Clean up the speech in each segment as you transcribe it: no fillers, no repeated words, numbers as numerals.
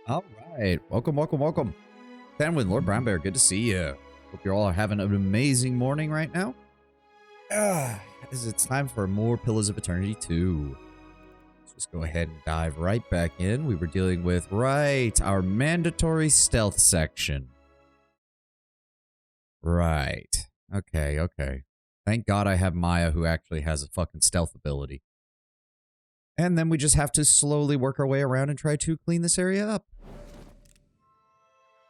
All right. Welcome, welcome, welcome. Fanwin, Lord Brown Bear, good to see you. Hope you're all having an amazing morning right now. As it's time for more Pillars of Eternity 2. Let's just go ahead and dive right back in. We were dealing with, our mandatory stealth section. Right. Okay. Thank God I have Maya, who actually has a fucking stealth ability. And then we just have to slowly work our way around and try to clean this area up.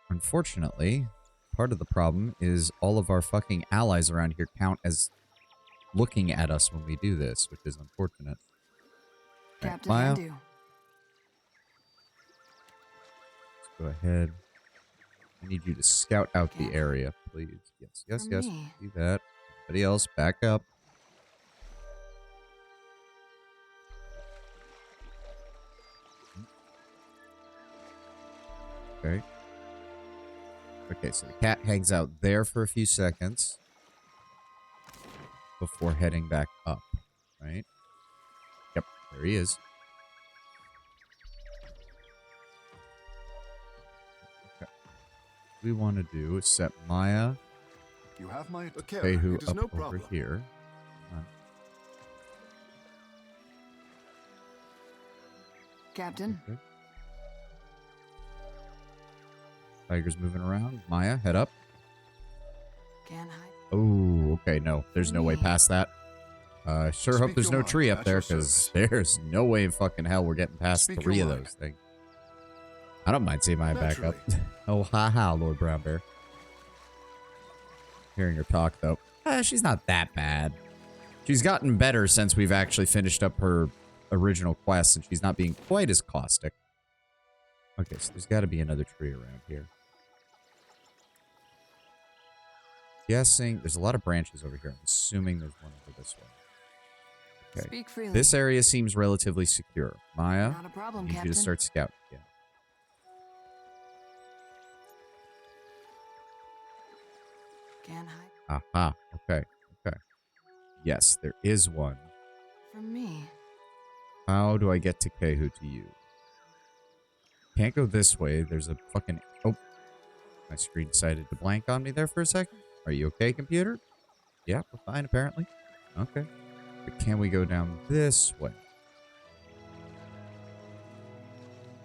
Unfortunately, part of the problem is all of our fucking allies around here count as looking at us when we do this, which is unfortunate. Captain Maya, Andu. let's go ahead. I need you to scout out the area, please. Yes. Me. Do that. Everybody else, back up. Okay. Okay, so the cat hangs out there for a few seconds before heading back up, right? Yep, there he is. Okay. What we want to do is set Maya, You have my who it is up no over problem. here. Captain. Okay. Tiger's moving around. Maya, head up. Can't hide. Oh, okay, no. There's no way past that. Sure hope Speak there's your no mind, tree up at there, your because service. there's no way in fucking hell we're getting past Speak 3 your of mind. those things. I don't mind seeing Maya back up. Oh, ha, Lord Brown Bear. Hearing her talk, though. She's not that bad. She's gotten better since we've actually finished up her original quest, and she's not being quite as caustic. Okay, so there's got to be another tree around here. Guessing there's a lot of branches over here. I'm assuming there's one over this way. Okay. Speak freely. This area seems relatively secure. Maya, Not a problem, I need Captain. you to start scouting again. Can't hide. Aha. Okay. Yes, there is one. From me. How do I get to Kehu to you? Can't go this way. There's a fucking... Oh. My screen decided to blank on me there for a second. Are you okay, computer? Yeah, we're fine, apparently. Okay. But can we go down this way?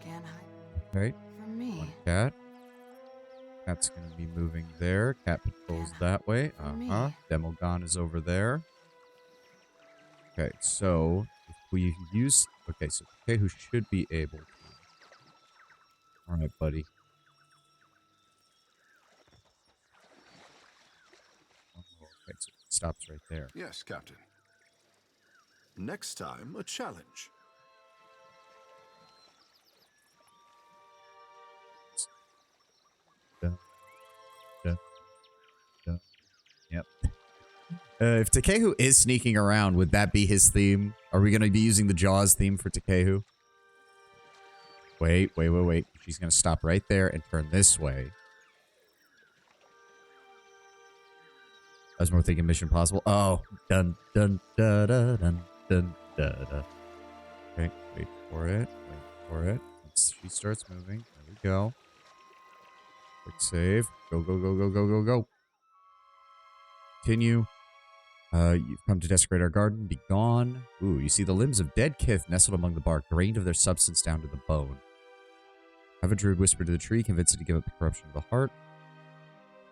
Can't hide. Okay. From me. One cat. Cat's going to be moving there. Cat patrols that way. Uh-huh. Demogon is over there. Okay, so if we use... Okay, so Kehu should be able to... Alright, buddy. Okay, so it stops right there. Yes, Captain. Next time, a challenge. Yep. If Takehu is sneaking around, would that be his theme? Are we going to be using the Jaws theme for Takehu? Wait. She's going to stop right there and turn this way. I was more thinking Mission Impossible. Oh. Dun, dun, da, da, dun, dun, da, da. Okay, wait for it. Once she starts moving. There we go. Quick save. Go. Continue. You've come to desecrate our garden. Be gone. Ooh, you see the limbs of dead kith nestled among the bark, drained of their substance down to the bone. Have a druid whisper to the tree, convince it to give up the corruption of the heart.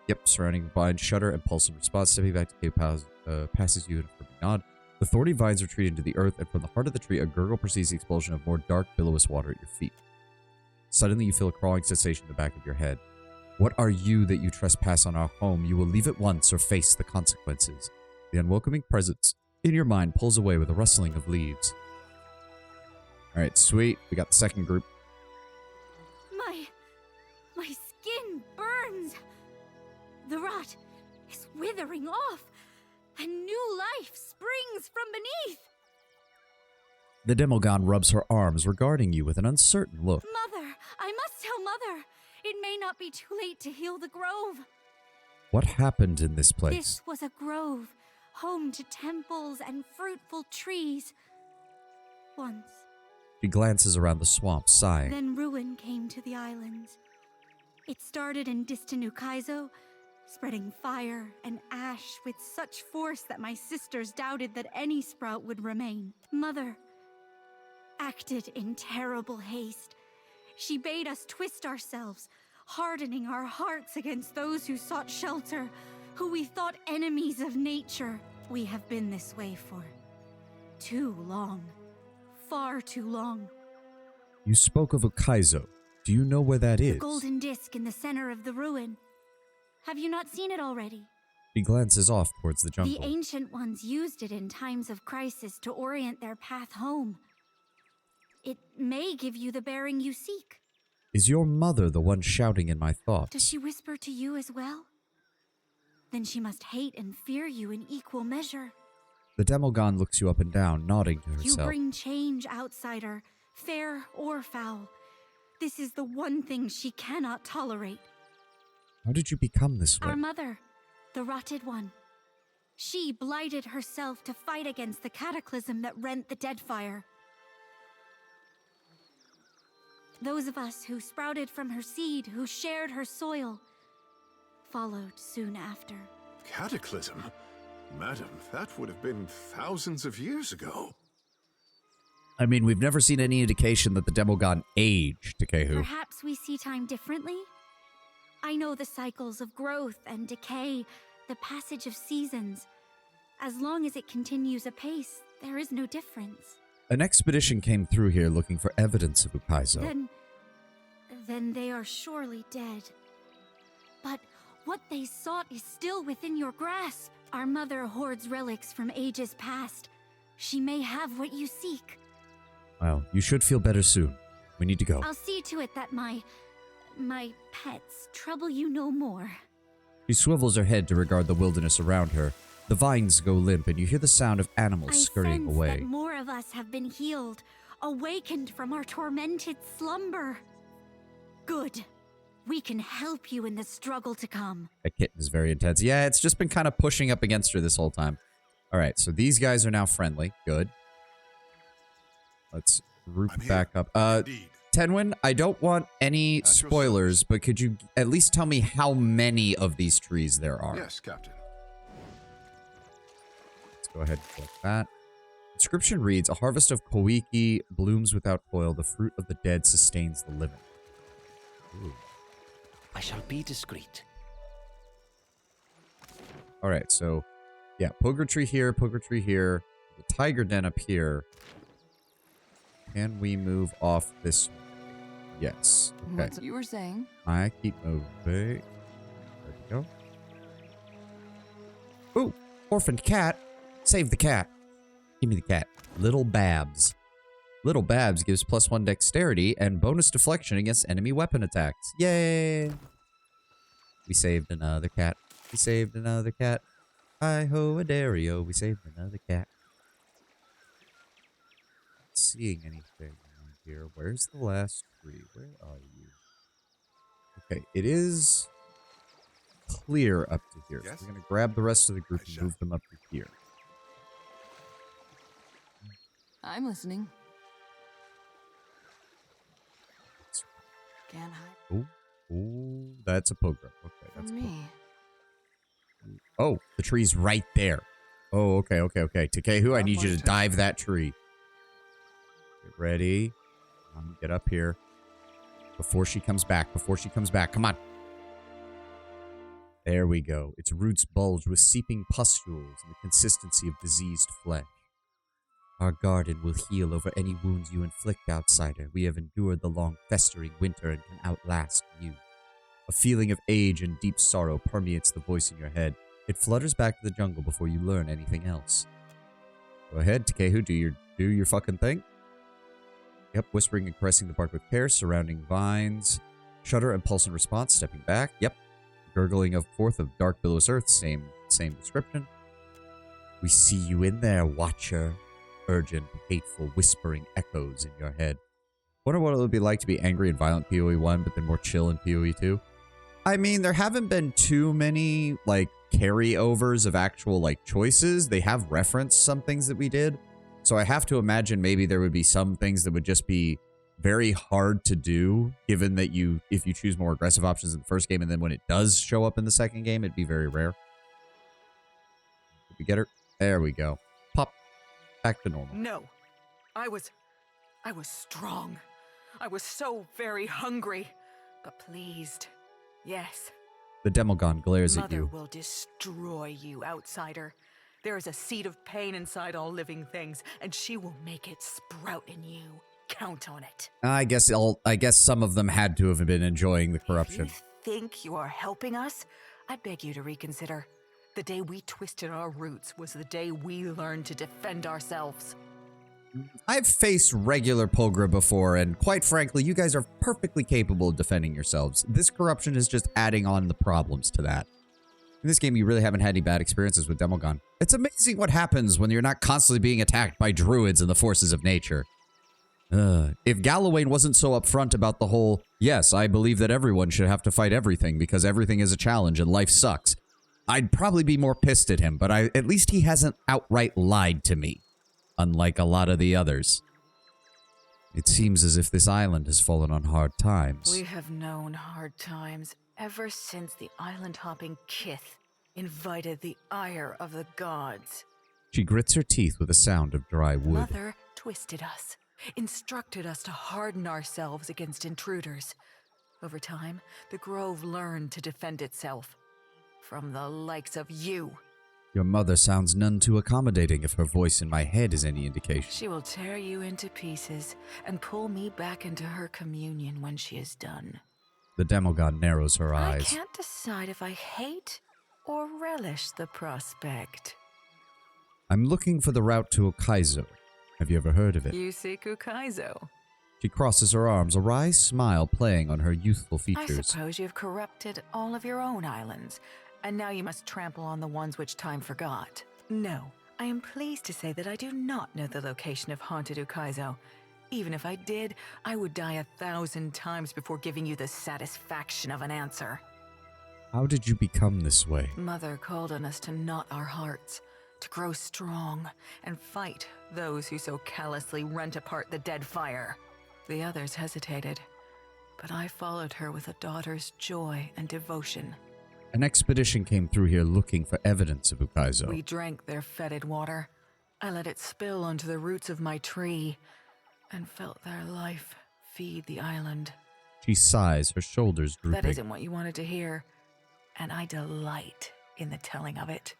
Yep, surrounding vines shudder and pulse in response. Stepping back to cave passes you in a firming nod. The thorny vines retreat into the earth, and from the heart of the tree, a gurgle precedes the explosion of more dark, billowy water at your feet. Suddenly, you feel a crawling sensation in the back of your head. What are you that you trespass on our home? You will leave at once or face the consequences. The unwelcoming presence in your mind pulls away with a rustling of leaves. Alright, sweet. We got the second group. My skin burns. The rot is withering off, and new life springs from beneath. The Demogon rubs her arms, regarding you with an uncertain look. Mother, I must tell Mother. It may not be too late to heal the grove. What happened in this place? This was a grove, home to temples and fruitful trees. Once, She glances around the swamp, sighing. Then ruin came to the islands. It started in distant Ukaizo, spreading fire and ash with such force that my sisters doubted that any sprout would remain. Mother acted in terrible haste. She bade us twist ourselves, hardening our hearts against those who sought shelter, who we thought enemies of nature. We have been this way for too long. Far too long. You spoke of Ukaizo. Do you know where that is? The golden disc in the center of the ruin. Have you not seen it already? She glances off towards the jungle. The ancient ones used it in times of crisis to orient their path home. It may give you the bearing you seek. Is your mother the one shouting in my thoughts? Does she whisper to you as well? Then she must hate and fear you in equal measure. The Demogon looks you up and down, nodding to herself. You bring change, outsider, fair or foul. This is the one thing she cannot tolerate. How did you become this way? Our mother, the rotted one. She blighted herself to fight against the cataclysm that rent the Deadfire. Those of us who sprouted from her seed, who shared her soil, followed soon after. Cataclysm? Madam, that would have been thousands of years ago. I mean, we've never seen any indication that the Demogon aged, Takehu. Perhaps we see time differently? I know the cycles of growth and decay, the passage of seasons. As long as it continues apace, there is no difference. An expedition came through here looking for evidence of Ukaizo. Then they are surely dead. But what they sought is still within your grasp. Our mother hoards relics from ages past. She may have what you seek. Well, you should feel better soon. We need to go. I'll see to it that my pets trouble you no more. She swivels her head to regard the wilderness around her. The vines go limp, and you hear the sound of animals scurrying I sense away. that more of us have been healed, awakened from our tormented slumber. Good. We can help you in the struggle to come. That kitten is very intense. Yeah, it's just been kind of pushing up against her this whole time. All right, so these guys are now friendly. Good. Let's group back up. Indeed. Tenwin, I don't want any At your spoilers, but could you at least tell me how many of these trees there are? Yes, Captain. Let's go ahead and click that. Inscription reads, a harvest of Koiki blooms without toil. The fruit of the dead sustains the living. Ooh. I shall be discreet. All right, so yeah, Poker Tree here, the Tiger Den up here. Can we move off this one? Yes. Okay. That's what you were saying. I keep moving. There we go. Ooh, orphaned cat. Save the cat. Give me the cat. Little Babs. Little Babs gives +1 dexterity and bonus deflection against enemy weapon attacks. Yay! We saved another cat. We saved another cat. Hi-ho, Adario. We saved another cat. Not seeing anything around here. Where's the last tree? Where are you? Okay, it is clear up to here. Yes? So we're going to grab the rest of the group I and shall. move them up to here. I'm listening. Can hide Ooh, that's a Pogrom. Okay, that's from a Pogrom. me. Oh, the tree's right there. Oh, okay. Takehu, I need you to dive that tree. Get ready. Get up here. Before she comes back. Come on. There we go. Its roots bulge with seeping pustules and the consistency of diseased flesh. Our garden will heal over any wounds you inflict, outsider. We have endured the long festering winter and can outlast you. A feeling of age and deep sorrow permeates the voice in your head. It flutters back to the jungle before you learn anything else. Go ahead, Takehu, do your fucking thing. Yep, whispering and caressing the bark with care, surrounding vines. Shudder and pulse in response, stepping back. Yep. Gurgling of forth of dark billows earth, same description. We see you in there, watcher. Urgent, hateful, whispering echoes in your head. Wonder what it would be like to be angry and violent PoE 1, but then more chill in PoE 2. I mean, there haven't been too many, like, carryovers of actual, like, choices. They have referenced some things that we did. So I have to imagine maybe there would be some things that would just be very hard to do, given that if you choose more aggressive options in the first game, and then when it does show up in the second game, it'd be very rare. Did we get her? There we go. Pop. Back to normal. No. I was strong. I was so very hungry, but pleased. Yes. The Demogon glares at Mother you. will destroy you, outsider. There is a seed of pain inside all living things, and she will make it sprout in you. Count on it. I guess some of them had to have been enjoying the corruption. If you think you are helping us, I beg you to reconsider. The day we twisted our roots was the day we learned to defend ourselves. I've faced regular Pogra before, and quite frankly, you guys are perfectly capable of defending yourselves. This corruption is just adding on the problems to that. In this game, you really haven't had any bad experiences with Demogon. It's amazing what happens when you're not constantly being attacked by druids and the forces of nature. If Gallowayne wasn't so upfront about the whole, yes, I believe that everyone should have to fight everything because everything is a challenge and life sucks, I'd probably be more pissed at him, but at least he hasn't outright lied to me, unlike a lot of the others. It seems as if this island has fallen on hard times. We have known hard times ever since the island-hopping Kith invited the ire of the gods. She grits her teeth with a sound of dry wood. Mother twisted us, instructed us to harden ourselves against intruders. Over time, the Grove learned to defend itself from the likes of you. Your mother sounds none too accommodating if her voice in my head is any indication. She will tear you into pieces and pull me back into her communion when she is done. The Demogon narrows her I eyes. can't decide if I hate or relish the prospect. I'm looking for the route to Okaizo. Have you ever heard of it? You seek Ukaizo. She crosses her arms, a wry smile playing on her youthful I features. suppose you've corrupted all of your own islands, and now you must trample on the ones which time forgot. No, I am pleased to say that I do not know the location of haunted Ukaizo. Even if I did, I would die 1,000 times before giving you the satisfaction of an answer. How did you become this way? Mother called on us to knot our hearts, to grow strong, and fight those who so callously rent apart the dead fire. The others hesitated, but I followed her with a daughter's joy and devotion. An expedition came through here looking for evidence of Ukaizo. We drank their fetid water. I let it spill onto the roots of my tree, and felt their life feed the island. She sighs, her shoulders drooping. That isn't what you wanted to hear, and I delight in the telling of it.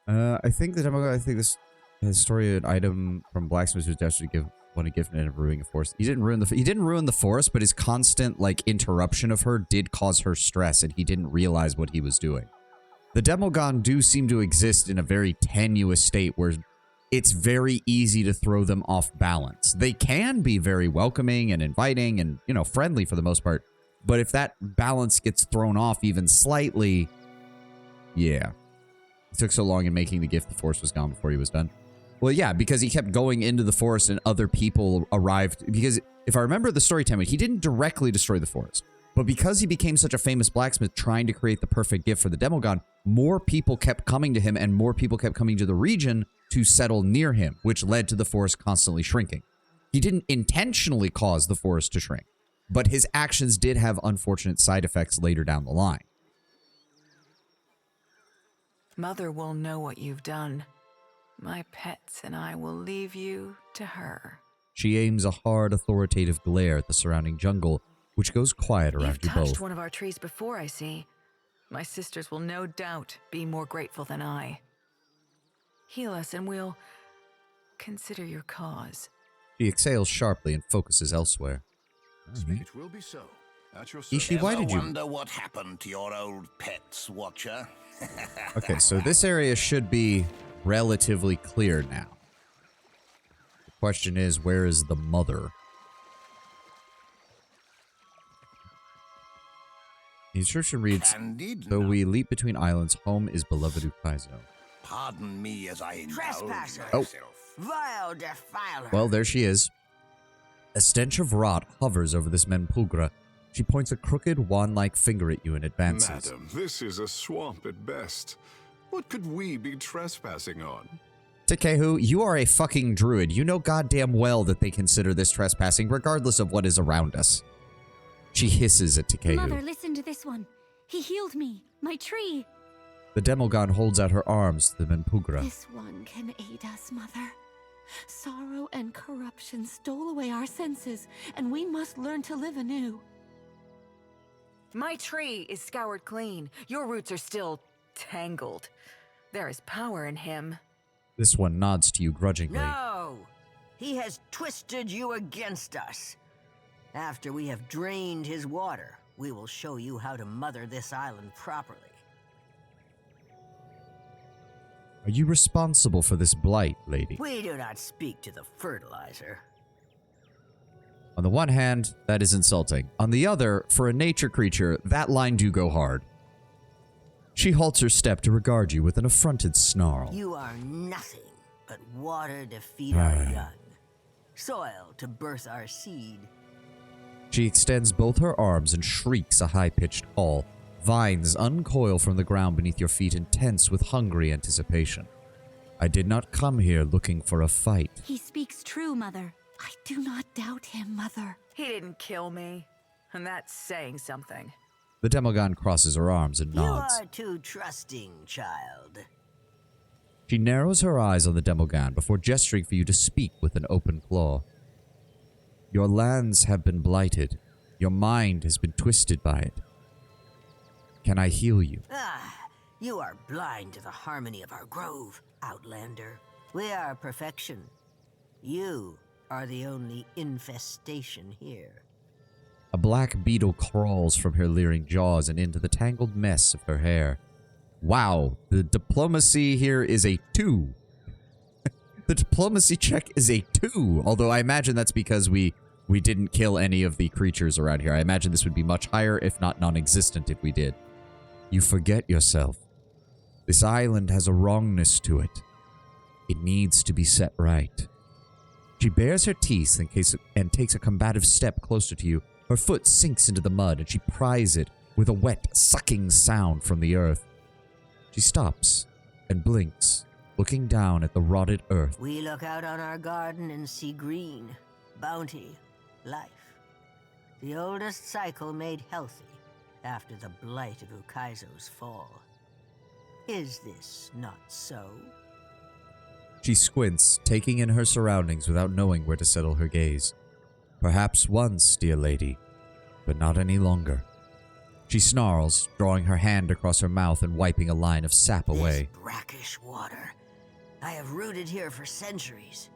I think this historian item from Blacksmith was destined to want to give an end of ruining a forest. He didn't ruin the forest, but his constant interruption of her did cause her stress, and he didn't realize what he was doing. The Demogon do seem to exist in a very tenuous state where it's very easy to throw them off balance. They can be very welcoming and inviting and, friendly for the most part, but if that balance gets thrown off even slightly, yeah. It took so long in making the gift, the forest was gone before he was done. Well, yeah, because he kept going into the forest and other people arrived. Because if I remember the storytelling, he didn't directly destroy the forest. But because he became such a famous blacksmith trying to create the perfect gift for the Demogon, more people kept coming to him and more people kept coming to the region to settle near him, which led to the forest constantly shrinking. He didn't intentionally cause the forest to shrink, but his actions did have unfortunate side effects later down the line. Mother will know what you've done. My pets and I will leave you to her. She aims a hard, authoritative glare at the surrounding jungle, which goes quiet around You've you touched both. one of our trees before, I see. My sisters will no doubt be more grateful than I. Heal us and we'll consider your cause. She exhales sharply and focuses elsewhere. It will be so. At your Ishi, service. why did you... wonder what happened to your old pets, Watcher? Okay, so this area should be relatively clear now. The question is, where is the mother? The inscription reads, Candid? though we leap between islands, home is beloved Ukaizo. Pardon me as I indulge Trespasser. myself. Vile defiler. Well, there she is. A stench of rot hovers over this Menpulgra. She points a crooked, wand-like finger at you and advances. Madam, this is a swamp at best. What could we be trespassing on? Takehu, you are a fucking druid. You know goddamn well that they consider this trespassing regardless of what is around us. She hisses at Takehu. Mother, listen to this one. He healed me. My tree. The Demogon holds out her arms to the Mempugra. This one can aid us, Mother. Sorrow and corruption stole away our senses, and we must learn to live anew. My tree is scoured clean. Your roots are still tangled. There is power in him. This one nods to you grudgingly. No! He has twisted you against us. After we have drained his water, we will show you how to mother this island properly. Are you responsible for this blight, lady? We do not speak to the fertilizer. On the one hand, that is insulting. On the other, for a nature creature, that line do go hard. She halts her step to regard you with an affronted snarl. You are nothing but water to feed our young, soil to birth our seed. She extends both her arms and shrieks a high-pitched call. Vines uncoil from the ground beneath your feet, intense with hungry anticipation. I did not come here looking for a fight. He speaks true, Mother. I do not doubt him, Mother. He didn't kill me, and that's saying something. The Demogon crosses her arms and nods. You are too trusting, child. She narrows her eyes on the Demogon before gesturing for you to speak with an open claw. Your lands have been blighted. Your mind has been twisted by it. Can I heal you? You are blind to the harmony of our grove, Outlander. We are perfection. You are the only infestation here. A black beetle crawls from her leering jaws and into the tangled mess of her hair. Wow, the diplomacy here is a 2. The diplomacy check is a 2, although I imagine that's because we didn't kill any of the creatures around here. I imagine this would be much higher, if not non-existent, if we did. You forget yourself. This island has a wrongness to it. It needs to be set right. She bares her teeth and takes a combative step closer to you. Her foot sinks into the mud and she pries it with a wet, sucking sound from the earth. She stops and blinks, looking down at the rotted earth. We look out on our garden and see green, bounty, life. The oldest cycle made healthy after the blight of Ukaizo's fall. Is this not so? She squints, taking in her surroundings without knowing where to settle her gaze. Perhaps once, dear lady, but not any longer. She snarls, drawing her hand across her mouth and wiping a line of sap away. This brackish water. I have rooted here for centuries,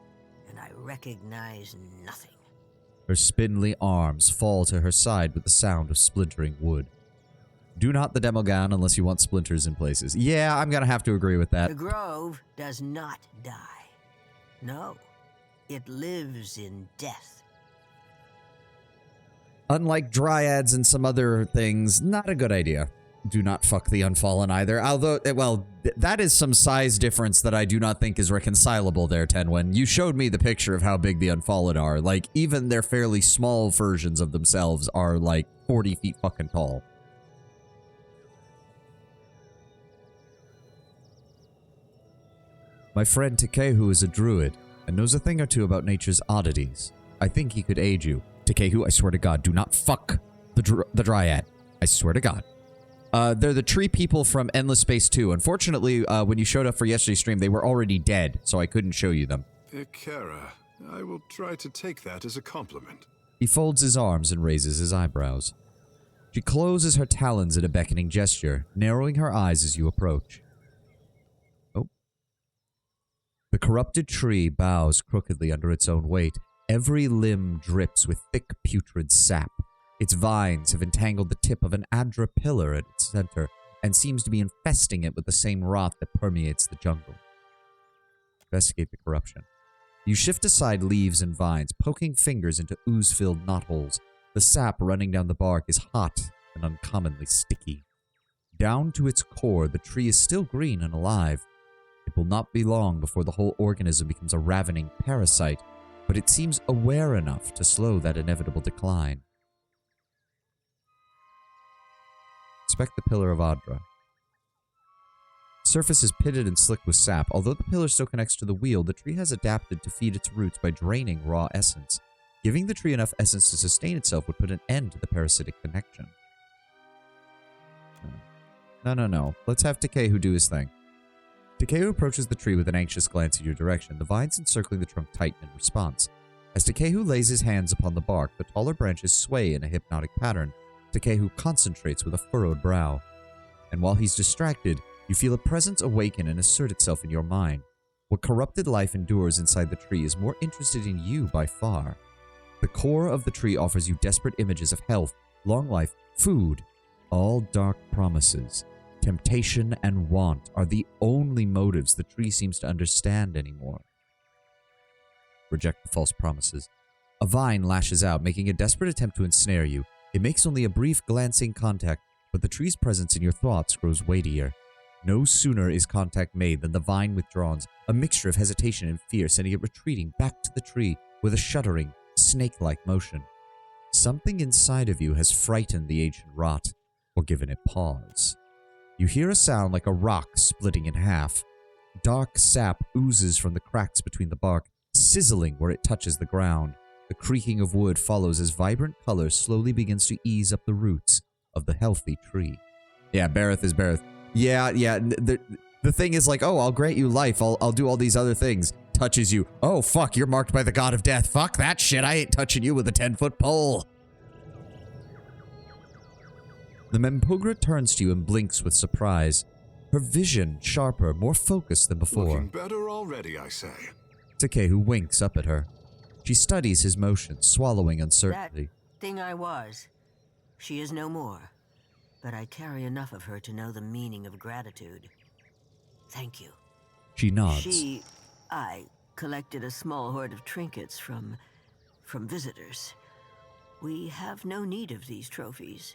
and I recognize nothing. Her spindly arms fall to her side with the sound of splintering wood. Do not the Demogon unless you want splinters in places. Yeah, I'm gonna have to agree with that. The grove does not die. No, it lives in death. Unlike dryads and some other things, not a good idea. Do not fuck the Unfallen either. Although, well, that is some size difference that I do not think is reconcilable there, Tenwen. You showed me the picture of how big the Unfallen are. Like, even their fairly small versions of themselves are like 40 feet fucking tall. My friend Takehu is a druid and knows a thing or two about nature's oddities. I think he could aid you. Takehu, I swear to God, do not fuck the dryad. I swear to God. They're the tree people from Endless Space 2. Unfortunately, when you showed up for yesterday's stream, they were already dead, so I couldn't show you them. Ikera, I will try to take that as a compliment. He folds his arms and raises his eyebrows. She closes her talons in a beckoning gesture, narrowing her eyes as you approach. Oh. The corrupted tree bows crookedly under its own weight. Every limb drips with thick, putrid sap. Its vines have entangled the tip of an Adra pillar at its center and seems to be infesting it with the same rot that permeates the jungle. Investigate the corruption. You shift aside leaves and vines, poking fingers into ooze-filled knotholes. The sap running down the bark is hot and uncommonly sticky. Down to its core, the tree is still green and alive. It will not be long before the whole organism becomes a ravening parasite, but it seems aware enough to slow that inevitable decline. Inspect the Pillar of Adra. Surface is pitted and slick with sap. Although the pillar still connects to the wheel, the tree has adapted to feed its roots by draining raw essence. Giving the tree enough essence to sustain itself would put an end to the parasitic connection. No. Let's have Takehu do his thing. Takehu approaches the tree with an anxious glance in your direction. The vines encircling the trunk tighten in response. As Takehu lays his hands upon the bark, the taller branches sway in a hypnotic pattern. Takehu concentrates with a furrowed brow. And while he's distracted, you feel a presence awaken and assert itself in your mind. What corrupted life endures inside the tree is more interested in you by far. The core of the tree offers you desperate images of health, long life, food. All dark promises, temptation, and want are the only motives the tree seems to understand anymore. Reject the false promises. A vine lashes out, making a desperate attempt to ensnare you. It makes only a brief glancing contact, but the tree's presence in your thoughts grows weightier. No sooner is contact made than the vine withdraws, a mixture of hesitation and fear, sending it retreating back to the tree with a shuddering, snake-like motion. Something inside of you has frightened the ancient rot, or given it pause. You hear a sound like a rock splitting in half. Dark sap oozes from the cracks between the bark, sizzling where it touches the ground. The creaking of wood follows as vibrant color slowly begins to ease up the roots of the healthy tree. Yeah, Bareth is Bareth. Yeah. The thing is like, oh, I'll grant you life. I'll do all these other things. Touches you. Oh, fuck, you're marked by the god of death. Fuck that shit. I ain't touching you with a 10-foot pole. The Mempogra turns to you and blinks with surprise. Her vision sharper, more focused than before. Looking better already, I say. Takehu winks up at her. She studies his motions, swallowing uncertainty. That thing I was, she is no more. But I carry enough of her to know the meaning of gratitude. Thank you. She nods. I collected a small hoard of trinkets from visitors. We have no need of these trophies.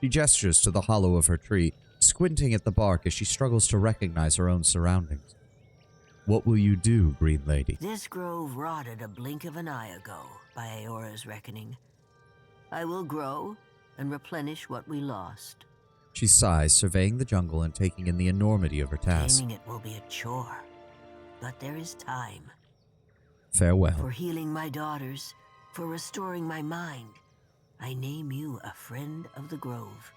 She gestures to the hollow of her tree, squinting at the bark as she struggles to recognize her own surroundings. What will you do, Green Lady? This grove rotted a blink of an eye ago, by Aora's reckoning. I will grow and replenish what we lost. She sighs, surveying the jungle and taking in the enormity of her task. Taming it will be a chore, but there is time. Farewell. For healing my daughters, for restoring my mind, I name you a friend of the grove.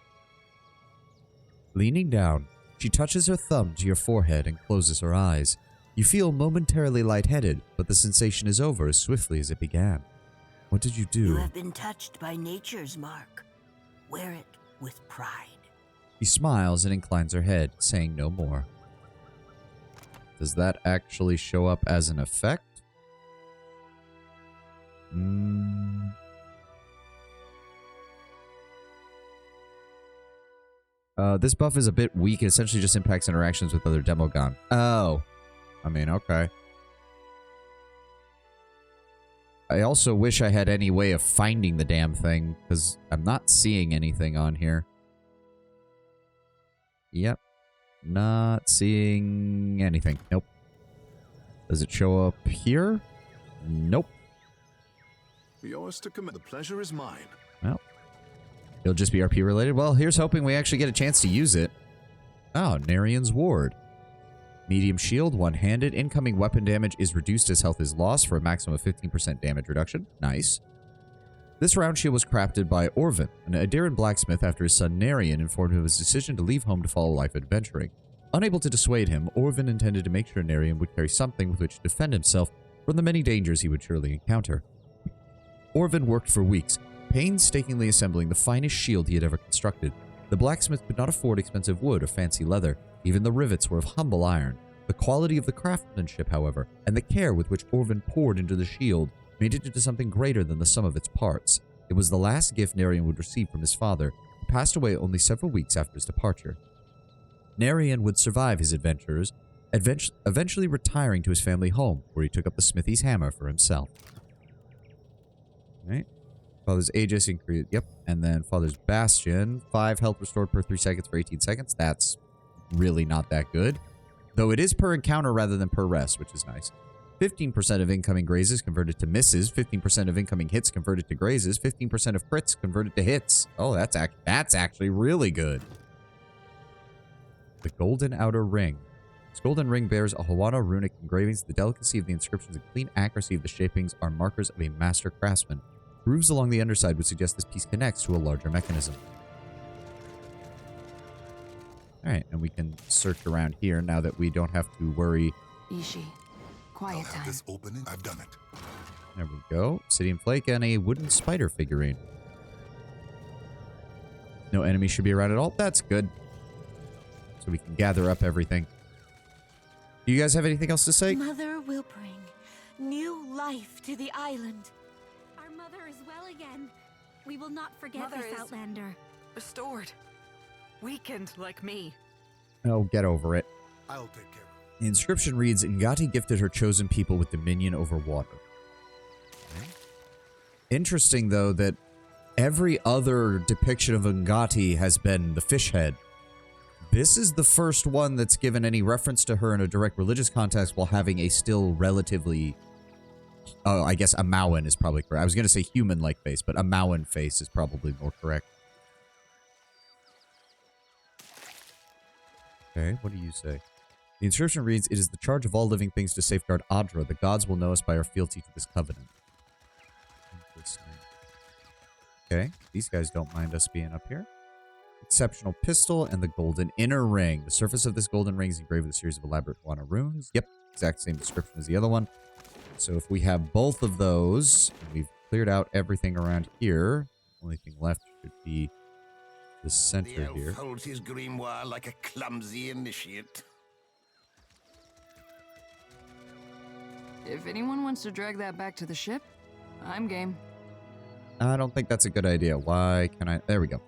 Leaning down, she touches her thumb to your forehead and closes her eyes. You feel momentarily lightheaded, but the sensation is over as swiftly as it began. What did you do? You have been touched by nature's mark. Wear it with pride. She smiles and inclines her head, saying no more. Does that actually show up as an effect? This buff is a bit weak. It essentially just impacts interactions with other Demogon. Oh. I mean, okay. I also wish I had any way of finding the damn thing, because I'm not seeing anything on here. Yep. Not seeing anything. Nope. Does it show up here? Nope. Yours to command. The pleasure is mine. Well, it'll just be RP related. Well, here's hoping we actually get a chance to use it. Oh, Narian's Ward. Medium shield, one-handed. Incoming weapon damage is reduced as health is lost for a maximum of 15% damage reduction. Nice. This round shield was crafted by Orvin, an Adiran blacksmith, after his son Narian informed him of his decision to leave home to follow life adventuring. Unable to dissuade him, Orvin intended to make sure Narian would carry something with which to defend himself from the many dangers he would surely encounter. Orvin worked for weeks, painstakingly assembling the finest shield he had ever constructed. The blacksmith could not afford expensive wood or fancy leather. Even the rivets were of humble iron. The quality of the craftsmanship, however, and the care with which Orvin poured into the shield made it into something greater than the sum of its parts. It was the last gift Narian would receive from his father, who passed away only several weeks after his departure. Narian would survive his adventures, eventually retiring to his family home, where he took up the smithy's hammer for himself. Right. Father's Aegis increased. Yep. And then Father's Bastion. 5 health restored per 3 seconds for 18 seconds. That's really not that good. Though it is per encounter rather than per rest, which is nice. 15% of incoming grazes converted to misses. 15% of incoming hits converted to grazes. 15% of crits converted to hits. Oh, that's actually really good. The Golden Outer Ring. This golden ring bears a Hawana runic engravings. The delicacy of the inscriptions and clean accuracy of the shapings are markers of a master craftsman. Grooves along the underside would suggest this piece connects to a larger mechanism. Alright, and we can search around here now that we don't have to worry. Ishi, quiet time. This opening, I've done it. There we go. Obsidian flake and a wooden spider figurine. No enemy should be around at all. That's good. So we can gather up everything. Do you guys have anything else to say? Mother will bring new life to the island. Our mother is well again. We will not forget Mother this is- Outlander. Restored. Weakened like me. Oh, get over it. I'll take care of it. The inscription reads, Ngati gifted her chosen people with dominion over water. Okay. Interesting, though, that every other depiction of Ngati has been the fish head. This is the first one that's given any reference to her in a direct religious context while having a still relatively... Oh, I guess a Mauen is probably correct. I was going to say human-like face, but a Mauen face is probably more correct. Okay, what do you say? The inscription reads, It is the charge of all living things to safeguard Adra. The gods will know us by our fealty to this covenant. Interesting. Okay, these guys don't mind us being up here. Exceptional pistol and the golden inner ring. The surface of this golden ring is engraved with a series of elaborate Hawana runes. Yep, exact same description as the other one. So if we have both of those, and we've cleared out everything around here, only thing left should be the center The elf here. holds his grimoire like a clumsy initiate. If anyone wants to drag that back to the ship, I'm game. I don't think that's a good idea. Why can I... There we go.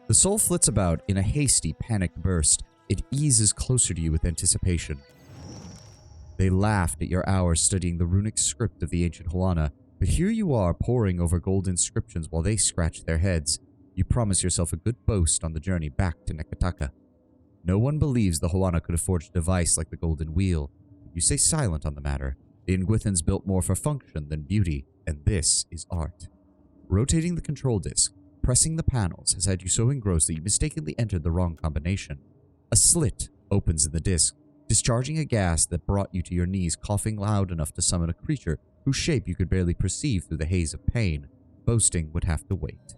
The soul flits about in a hasty, panicked burst. It eases closer to you with anticipation. They laughed at your hours studying the runic script of the ancient Hawana, but here you are poring over gold inscriptions while they scratch their heads. You promise yourself a good boast on the journey back to Neketaka. No one believes the Hawana could have forged a device like the Golden Wheel. You stay silent on the matter. The Nguithans built more for function than beauty, and this is art. Rotating the control disc, pressing the panels, has had you so engrossed that you mistakenly entered the wrong combination. A slit opens in the disc, discharging a gas that brought you to your knees, coughing loud enough to summon a creature whose shape you could barely perceive through the haze of pain. Boasting would have to wait.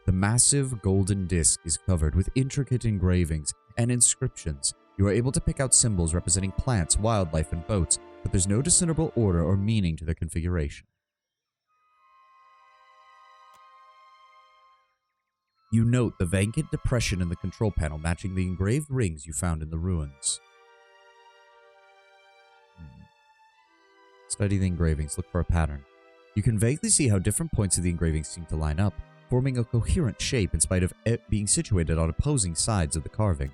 The massive golden disc is covered with intricate engravings and inscriptions. You are able to pick out symbols representing plants, wildlife, and boats, but there's no discernible order or meaning to their configuration. You note the vacant depression in the control panel matching the engraved rings you found in the ruins. Study the engravings, look for a pattern. You can vaguely see how different points of the engravings seem to line up, forming a coherent shape in spite of it being situated on opposing sides of the carving.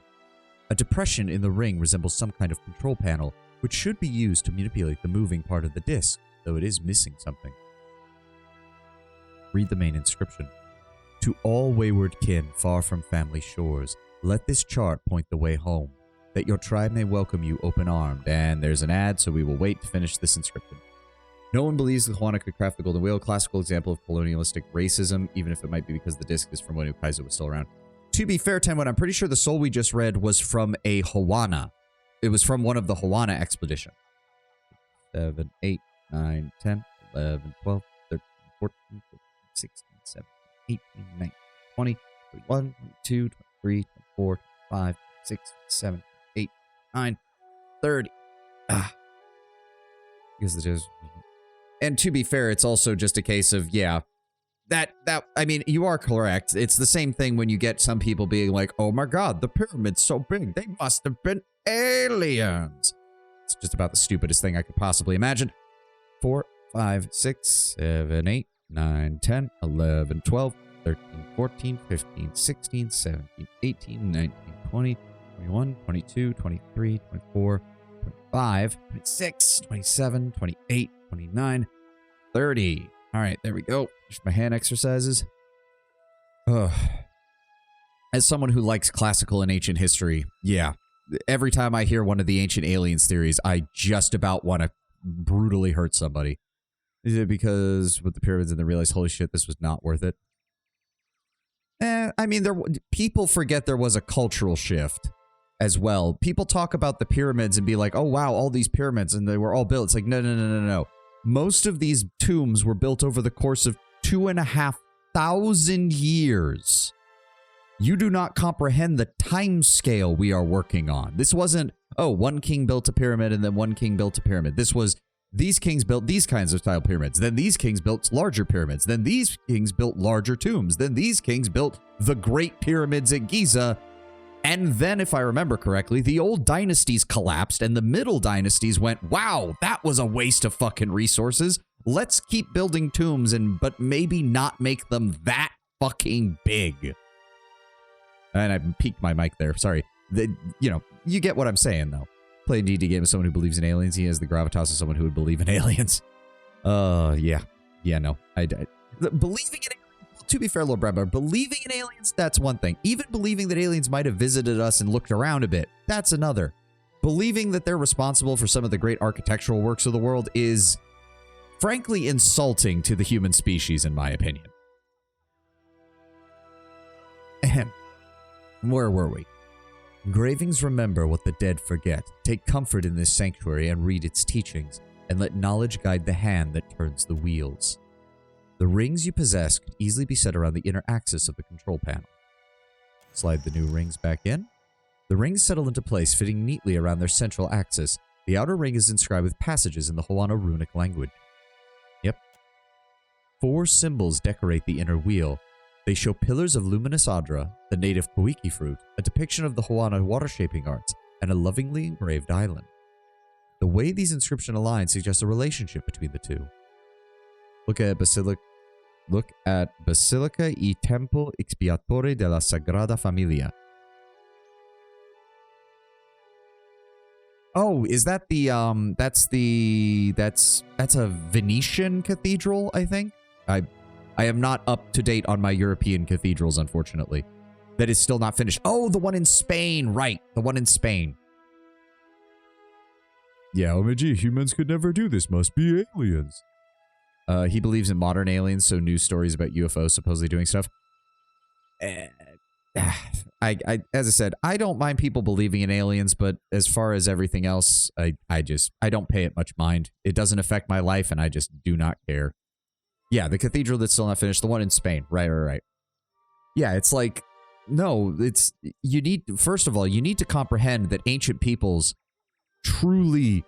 A depression in the ring resembles some kind of control panel, which should be used to manipulate the moving part of the disc, though it is missing something. Read the main inscription. To all wayward kin far from family shores, let this chart point the way home, that your tribe may welcome you open-armed. And there's an ad, so we will wait to finish this inscription. No one believes the Hawana could craft the Golden Wheel, classical example of colonialistic racism, even if it might be because the disc is from when Ukaizo was still around. To be fair, Tenwood, I'm pretty sure the soul we just read was from a Hawana. It was from one of the Hawana expedition. 7, 8, 9, 10, 11, 12, 13, 14, 15, 16, 17, 18, 19, 20, 21, 22, 23, 24, 25, 26, 27, 8, 9, 30. Because it is... And to be fair, it's also just a case of, yeah, I mean, you are correct. It's the same thing when you get some people being like, oh my god, the pyramid's so big, they must have been aliens. It's just about the stupidest thing I could possibly imagine. 4, 5, 6, 7, 8, 9, 10, 11, 12, 13, 14, 15, 16, 17, 18, 19, 20, 21, 22, 23, 24, 25, 26, 27, 28, 29, 30. All right, there we go. Just my hand exercises. Ugh. As someone who likes classical and ancient history, yeah, every time I hear one of the ancient aliens theories, I just about want to brutally hurt somebody. Is it because with the pyramids and they realized, holy shit, this was not worth it? I mean, people forget there was a cultural shift as well. People talk about the pyramids and be like, oh, wow, all these pyramids, and they were all built. It's like, no. Most of these tombs were built over the course of 2,500 years. You do not comprehend the time scale we are working on. This wasn't, oh, one king built a pyramid and then one king built a pyramid. This was, these kings built these kinds of style pyramids. Then these kings built larger pyramids. Then these kings built larger tombs. Then these kings built the Great Pyramids at Giza. And then, if I remember correctly, the old dynasties collapsed and the middle dynasties went, wow, that was a waste of fucking resources. Let's keep building tombs, but maybe not make them that fucking big. And I peaked my mic there. Sorry. You get what I'm saying, though. Playing D&D game with someone who believes in aliens. He has the gravitas of someone who would believe in aliens. Yeah. Yeah, no. Believing in aliens, to be fair, Lord Bradbar, believing in aliens, that's one thing. Even believing that aliens might have visited us and looked around a bit, that's another. Believing that they're responsible for some of the great architectural works of the world is, frankly, insulting to the human species, in my opinion. Ahem. Where were we? Engravings remember what the dead forget. Take comfort in this sanctuary and read its teachings, and let knowledge guide the hand that turns the wheels. The rings you possess could easily be set around the inner axis of the control panel. Slide the new rings back in. The rings settle into place, fitting neatly around their central axis. The outer ring is inscribed with passages in the Huana runic language. Yep. 4 symbols decorate the inner wheel. They show pillars of luminous adra, the native Kawiki fruit, a depiction of the Huana water-shaping arts, and a lovingly engraved island. The way these inscriptions align suggests a relationship between the two. Look at Basilica y Temple Expiatorio de la Sagrada Familia. Oh, is that that's a Venetian cathedral, I think? I am not up to date on my European cathedrals, unfortunately. That is still not finished. Oh, the one in Spain, right. The one in Spain. Yeah, OMG, humans could never do this. Must be aliens. He believes in modern aliens, so news stories about UFOs supposedly doing stuff. As I said, I don't mind people believing in aliens, but as far as everything else, I don't pay it much mind. It doesn't affect my life, and I just do not care. Yeah, the cathedral that's still not finished, the one in Spain. Right. Yeah, it's like, no, first of all, you need to comprehend that ancient peoples truly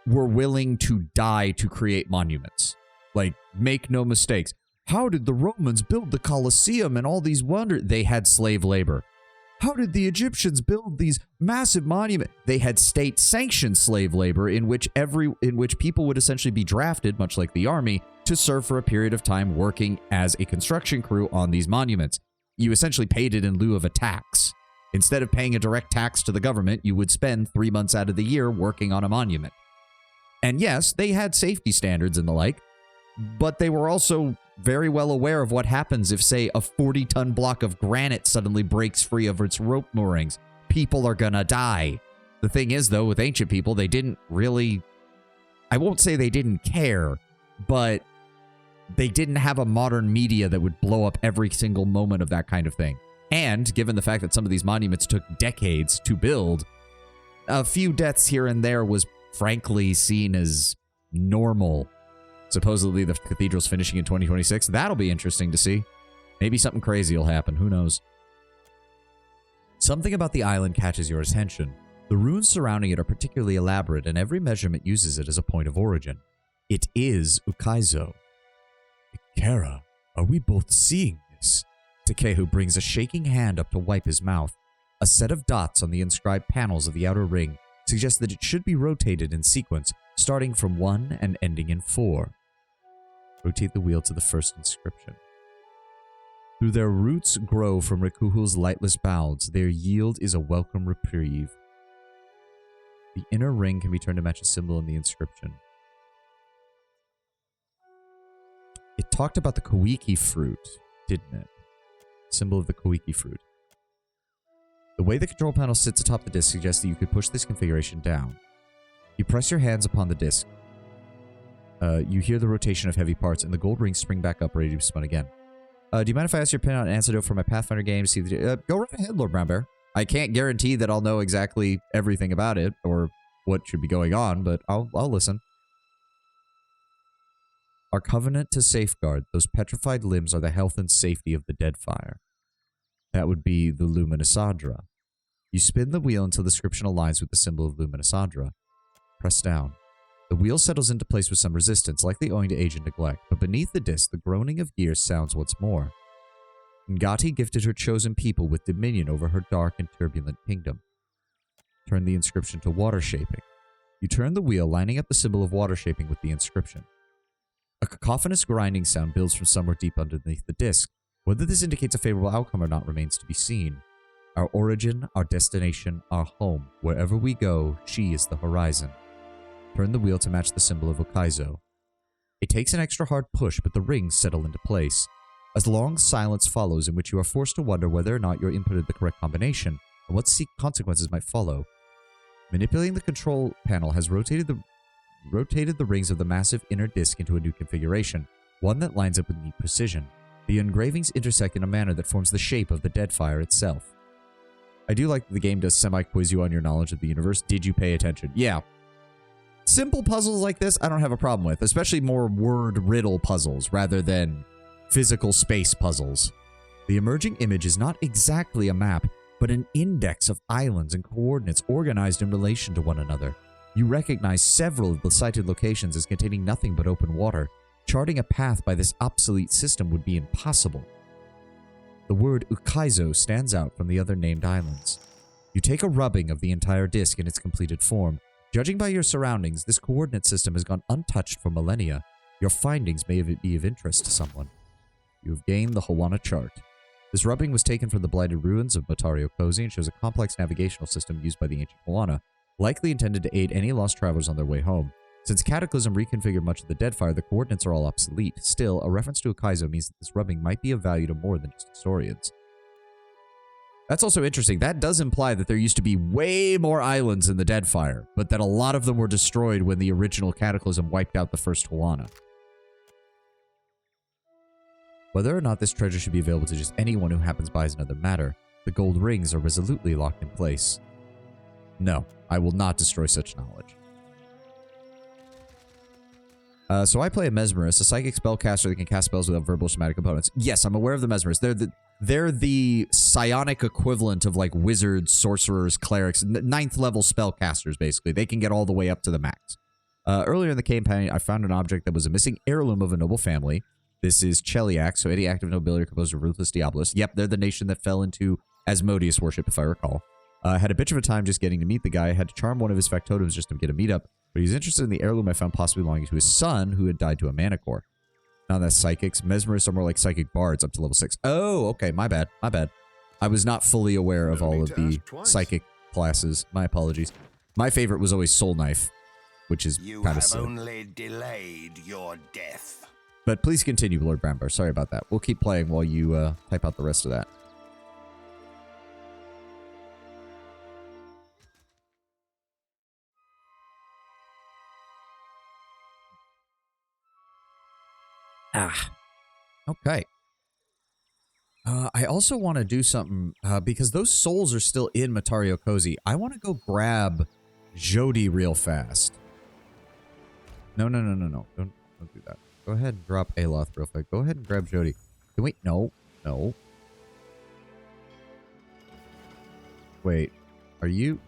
were willing to die to create monuments. Like, make no mistakes. How did the Romans build the Colosseum and all these wonders? They had slave labor. How did the Egyptians build these massive monuments? They had state-sanctioned slave labor in which people would essentially be drafted, much like the army, to serve for a period of time working as a construction crew on these monuments. You essentially paid it in lieu of a tax. Instead of paying a direct tax to the government, you would spend 3 months out of the year working on a monument. And yes, they had safety standards and the like, but they were also very well aware of what happens if, say, a 40-ton block of granite suddenly breaks free of its rope moorings. People are gonna die. The thing is, though, with ancient people, they didn't really... I won't say they didn't care, but they didn't have a modern media that would blow up every single moment of that kind of thing. And, given the fact that some of these monuments took decades to build, a few deaths here and there was frankly seen as normal. Supposedly the cathedral's finishing in 2026. That'll be interesting to see. Maybe something crazy will happen. Who knows? Something about the island catches your attention. The runes surrounding it are particularly elaborate, and every measurement uses it as a point of origin. It is Ukaizo. Ikara, are we both seeing this? Takehu brings a shaking hand up to wipe his mouth. A set of dots on the inscribed panels of the outer ring suggests that it should be rotated in sequence, starting from 1 and ending in 4. Rotate the wheel to the first inscription. Through their roots grow from Rikuhu's lightless boughs, their yield is a welcome reprieve. The inner ring can be turned to match a symbol in the inscription. It talked about the Kawiki fruit, didn't it? Symbol of the Kawiki fruit. The way the control panel sits atop the disc suggests that you could push this configuration down. You press your hands upon the disc. You hear the rotation of heavy parts, and the gold rings spring back up, ready to be spun again. Do you mind if I ask your opinion on an antidote for my Pathfinder game? See, go right ahead, Lord Brown Bear. I can't guarantee that I'll know exactly everything about it or what should be going on, but I'll listen. Our covenant to safeguard those petrified limbs are the health and safety of the Deadfire. That would be the Luminisandra. You spin the wheel until the description aligns with the symbol of Luminisandra. Press down. The wheel settles into place with some resistance, likely owing to age and neglect, but beneath the disc, the groaning of gears sounds once more. Ngati gifted her chosen people with dominion over her dark and turbulent kingdom. Turn the inscription to water shaping. You turn the wheel, lining up the symbol of water shaping with the inscription. A cacophonous grinding sound builds from somewhere deep underneath the disc. Whether this indicates a favorable outcome or not remains to be seen. Our origin, our destination, our home. Wherever we go, she is the horizon. Turn the wheel to match the symbol of Ukaizo. It takes an extra hard push, but the rings settle into place. A long silence follows in which you are forced to wonder whether or not you inputted the correct combination, and what consequences might follow. Manipulating the control panel has rotated the rings of the massive inner disc into a new configuration, one that lines up with neat precision. The engravings intersect in a manner that forms the shape of the Deadfire itself. I do like that the game does semi-quiz you on your knowledge of the universe. Did you pay attention? Yeah. Simple puzzles like this, I don't have a problem with, especially more word riddle puzzles rather than physical space puzzles. The emerging image is not exactly a map, but an index of islands and coordinates organized in relation to one another. You recognize several of the cited locations as containing nothing but open water. Charting a path by this obsolete system would be impossible. The word Ukaizo stands out from the other named islands. You take a rubbing of the entire disk in its completed form. Judging by your surroundings, this coordinate system has gone untouched for millennia. Your findings may be of interest to someone. You have gained the Hawana chart. This rubbing was taken from the blighted ruins of Matario Cozy and shows a complex navigational system used by the ancient Hawana, likely intended to aid any lost travelers on their way home. Since Cataclysm reconfigured much of the Deadfire, the coordinates are all obsolete. Still, a reference to Ukaizo means that this rubbing might be of value to more than just historians. That's also interesting. That does imply that there used to be way more islands in the Deadfire, but that a lot of them were destroyed when the original Cataclysm wiped out the first Hawana. Whether or not this treasure should be available to just anyone who happens by is another matter. The gold rings are resolutely locked in place. No, I will not destroy such knowledge. So I play a Mesmerist, a psychic spellcaster that can cast spells without verbal somatic components. Yes, I'm aware of the Mesmerists. They're the psionic equivalent of like wizards, sorcerers, clerics, 9th level spellcasters, basically. They can get all the way up to the max. Earlier in the campaign, I found an object that was a missing heirloom of a noble family. This is Cheliac, so any active nobility are composed of ruthless Diablos. Yep, they're the nation that fell into Asmodeus worship, if I recall. Had a bitch of a time just getting to meet the guy. I had to charm one of his factotums just to get a meetup. But he was interested in the heirloom I found possibly belonging to his son, who had died to a manicore. Now that's psychics. Mesmerists are more like psychic bards up to level 6. Oh, okay, my bad. My bad. I was not fully aware of all of the psychic classes. My apologies. My favorite was always Soul Knife, which is kind of silly. You have only delayed your death. But please continue, Lord Brambar. Sorry about that. We'll keep playing while you type out the rest of that. Okay. I also want to do something, because those souls are still in Matario Cozy. I want to go grab Jody real fast. No. Don't do that. Go ahead and drop Aloth real fast. Go ahead and grab Jody. Can we? No. Wait. Are you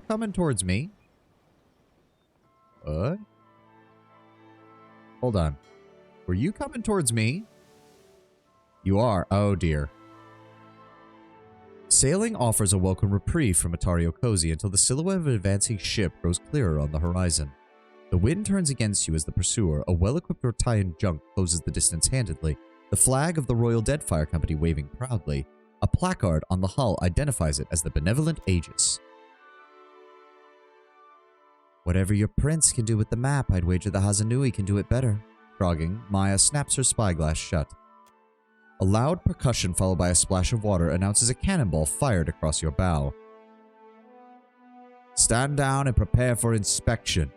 coming towards me? What? Hold on. Were you coming towards me? You are. Oh, dear. Sailing offers a welcome reprieve from Matario Cozy until the silhouette of an advancing ship grows clearer on the horizon. The wind turns against you as the pursuer, a well-equipped Rotaian junk, closes the distance handedly, the flag of the Royal Deadfire Company waving proudly. A placard on the hull identifies it as the Benevolent Aegis. Whatever your prince can do with the map, I'd wager the Hazanui can do it better. Frogging, Maya snaps her spyglass shut. A loud percussion followed by a splash of water announces a cannonball fired across your bow. Stand down and prepare for inspection.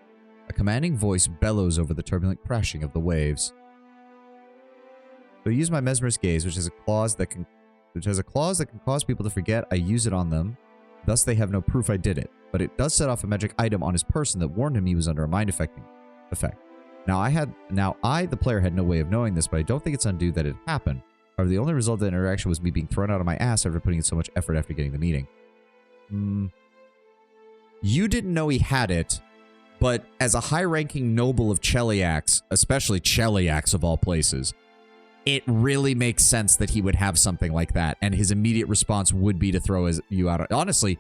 A commanding voice bellows over the turbulent crashing of the waves. So use my mesmerist gaze, which has a clause that can cause people to forget I use it on them. Thus, they have no proof I did it. But it does set off a magic item on his person that warned him he was under a mind effect. Now, I, the player, had no way of knowing this, but I don't think it's undue that it happened. However, the only result of the interaction was me being thrown out of my ass after putting in so much effort after getting the meeting. You didn't know he had it, but as a high-ranking noble of Cheliax, especially Cheliax of all places, it really makes sense that he would have something like that, and his immediate response would be to throw you out. Honestly,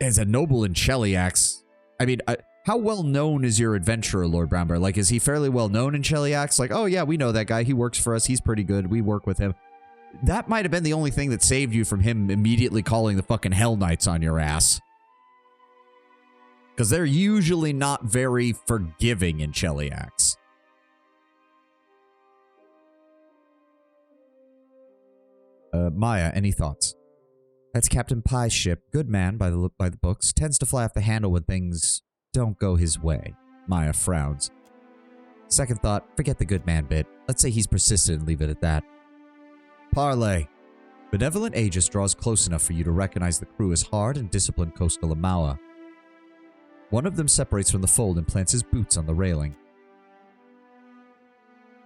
as a noble in Cheliax, I mean, how well known is your adventurer, Lord Brownbear? Like, is he fairly well known in Cheliax? Like, oh yeah, we know that guy. He works for us. He's pretty good. We work with him. That might have been the only thing that saved you from him immediately calling the fucking Hell Knights on your ass. Because they're usually not very forgiving in Cheliax. Maya, any thoughts? That's Captain Pye's ship. Good man by the books. Tends to fly off the handle when things don't go his way. Maya frowns. Second thought, forget the good man bit. Let's say he's persistent and leave it at that. Parley. Benevolent Aegis draws close enough for you to recognize the crew as hard and disciplined coastal Amaua. One of them separates from the fold and plants his boots on the railing.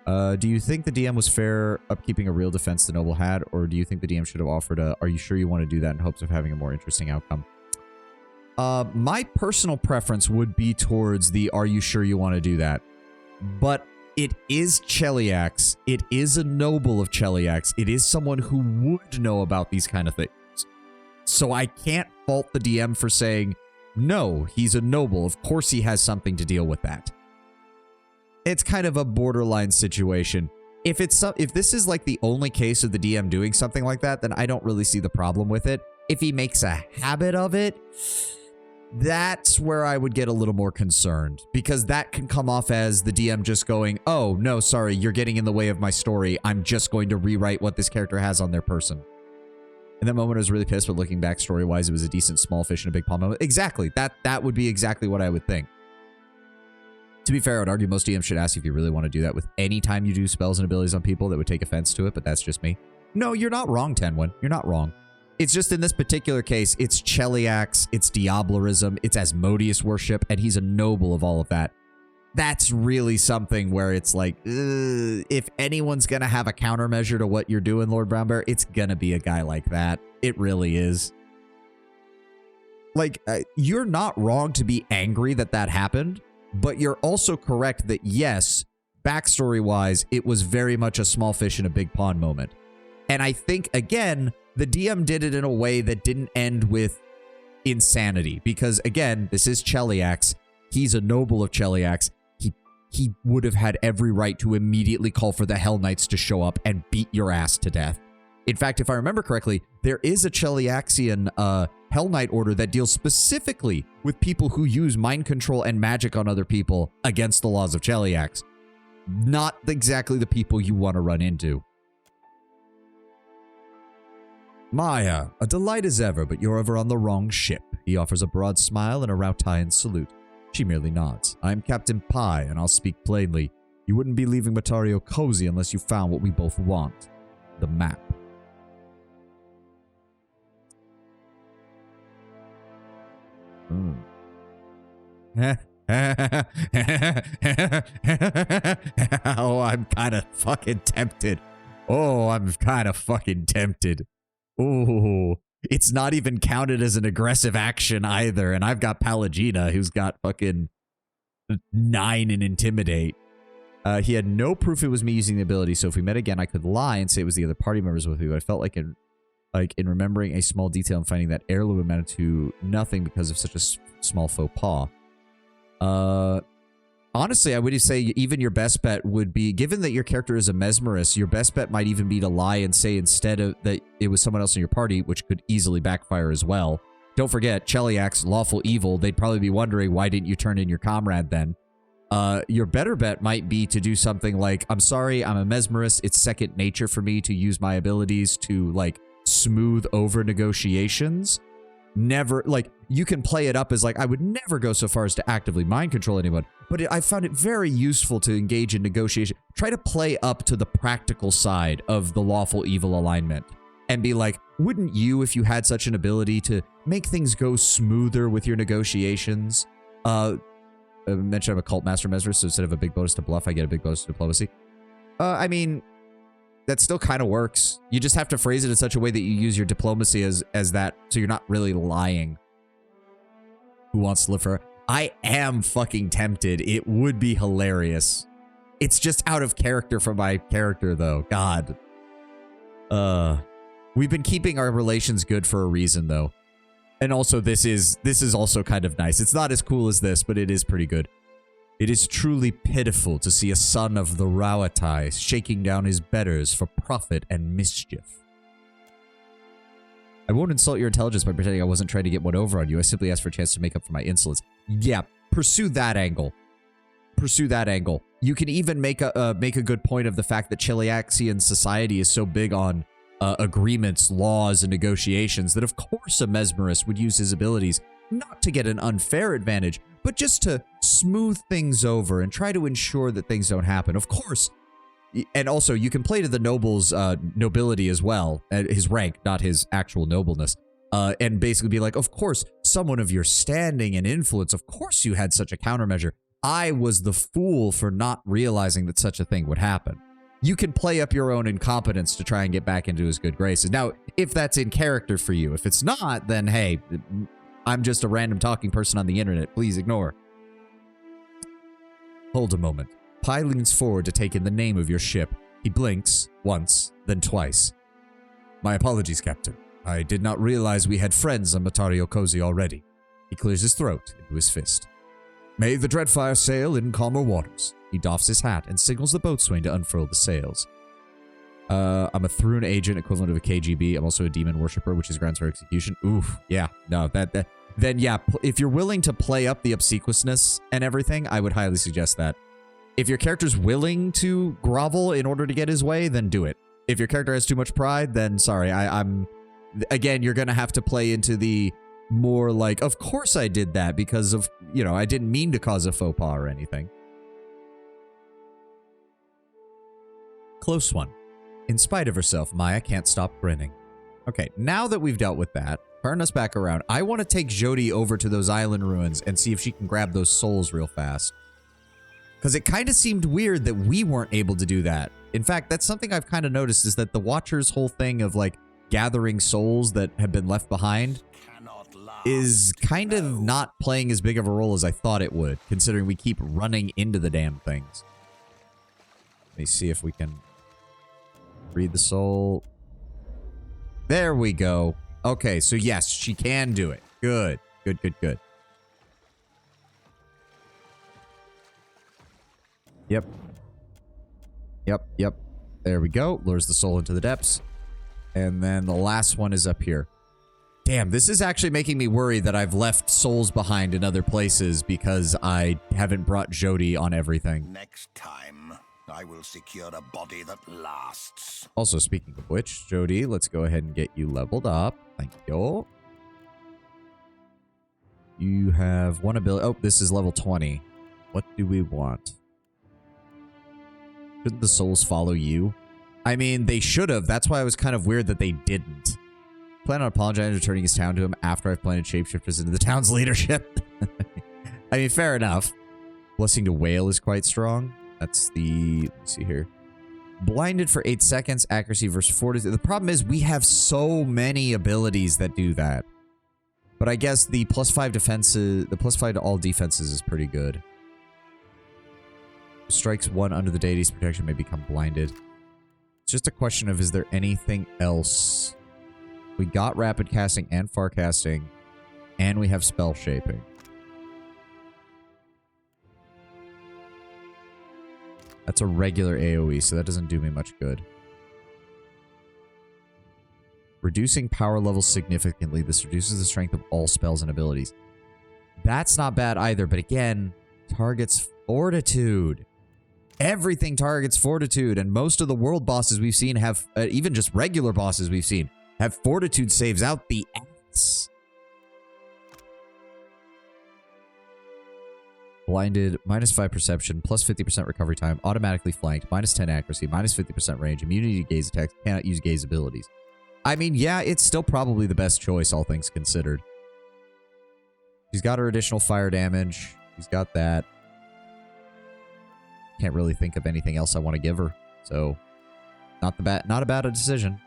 Do you think the DM was fair upkeeping a real defense the noble had, or do you think the DM should have offered a, are you sure you want to do that in hopes of having a more interesting outcome? My personal preference would be towards the, are you sure you want to do that? But it is Cheliax. It is a noble of Cheliax. It is someone who would know about these kind of things. So I can't fault the DM for saying, no, he's a noble. Of course he has something to deal with that. It's kind of a borderline situation. If this is like the only case of the DM doing something like that, then I don't really see the problem with it. If he makes a habit of it, that's where I would get a little more concerned, because that can come off as the DM just going, oh, no, sorry, you're getting in the way of my story. I'm just going to rewrite what this character has on their person. In that moment, I was really pissed, but looking back story-wise, it was a decent small fish in a big pond moment. Exactly. That would be exactly what I would think. To be fair, I would argue most DMs should ask if you really want to do that with any time you do spells and abilities on people that would take offense to it, but that's just me. No, you're not wrong, Tenwin. You're not wrong. It's just in this particular case, it's Cheliax, it's Diablerism, it's Asmodeus worship, and he's a noble of all of that. That's really something where it's like, if anyone's going to have a countermeasure to what you're doing, Lord Brownbear, it's going to be a guy like that. It really is. Like, you're not wrong to be angry that that happened, but you're also correct that, yes, backstory-wise, it was very much a small fish in a big pond moment. And I think, again, the DM did it in a way that didn't end with insanity. Because, again, this is Cheliax. He's a noble of Cheliax. He would have had every right to immediately call for the Hell Knights to show up and beat your ass to death. In fact, if I remember correctly, there is a Cheliaxian Hell Knight order that deals specifically with people who use mind control and magic on other people against the laws of Cheliax. Not exactly the people you want to run into. Maya, a delight as ever, but you're over on the wrong ship. He offers a broad smile and a Rautian salute. She merely nods. I'm Captain Pye, and I'll speak plainly. You wouldn't be leaving Matario cozy unless you found what we both want. The map. Oh, I'm kind of fucking tempted. Oh, I'm kind of fucking tempted. Oh, it's not even counted as an aggressive action either. And I've got Pallegina, who's got fucking 9 in Intimidate. He had no proof it was me using the ability, so if we met again, I could lie and say it was the other party members with me. But I felt like in remembering a small detail and finding that heirloom amounted to nothing because of such a small faux pas. Honestly, I would say even your best bet would be, given that your character is a mesmerist, your best bet might even be to lie and say instead of that it was someone else in your party, which could easily backfire as well. Don't forget, Cheliax, lawful evil, they'd probably be wondering, why didn't you turn in your comrade then? Your better bet might be to do something like, I'm sorry, I'm a mesmerist, it's second nature for me to use my abilities to, like, smooth over negotiations. never, like, you can play it up as like, I would never go so far as to actively mind control anyone, but I found it very useful to engage in negotiation. Try to play up to the practical side of the lawful evil alignment and be like, wouldn't you, if you had such an ability to make things go smoother with your negotiations? I mentioned I'm a cult master mesmerist, so instead of a big bonus to bluff, I get a big bonus to diplomacy. I mean, that still kind of works. You just have to phrase it in such a way that you use your diplomacy as that, so you're not really lying. Who wants to live forever? I am fucking tempted. It would be hilarious. It's just out of character for my character, though. God. We've been keeping our relations good for a reason, though. And also, this is also kind of nice. It's not as cool as this, but it is pretty good. It is truly pitiful to see a son of the Rauatai shaking down his betters for profit and mischief. I won't insult your intelligence by pretending I wasn't trying to get one over on you. I simply asked for a chance to make up for my insolence. Yeah, pursue that angle. Pursue that angle. You can even make a good point of the fact that Chiliaxian society is so big on agreements, laws, and negotiations that of course a mesmerist would use his abilities not to get an unfair advantage, but just to smooth things over and try to ensure that things don't happen. Of course, and also you can play to the noble's nobility as well, his rank, not his actual nobleness, and basically be like, of course, someone of your standing and influence, of course you had such a countermeasure. I was the fool for not realizing that such a thing would happen. You can play up your own incompetence to try and get back into his good graces. Now, if that's in character for you, if it's not, then hey, I'm just a random talking person on the internet. Please ignore. Hold a moment. Pi leans forward to take in the name of your ship. He blinks once, then twice. My apologies, Captain. I did not realize we had friends on Matario Cozy already. He clears his throat into his fist. May the Dreadfire sail in calmer waters. He doffs his hat and signals the boatswain to unfurl the sails. I'm a Thrune agent, equivalent of a KGB. I'm also a demon worshipper, which is grounds for execution. Oof, yeah, no, then yeah, if you're willing to play up the obsequiousness and everything, I would highly suggest that. If your character's willing to grovel in order to get his way, then do it. If your character has too much pride, then sorry, again, you're gonna have to play into the more like, of course I did that because of, you know, I didn't mean to cause a faux pas or anything. Close one. In spite of herself, Maya can't stop grinning. Okay, now that we've dealt with that, turn us back around. I want to take Jody over to those island ruins and see if she can grab those souls real fast. Because it kind of seemed weird that we weren't able to do that. In fact, that's something I've kind of noticed is that the Watcher's whole thing of like gathering souls that have been left behind is kind of not playing as big of a role as I thought it would, considering we keep running into the damn things. Let me see if we can read the soul. There we go. Okay, so yes, she can do it. Good. Good, good, good. Yep. Yep, yep. There we go. Lures the soul into the depths. And then the last one is up here. Damn, this is actually making me worry that I've left souls behind in other places because I haven't brought Jody on everything. Next time, I will secure a body that lasts. Also, speaking of which, Jody, let's go ahead and get you leveled up. Thank you. You have one ability. Oh, this is level 20. What do we want? Shouldn't the souls follow you? I mean, they should have. That's why I was kind of weird that they didn't. Plan on apologizing and returning his town to him after I've planted shapeshifters into the town's leadership. I mean, fair enough. Blessing to Whale is quite strong. That's the... Let's see here. Blinded for 8 seconds. Accuracy versus fortitude. The problem is we have so many abilities that do that. But I guess the +5 defenses... The +5 to all defenses is pretty good. Strikes one under the deity's protection may become blinded. It's just a question of, is there anything else? We got rapid casting and far casting, and we have spell shaping. That's a regular AoE, so that doesn't do me much good. Reducing power levels significantly. This reduces the strength of all spells and abilities. That's not bad either, but again, targets fortitude. Everything targets fortitude, and most of the world bosses we've seen have, even just regular bosses we've seen, have fortitude saves out the ass. Blinded, -5 perception, +50% recovery time, automatically flanked, -10 accuracy, -50% range, immunity to gaze attacks, cannot use gaze abilities. I mean, yeah, it's still probably the best choice, all things considered. She's got her additional fire damage. She's got that. Can't really think of anything else I want to give her. So, not a bad decision.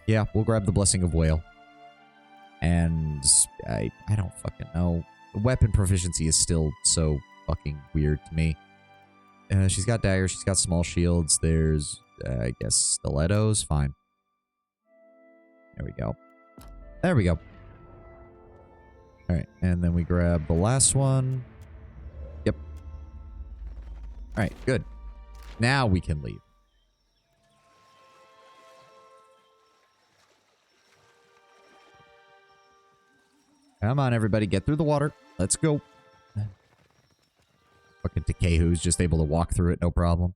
Yeah, we'll grab the Blessing of Whale. And I don't fucking know. The weapon proficiency is still so fucking weird to me. She's got daggers. She's got small shields. There's, I guess, stilettos. Fine. There we go. There we go. All right, and then we grab the last one. Yep. All right, good. Now we can leave. Come on, everybody. Get through the water. Let's go. Fucking Takehu's just able to walk through it, no problem.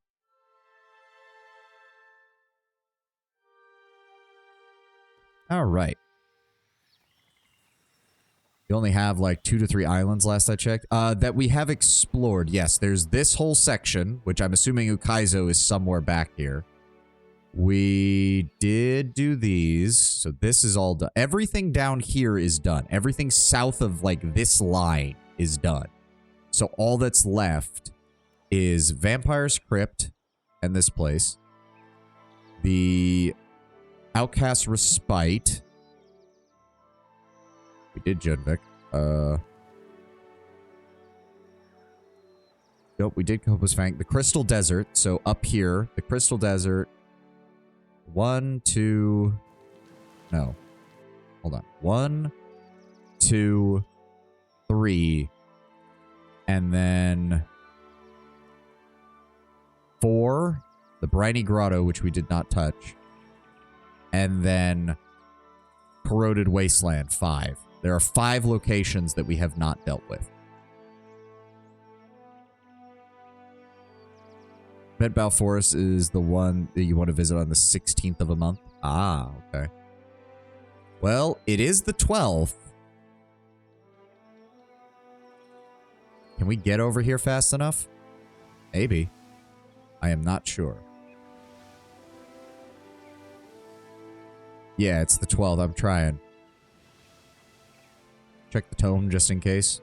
All right. You only have like 2 to 3 islands last I checked. That we have explored. Yes, there's this whole section, which I'm assuming Ukaizo is somewhere back here. We did do these, so this is all done. Everything down here is done. Everything south of, like, this line is done. So all that's left is Vampire's Crypt and this place. The Outcast Respite. We did Junvik. Nope, we did Kopos Fang. The Crystal Desert, so up here, the Crystal Desert. 1, 2... No. Hold on. 1, 2, 3. And then... 4. The Briny Grotto, which we did not touch. And then... Corroded Wasteland, 5. There are 5 locations that we have not dealt with. Bedbow Forest is the one that you want to visit on the 16th of a month. Ah, okay. Well, it is the 12th. Can we get over here fast enough? Maybe. I am not sure. Yeah, it's the 12th. I'm trying. Check the tone just in case.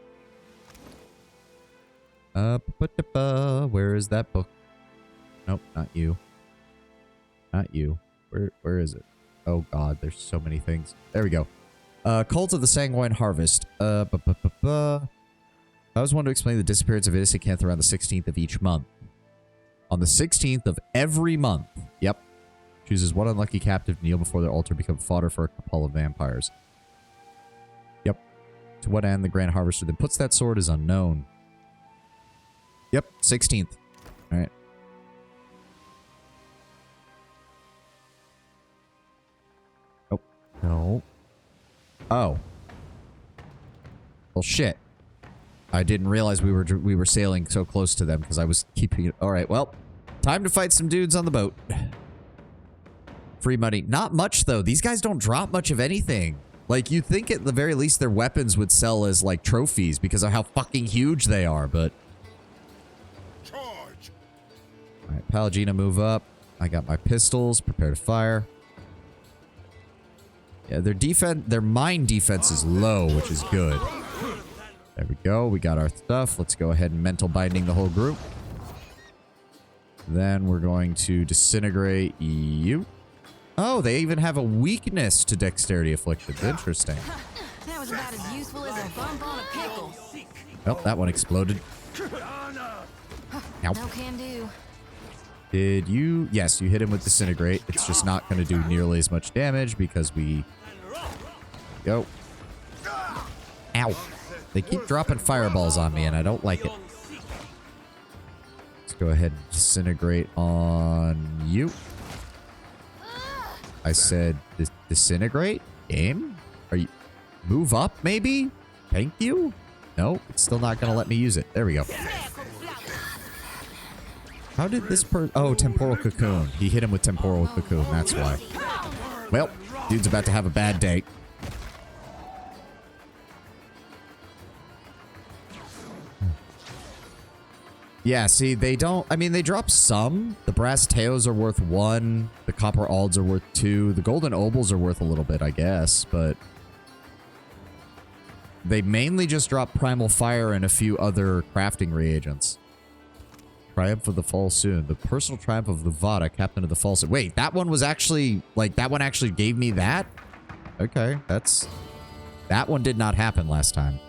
Where is that book? Nope, not you. Not you. Where is it? Oh god, there's so many things. There we go. Cult of the Sanguine Harvest. I was one to explain the disappearance of Issicanth around the 16th of each month. On the 16th of every month. Yep. Chooses one unlucky captive to kneel before their altar, become fodder for a couple of vampires. Yep. To what end the Grand Harvester then puts that sword is unknown. Yep, 16th. Alright. Oh. No. Oh. Well, shit. I didn't realize we were sailing so close to them because I was keeping it. Alright, well. Time to fight some dudes on the boat. Free money. Not much, though. These guys don't drop much of anything. Like, you'd think at the very least their weapons would sell as, like, trophies because of how fucking huge they are, but... Charge! Alright, Palagina, move up. I got my pistols. Prepare to fire. Yeah, their mine defense is low, which is good. There we go. We got our stuff. Let's go ahead and mental binding the whole group. Then we're going to disintegrate you. Oh, they even have a weakness to dexterity afflictions. Interesting. That was about as useful as a bump on a pickle. Well, that one exploded. Ow. No can do. Did you? Yes, you hit him with disintegrate. It's just not going to do nearly as much damage because we... Go. Ow. They keep dropping fireballs on me and I don't like it. Let's go ahead and disintegrate on you. I said disintegrate? Game? Are you... Move up, maybe? Thank you? No, it's still not going to let me use it. There we go. How did this Oh, Temporal Cocoon. He hit him with Temporal Cocoon. That's why. Well, dude's about to have a bad day. Yeah, see, they don't... I mean, they drop some. The brass tails are worth 1. The copper alds are worth 2. The golden obols are worth a little bit, I guess, but... They mainly just drop primal fire and a few other crafting reagents. Triumph of the Fall Soon. The personal triumph of Luvada, captain of the Fall Soon. Wait, that one was actually... Like, that one actually gave me that? Okay, that's... That one did not happen last time.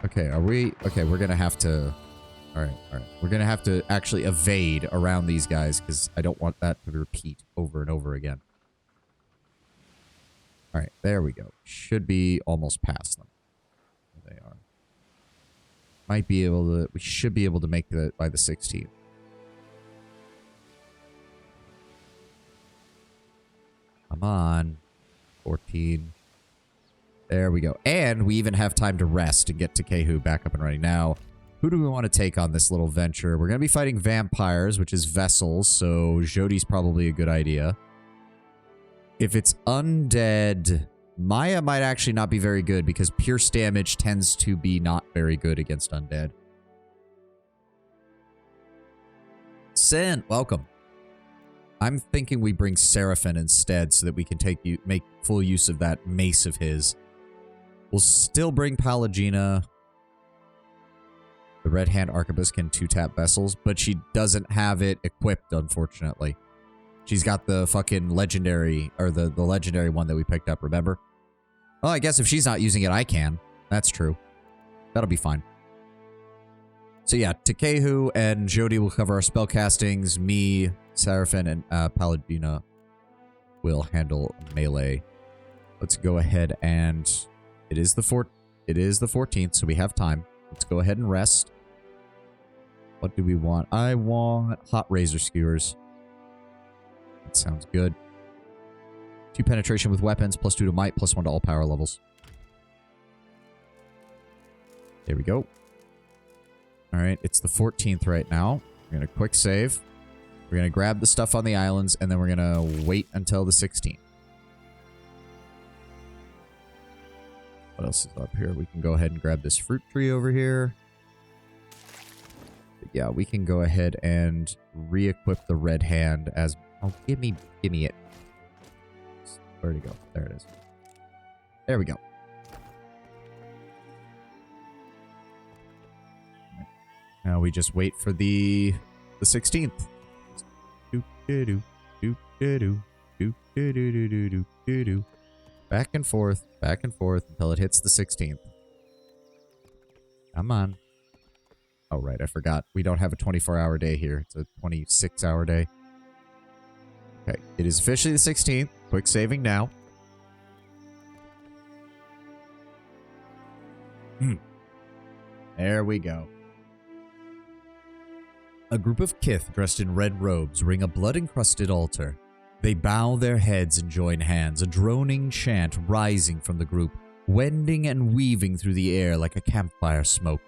Okay, are we... Okay, we're gonna have to... Alright. We're gonna have to actually evade around these guys, because I don't want that to repeat over and over again. Alright, there we go. Should be almost past them. There they are. Might be able to... We should be able to make that by the 16th. Come on. 14. There we go. And we even have time to rest and get Tekehu back up and running. Now, who do we want to take on this little venture? We're going to be fighting vampires, which is vessels, so Jodi's probably a good idea. If it's undead, Maya might actually not be very good because pierce damage tends to be not very good against undead. Sin, welcome. I'm thinking we bring Seraphim instead so that we can make full use of that mace of his. We'll still bring Pallegina. The Red Hand Arquebus can 2-tap vessels, but she doesn't have it equipped, unfortunately. She's got the fucking legendary, or the legendary one that we picked up, remember? Well, I guess if she's not using it, I can. That's true. That'll be fine. So yeah, Tekehu and Jodi will cover our spell castings. Me, Seraphim, and Pallegina will handle melee. Let's go ahead and... It is the 14th, so we have time. Let's go ahead and rest. What do we want? I want hot razor skewers. That sounds good. 2 penetration with weapons, +2 to might, +1 to all power levels. There we go. Alright, it's the 14th right now. We're going to quick save. We're going to grab the stuff on the islands, and then we're going to wait until the 16th. What else is up here? We can go ahead and grab this fruit tree over here. But yeah, we can go ahead and re-equip the red hand as... Oh, give me it. Where'd it go? There it is. There we go. Now we just wait for the 16th. Back and forth until it hits the 16th. Come on. Oh, right, I forgot. We don't have a 24-hour day here. It's a 26-hour day. Okay, it is officially the 16th. Quick saving now. There we go. A group of kith dressed in red robes ring a blood-encrusted altar. They bow their heads and join hands, a droning chant rising from the group, wending and weaving through the air like a campfire smoke.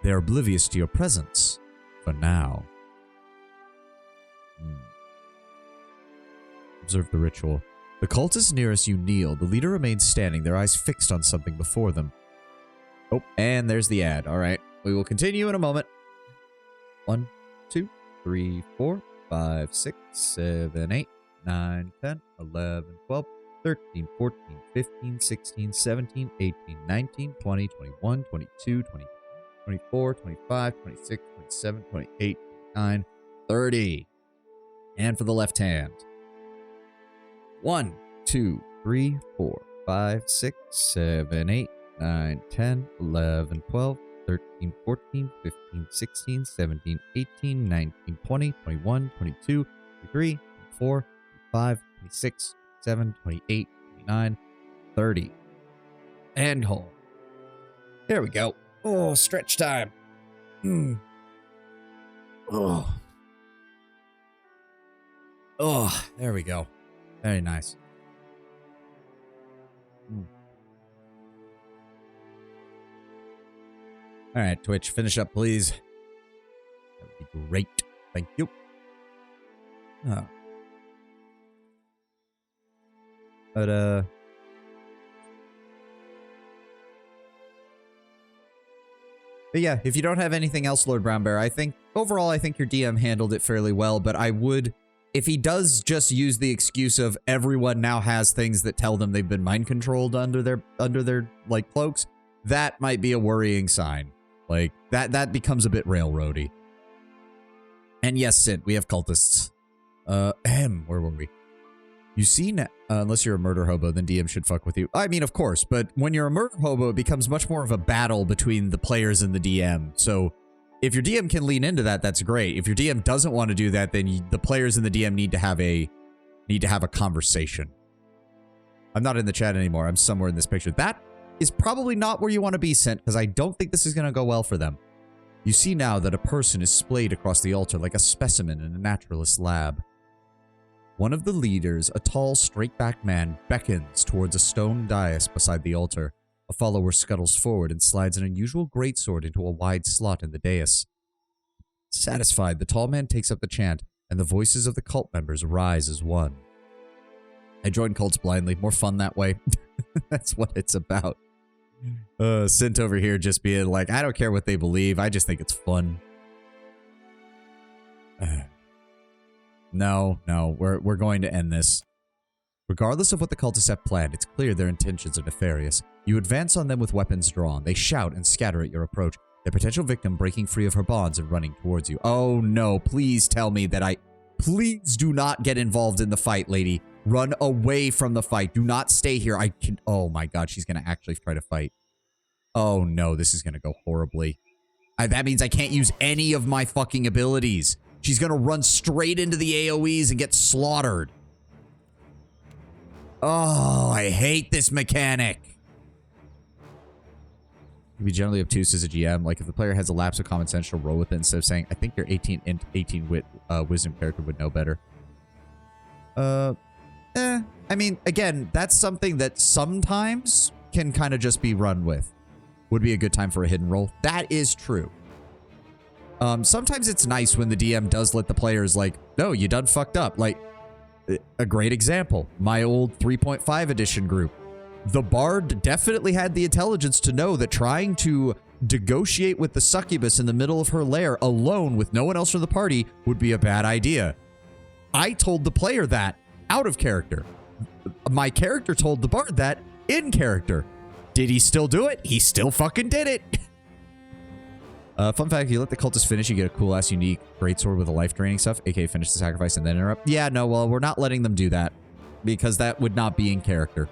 They are oblivious to your presence, for now. Observe the ritual. The cultists nearest you kneel. The leader remains standing, their eyes fixed on something before them. Oh, and there's the ad. All right, we will continue in a moment. 1, 2, 3, 4, 5, 6, 7, 8, 9, 10, 11, 12, 13, 14, 15, 16, 17, 18, 19, 20, 21, 22, 23, 24, 25, 26, 27, 28, 29, 30. And for the left hand. 1, 2, 3, 4, 5, 6, 7, 8, 9, 10, 11, 12, 13, 14, 15, 16, 17, 18, 19, 20, 21, 22, 23, 24, 25, 26, 27, 28, 29, 30. And hold. There we go. Oh, stretch time. Oh. Oh, there we go. Very nice. All right, Twitch, finish up, please. That would be great. Thank you. But, But yeah, if you don't have anything else, Lord Brown Bear, I think overall, I think your DM handled it fairly well. But I would, if he does just use the excuse of everyone now has things that tell them they've been mind controlled under their like cloaks, that might be a worrying sign. Like that becomes a bit railroady. And yes, Sid, we have cultists. Where were we? You see, unless you're a murder hobo, then DM should fuck with you. I mean, of course, but when you're a murder hobo, it becomes much more of a battle between the players and the DM. So if your DM can lean into that, that's great. If your DM doesn't want to do that, then the players and the DM need to have a conversation. I'm not in the chat anymore. I'm somewhere in this picture. That is probably not where you want to be sent, because I don't think this is going to go well for them. You see now that a person is splayed across the altar like a specimen in a naturalist's lab. One of the leaders, a tall, straight-backed man, beckons towards a stone dais beside the altar. A follower scuttles forward and slides an unusual greatsword into a wide slot in the dais. Satisfied, the tall man takes up the chant, and the voices of the cult members rise as one. I join cults blindly. More fun that way. That's what it's about. Sint over here just being like, I don't care what they believe. I just think it's fun. No, we're going to end this. Regardless of what the cultists have planned, it's clear their intentions are nefarious. You advance on them with weapons drawn. They shout and scatter at your approach, their potential victim breaking free of her bonds and running towards you. Oh no, please tell me that Please do not get involved in the fight, lady. Run away from the fight. Do not stay here. Oh my god, she's going to actually try to fight. Oh no, this is going to go horribly. That means I can't use any of my fucking abilities. She's going to run straight into the AoEs and get slaughtered. Oh, I hate this mechanic. You be generally obtuse as a GM. Like, if the player has a lapse of common sense, she'll roll with it instead of saying, I think your 18 wisdom character would know better. I mean, again, that's something that sometimes can kind of just be run with. Would be a good time for a hidden roll. That is true. Sometimes it's nice when the DM does let the players like, no, you done fucked up. Like, a great example, my old 3.5 edition group. The Bard definitely had the intelligence to know that trying to negotiate with the succubus in the middle of her lair alone with no one else from the party would be a bad idea. I told the player that out of character. My character told the Bard that in character. Did he still do it? He still fucking did it. Fun fact, if you let the cultist finish, you get a cool-ass unique greatsword with a life-draining stuff, aka finish the sacrifice and then interrupt. Yeah, no, well, we're not letting them do that, because that would not be in character.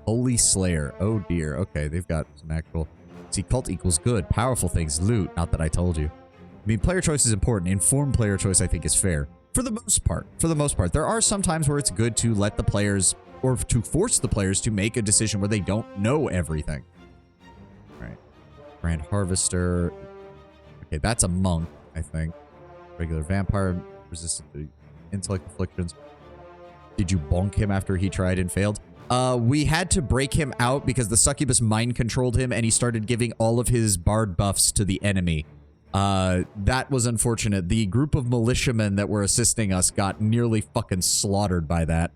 Holy Slayer. Oh, dear. Okay, they've got some actual... See, cult equals good. Powerful things. Loot. Not that I told you. I mean, player choice is important. Informed player choice, I think, is fair. For the most part. For the most part. There are some times where it's good to let the players, or to force the players to make a decision where they don't know everything. Grand Harvester. Okay, that's a monk, I think. Regular vampire, resistant to intellect afflictions. Did you bonk him after he tried and failed? We had to break him out because the succubus mind controlled him and he started giving all of his bard buffs to the enemy. That was unfortunate. The group of militiamen that were assisting us got nearly fucking slaughtered by that.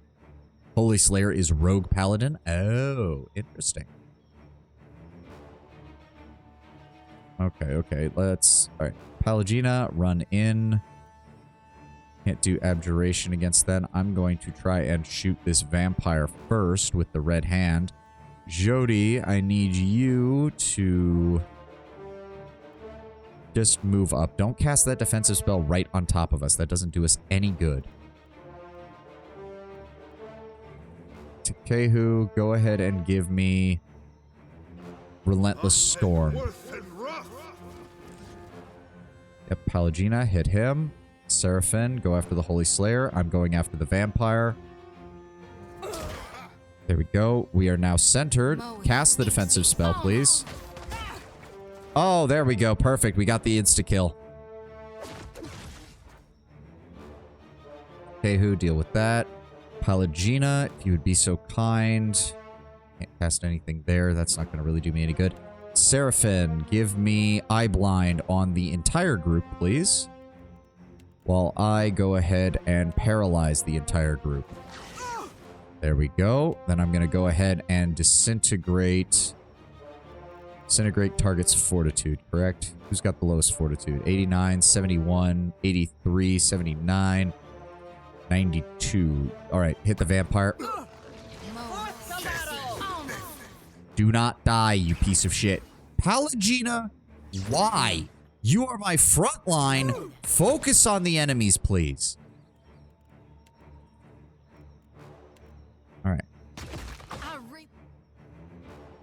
Holy Slayer is rogue paladin. Oh, interesting. Okay, let's... Alright, Pallegina, run in. Can't do abjuration against that. I'm going to try and shoot this vampire first with the red hand. Jody, I need you to... just move up. Don't cast that defensive spell right on top of us. That doesn't do us any good. Takehu, go ahead and give me... Relentless Storm. Yep, Pallegina, hit him. Seraphin, go after the Holy Slayer. I'm going after the vampire. There we go. We are now centered. Cast the defensive spell, please. Oh, there we go. Perfect. We got the insta-kill. Kehu, deal with that. Pallegina, if you would be so kind. Can't cast anything there. That's not going to really do me any good. Seraphin, give me Eye Blind on the entire group, please. While I go ahead and paralyze the entire group. There we go. Then I'm going to go ahead and disintegrate Disintegrate target's fortitude, correct? Who's got the lowest fortitude? 89, 71, 83, 79, 92. All right, hit the vampire. Do not die, you piece of shit. Pallegina, why? You are my front line. Focus on the enemies, please. All right.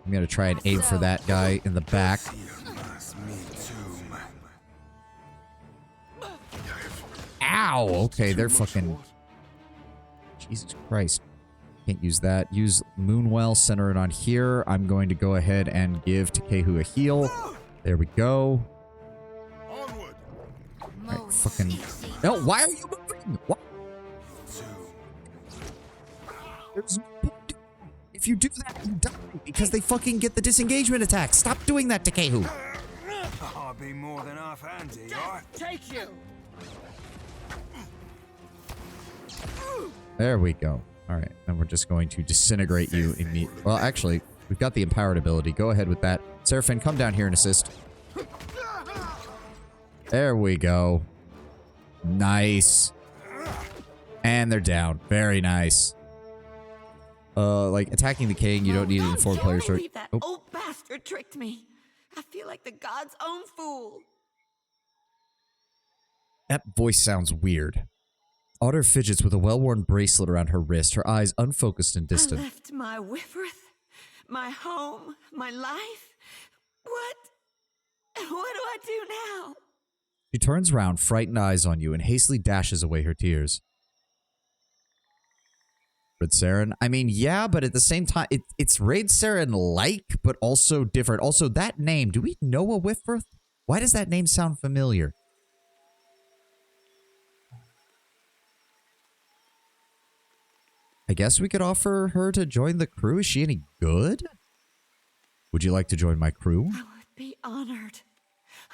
I'm going to try and aim for that guy in the back. Ow! Okay, they're fucking... Jesus Christ. Can't use that. Use Moonwell, center it on here. I'm going to go ahead and give Takehu a heal. There we go. Right, fucking... No, why are you moving? What? There's no point. If you do that, you die because they fucking get the disengagement attack. Stop doing that, Takehu. I'll be more than half-handy, right? Take you. There we go. All right, and we're just going to disintegrate you immediately. Well, actually, we've got the empowered ability. Go ahead with that. Seraphine, come down here and assist. There we go. Nice. And they're down. Very nice. Like, attacking the king, you don't need it in 4 players. That old bastard tricked me. I feel like the god's own fool. That voice sounds weird. Otter fidgets with a well-worn bracelet around her wrist, her eyes unfocused and distant. I left my Whiffreth, my home, my life. What do I do now? She turns round, frightened eyes on you, and hastily dashes away her tears. Raid Saren? I mean, yeah, but at the same time, it's Raid Saren-like, but also different. Also, that name, do we know a Whiffreth? Why does that name sound familiar? I guess we could offer her to join the crew. Is she any good? Would you like to join my crew? I would be honored.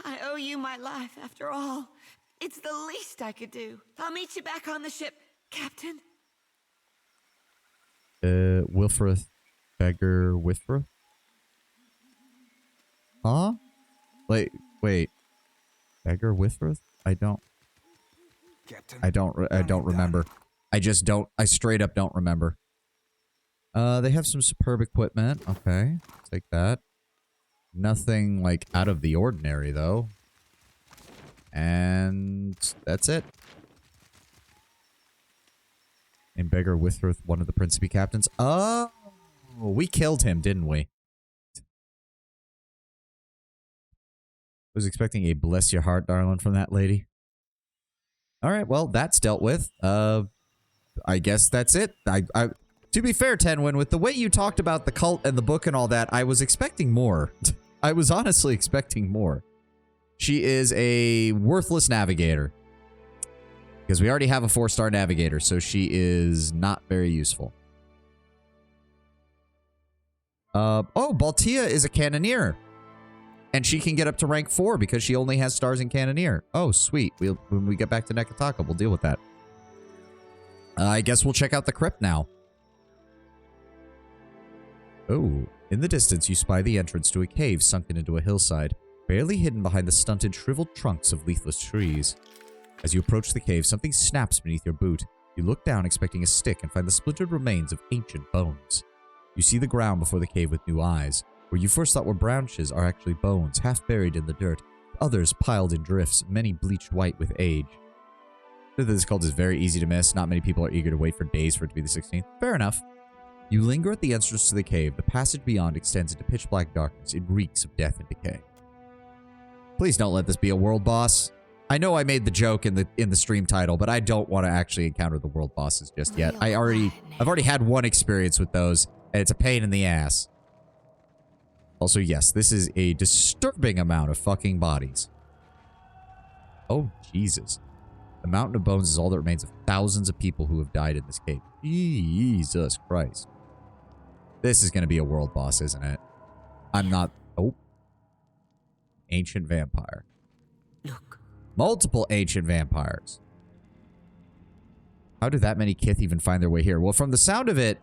I owe you my life, after all. It's the least I could do. I'll meet you back on the ship, Captain. Wilfrith. Beggar Whiffreth? Huh? Wait. Beggar Whiffreth? I don't remember. I straight up don't remember. They have some superb equipment. Okay. Take that. Nothing, like, out of the ordinary, though. And that's it. And Beggar Whiffreth, one of the Principe captains. Oh! We killed him, didn't we? Was expecting a bless your heart, darling, from that lady. Alright, well, that's dealt with. I guess that's it. To be fair, Tenwin, with the way you talked about the cult and the book and all that, I was expecting more. I was honestly expecting more. She is a worthless navigator. Because we already have a 4-star navigator, so she is not very useful. Oh, Baltia is a cannoneer. And she can get up to rank 4 because she only has stars in cannoneer. Oh, sweet. When we get back to Nekataka, we'll deal with that. I guess we'll check out the crypt now. Oh, in the distance you spy the entrance to a cave sunken into a hillside, barely hidden behind the stunted, shriveled trunks of leafless trees. As you approach the cave, something snaps beneath your boot. You look down expecting a stick and find the splintered remains of ancient bones. You see the ground before the cave with new eyes. Where you first thought were branches are actually bones, half buried in the dirt, others piled in drifts, many bleached white with age. This cult is very easy to miss. Not many people are eager to wait for days for it to be the 16th. Fair enough. You linger at the entrance to the cave. The passage beyond extends into pitch black darkness. It reeks of death and decay. Please don't let this be a world boss. I know I made the joke in the stream title, but I don't want to actually encounter the world bosses just yet. I've already had one experience with those, and it's a pain in the ass. Also, yes, this is a disturbing amount of fucking bodies. Oh, Jesus. The Mountain of Bones is all that remains of thousands of people who have died in this cave. Jesus Christ. This is going to be a world boss, isn't it? I'm not... Oh. Ancient vampire. Look. Multiple ancient vampires. How did that many Kith even find their way here? Well, from the sound of it,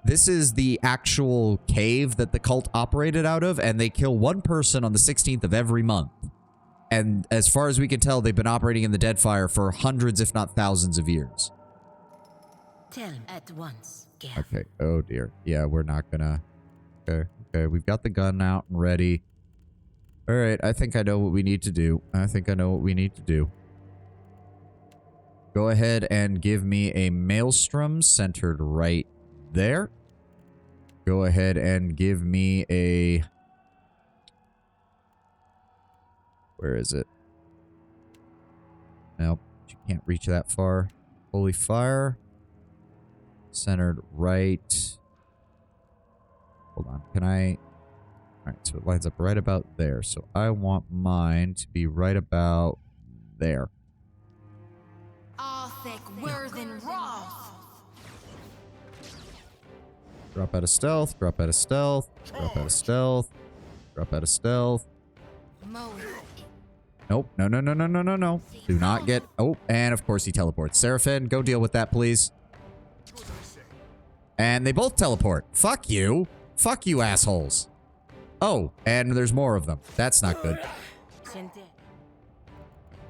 This is the actual cave that the cult operated out of, and they kill one person on the 16th of every month. And as far as we can tell, they've been operating in the Deadfire for hundreds, if not thousands of years. Tell at once, Gav. Okay. Oh, dear. Yeah, we're not gonna... Okay. Okay, we've got the gun out and ready. All right, I think I know what we need to do. Go ahead and give me a Maelstrom centered right there. Go ahead and give me a... Where is it? Nope, you can't reach that far. Holy Fire. Centered right. Hold on, can I... Alright, so it lines up right about there. So I want mine to be right about there. Drop out of stealth, drop out of stealth, drop out of stealth, drop out of stealth. Nope, no, no, no, no, no, no, no. Do not get... Oh, and of course he teleports. Seraphim, go deal with that, please. And they both teleport. Fuck you. Fuck you, assholes. Oh, and there's more of them. That's not good.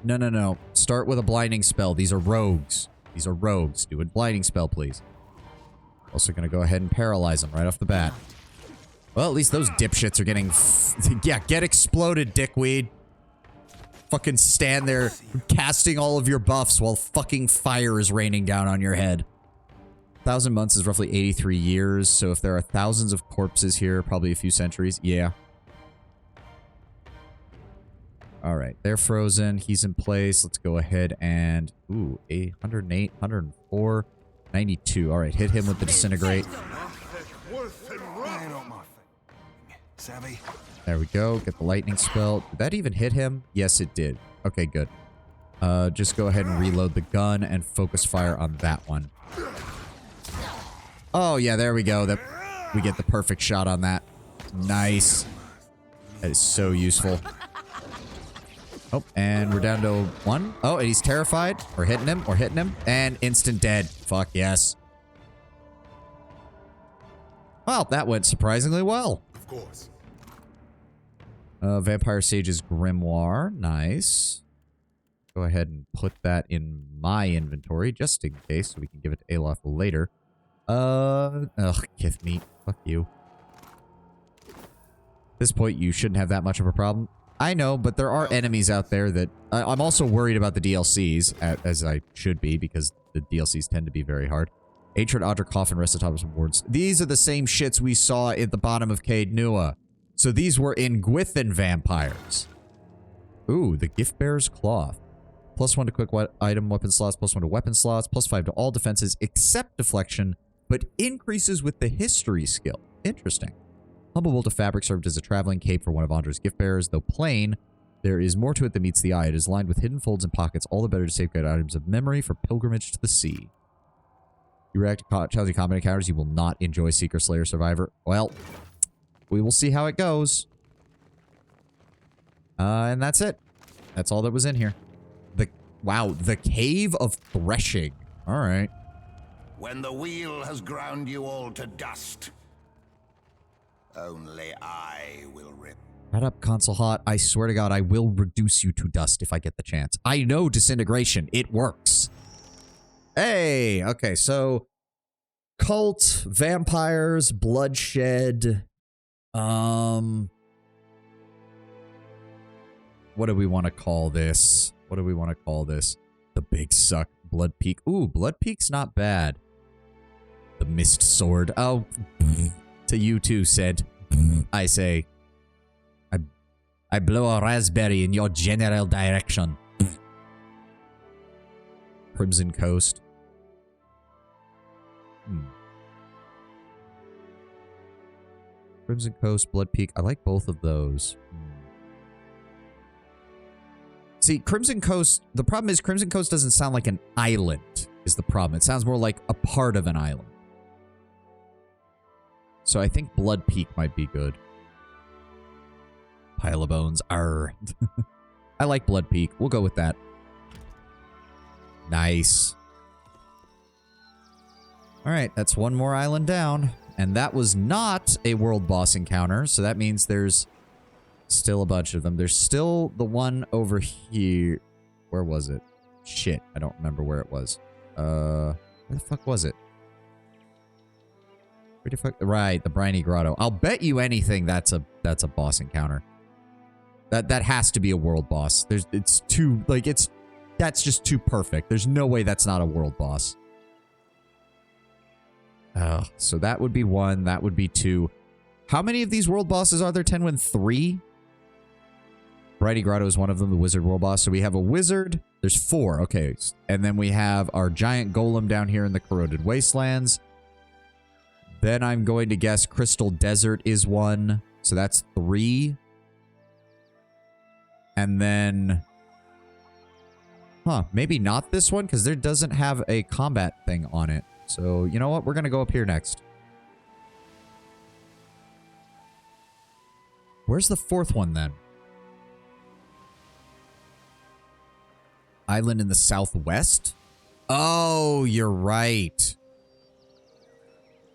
No, no, no. Start with a blinding spell. These are rogues. These are rogues. Do a blinding spell, please. Also gonna go ahead and paralyze them right off the bat. Well, at least those dipshits are getting... Yeah, get exploded, dickweed. Fucking stand there casting all of your buffs while fucking fire is raining down on your head. 1,000 months is roughly 83 years, so if there are thousands of corpses here, probably a few centuries. Yeah. Alright, they're frozen. He's in place. Let's go ahead and... Ooh, 108, 104, 92. Alright, hit him with the Disintegrate. There we go. Get the lightning spell. Did that even hit him? Yes, it did. Okay, good. Just go ahead and reload the gun and focus fire on that one. Oh, yeah, there we go. We get the perfect shot on that. Nice. That is so useful. Oh, and we're down to 1. Oh, and he's terrified. We're hitting him, and instant dead. Fuck yes. Well, that went surprisingly well. Of course. Vampire Sage's Grimoire. Nice. Go ahead and put that in my inventory, just in case, so we can give it to Aloth later. Ugh, Kith meat. Fuck you. At this point, you shouldn't have that much of a problem. I know, but there are enemies out there that... I'm also worried about the DLCs, as I should be, because the DLCs tend to be very hard. Atrid, Audra, and Recitatus Wards. These are the same shits we saw at the bottom of Caed Nua. So these were in Gwithan vampires. Ooh, the Gift Bearer's Cloth. +1 to quick item weapon slots, +1 to weapon slots, +5 to all defenses except deflection, but increases with the history skill. Interesting. Humble Bolt of Fabric served as a traveling cape for one of Andra's gift bearers. Though plain, there is more to it than meets the eye. It is lined with hidden folds and pockets, all the better to safeguard items of memory for pilgrimage to the sea. You react to challenging combat encounters, you will not enjoy Seeker, Slayer, Survivor. Well, we will see how it goes. And that's it. That's all that was in here. Wow, the Cave of Threshing. All right. When the wheel has ground you all to dust, only I will rip. Shut up, Console Hot. I swear to God, I will reduce you to dust if I get the chance. I know disintegration. It works. Hey, okay, so cult, vampires, bloodshed. What do we want to call this? What do we want to call this? The Big Suck. Blood Peak. Ooh, Blood Peak's not bad. The Mist Sword. Oh, to you too, said. I say. I blow a raspberry in your general direction. Crimson Coast. Crimson Coast, Blood Peak. I like both of those. See, Crimson Coast, the problem is Crimson Coast doesn't sound like an island, is the problem. It sounds more like a part of an island. So I think Blood Peak might be good. Pile of Bones. Arr. I like Blood Peak. We'll go with that. Nice. Alright, that's one more island down. And that was not a world boss encounter, so that means there's still a bunch of them. There's still the one over here. Where was it? Shit, I don't remember where it was. Where the fuck was it? Where the fuck? Right, the Briny Grotto. I'll bet you anything that's a boss encounter. That has to be a world boss. It's too, like, that's just too perfect. There's no way that's not a world boss. So that would be 1. That would be 2. How many of these world bosses are there, Tenwin? 3? Briny Grotto is one of them, the wizard world boss. So we have a wizard. There's 4. Okay. And then we have our giant golem down here in the Corroded Wastelands. Then I'm going to guess Crystal Desert is 1. So that's 3. And then... maybe not this one, because there doesn't have a combat thing on it. So, you know what? We're going to go up here next. Where's the 4th one, then? Island in the southwest? Oh, you're right.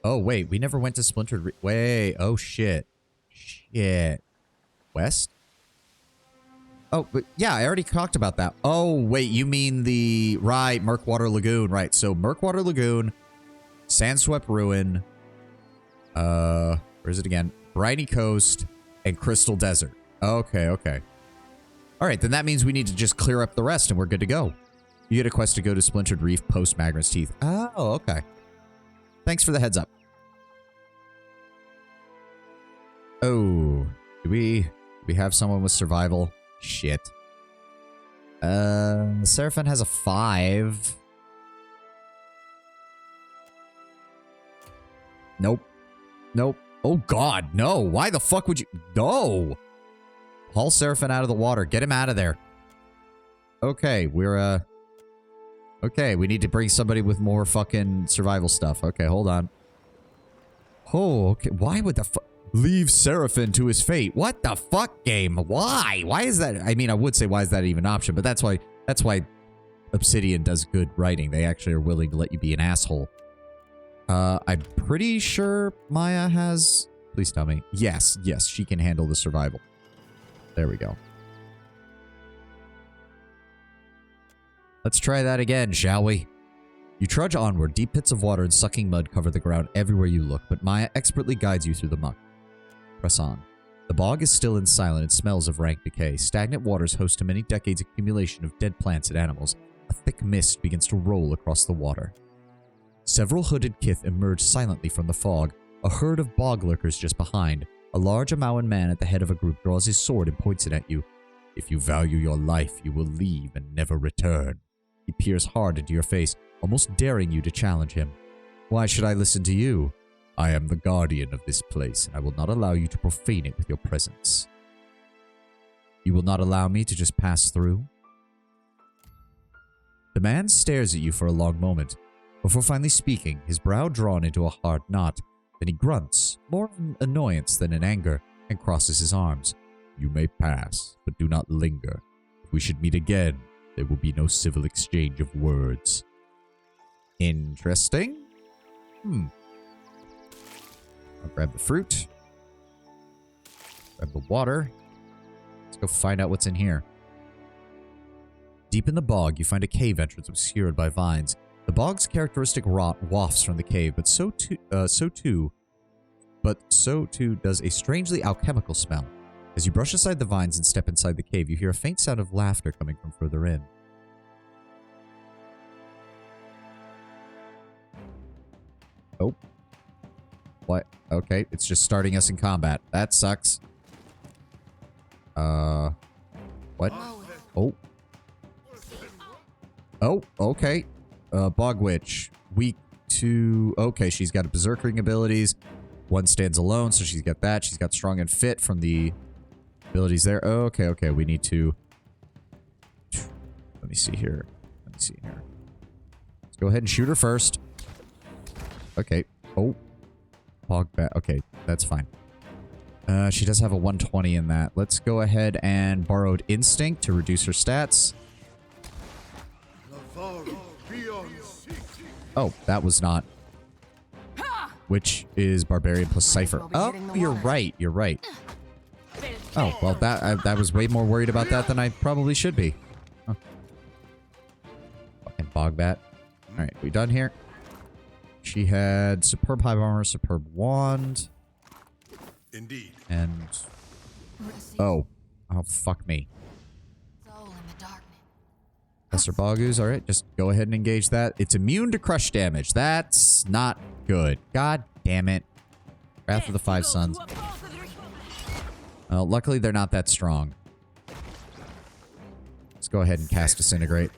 Oh, wait. We never went to Splintered... Wait. Oh, shit. Shit. West? Oh, but yeah, I already talked about that. Oh, wait. You mean the... Right. Murkwater Lagoon. Right. So, Murkwater Lagoon, Sandswept Ruin, where is it again? Briny Coast, and Crystal Desert. Okay, okay. All right, then that means we need to just clear up the rest and we're good to go. You get a quest to go to Splintered Reef post Magran's Teeth. Oh, okay. Thanks for the heads up. Oh, do we have someone with survival? Shit. Seraphine has a 5. Nope. Nope. Oh, God, no. Why the fuck would you... No. Haul Seraphine out of the water. Get him out of there. Okay, we're, Okay, we need to bring somebody with more fucking survival stuff. Okay, hold on. Oh, okay. Why would the fuck... Leave Seraphine to his fate. What the fuck, game? Why? Why is that... I mean, I would say why is that even an option, but that's why Obsidian does good writing. They actually are willing to let you be an asshole. I'm pretty sure Maya has... Please tell me. Yes, yes, she can handle the survival. There we go. Let's try that again, shall we? You trudge onward. Deep pits of water and sucking mud cover the ground everywhere you look, but Maya expertly guides you through the muck. Press on. The bog is still and silent and smells of rank decay. Stagnant waters host a many decades accumulation of dead plants and animals. A thick mist begins to roll across the water. Several hooded kith emerge silently from the fog, a herd of bog lurkers just behind. A large Amawan man at the head of a group draws his sword and points it at you. If you value your life, you will leave and never return. He peers hard into your face, almost daring you to challenge him. Why should I listen to you? I am the guardian of this place, and I will not allow you to profane it with your presence. You will not allow me to just pass through? The man stares at you for a long moment. Before finally speaking, his brow drawn into a hard knot, then he grunts, more in annoyance than in anger, and crosses his arms. You may pass, but do not linger. If we should meet again, there will be no civil exchange of words. Interesting. I'll grab the fruit. Grab the water. Let's go find out what's in here. Deep in the bog, you find a cave entrance obscured by vines. The bog's characteristic rot wafts from the cave, but so too does a strangely alchemical smell. As you brush aside the vines and step inside the cave, you hear a faint sound of laughter coming from further in. Oh. What? Okay, it's just starting us in combat. That sucks. What? Oh. Oh, okay. Bog Witch. Weak to... Okay, she's got berserkering abilities. One stands alone, so she's got that. She's got strong and fit from the abilities there. Okay, okay. We need to... Let me see here. Let's go ahead and shoot her first. Okay. Oh. Bog bat. Okay, that's fine. She does have a 120 in that. Let's go ahead and Borrowed Instinct to reduce her stats. Oh, that was not... which is Barbarian plus Cypher. Oh, you're right. You're right. Oh, well, that was way more worried about that than I probably should be. Huh. Fucking Bogbat. Alright, we done here? She had Superb Hive Armor, Superb Wand. Indeed. And... Oh. Oh, fuck me. Lesser Bogus, alright, just go ahead and engage that. It's immune to crush damage. That's not good. God damn it. Wrath of the Five Suns. Well, luckily they're not that strong. Let's go ahead and cast Disintegrate.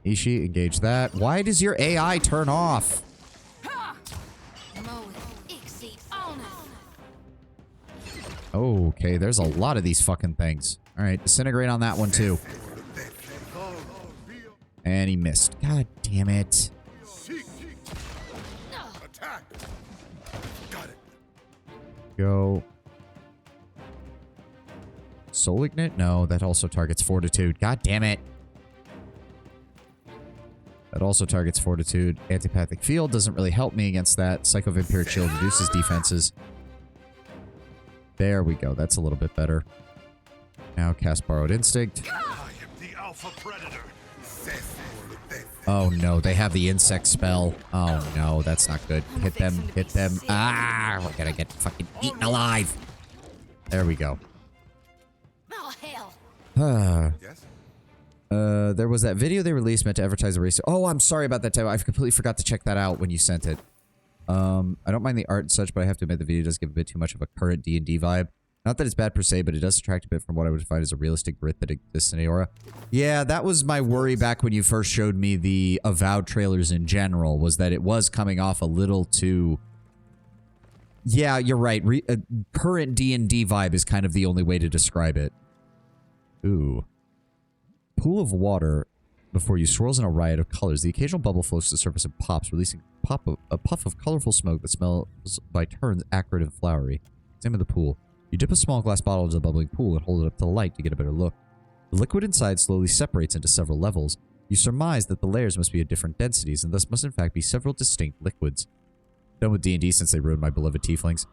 Ishi, engage that. Why does your AI turn off? Okay, there's a lot of these fucking things. Alright, Disintegrate on that one too. And he missed. God damn it. Go. Soul Ignite? No, that also targets Fortitude. God damn it. That also targets Fortitude. Antipathic Field doesn't really help me against that. Psycho Vampiric Shield reduces defenses. There we go. That's a little bit better. Now cast Borrowed Instinct. Oh no, they have the insect spell. Oh no, that's not good. Hit them, hit them. Ah, we're gonna get fucking eaten alive. There we go. There was that video they released meant to advertise the race. Oh, I'm sorry about that, Tim. I completely forgot to check that out when you sent it. I don't mind the art and such, but I have to admit the video does give a bit too much of a current D&D vibe. Not that it's bad per se, but it does detract a bit from what I would define as a realistic grit that exists in Eora. Yeah, that was my worry back when you first showed me the Avowed trailers in general, was that it was coming off a little too... Yeah, you're right. Current D&D vibe is kind of the only way to describe it. Ooh. Pool of water before you swirls in a riot of colors. The occasional bubble floats to the surface and pops, releasing a puff of colorful smoke that smells by turns acrid and flowery. Examine the pool. You dip a small glass bottle into the bubbling pool and hold it up to the light to get a better look. The liquid inside slowly separates into several levels. You surmise that the layers must be at different densities and thus must in fact be several distinct liquids. Done with D&D since they ruined my beloved tieflings.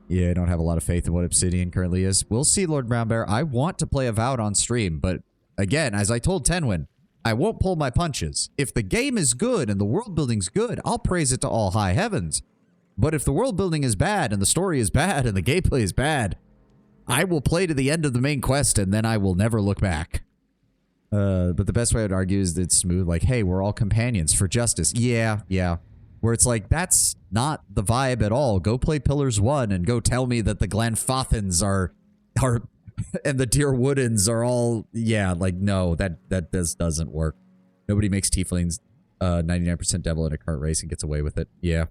Yeah, I don't have a lot of faith in what Obsidian currently is. We'll see, Lord Brown Bear. I want to play Avowed on stream, but again, as I told Tenwin, I won't pull my punches. If the game is good and the world building's good, I'll praise it to all high heavens. But if the world building is bad and the story is bad and the gameplay is bad, I will play to the end of the main quest and then I will never look back. But the best way I would argue is that it's smooth, like, hey, we're all companions for justice. Yeah. Where it's like, that's not the vibe at all. Go play Pillars 1 and go tell me that the Glenfathans are and the Dear Woodens are all, yeah, like, no, that doesn't work. Nobody makes tieflings 99% devil in a current race and gets away with it. Yeah.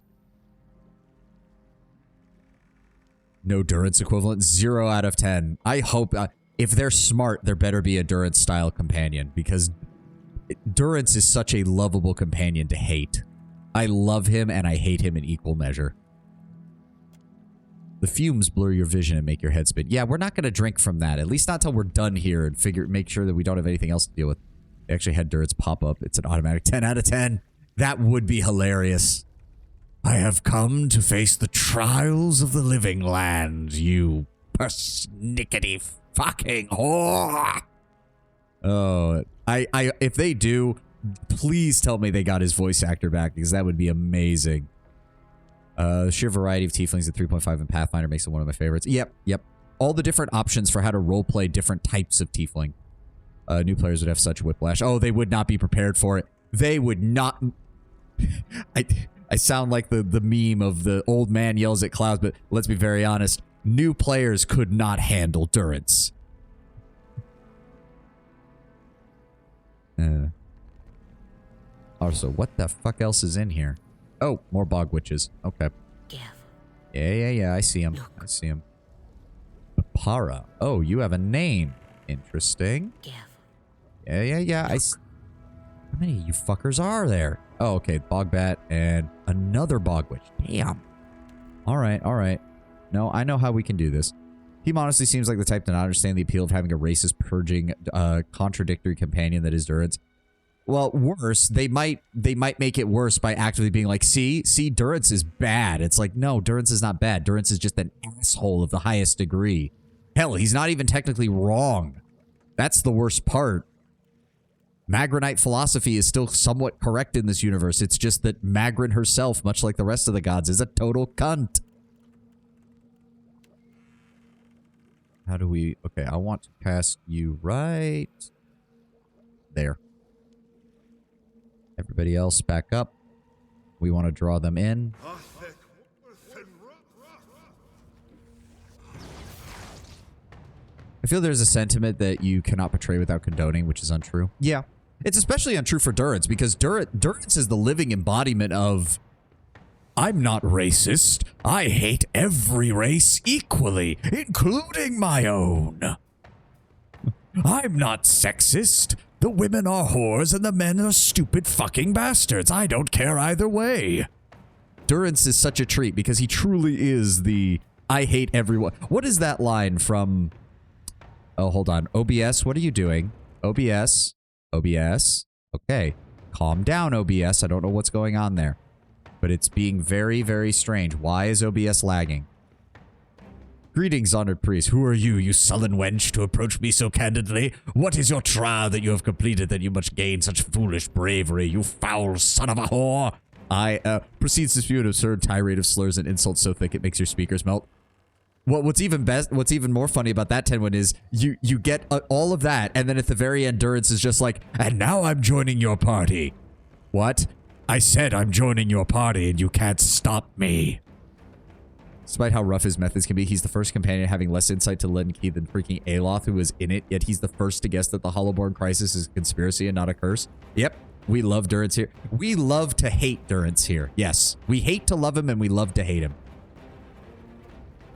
No Durance equivalent. 0 out of 10. I hope, if they're smart, there better be a Durance-style companion, because Durance is such a lovable companion to hate. I love him and I hate him in equal measure. The fumes blur your vision and make your head spin. Yeah, we're not going to drink from that. At least not till we're done here and make sure that we don't have anything else to deal with. They actually had Durance pop up. It's an automatic 10 out of 10. That would be hilarious. I have come to face the trials of the living land, you persnickety fucking whore. Oh, if they do, please tell me they got his voice actor back, because that would be amazing. The sheer variety of tieflings at 3.5 in Pathfinder makes it one of my favorites. Yep. All the different options for how to roleplay different types of tiefling. New players would have such whiplash. Oh, they would not be prepared for it. They would not... I sound like the meme of the old man yells at clouds, but let's be very honest. New players could not handle Durance. Also, what the fuck else is in here? Oh, more bog witches. Okay. Yeah. I see him. I see him. Para. Oh, you have a name. Interesting. Yeah. How many of you fuckers are there? Oh, okay. Bogbat and another bog witch. Damn. All right. No, I know how we can do this. He honestly seems like the type to not understand the appeal of having a racist, purging, contradictory companion that is Durance. Well, worse. They might make it worse by actively being like, see, Durance is bad. It's like, no, Durance is not bad. Durance is just an asshole of the highest degree. Hell, he's not even technically wrong. That's the worst part. Magranite philosophy is still somewhat correct in this universe. It's just that Magran herself, much like the rest of the gods, is a total cunt. How do we... Okay, I want to cast you right there. Everybody else back up. We want to draw them in. I feel there's a sentiment that you cannot portray without condoning, which is untrue. Yeah. It's especially untrue for Durance, because Durance is the living embodiment of, I'm not racist. I hate every race equally, including my own. I'm not sexist. The women are whores and the men are stupid fucking bastards. I don't care either way. Durance is such a treat because he truly is the I hate everyone. What is that line from... Oh, hold on. OBS, what are you doing? OBS. OBS. Okay. Calm down, OBS. I don't know what's going on there. But it's being very, very strange. Why is OBS lagging? Greetings, honored priest. Who are you, you sullen wench, to approach me so candidly? What is your trial that you have completed that you must gain such foolish bravery, you foul son of a whore? Proceeds to spew an absurd tirade of slurs and insults so thick it makes your speakers melt. What's even more funny about that, Tenwin, is you get all of that, and then at the very end, Durance is just like, and now I'm joining your party. What? I said I'm joining your party, and you can't stop me. Despite how rough his methods can be, he's the first companion having less insight to Len Key than freaking Aloth, who was in it, yet he's the first to guess that the Hollowborn crisis is a conspiracy and not a curse. Yep, we love Durance here. We love to hate Durance here. Yes, we hate to love him, and we love to hate him.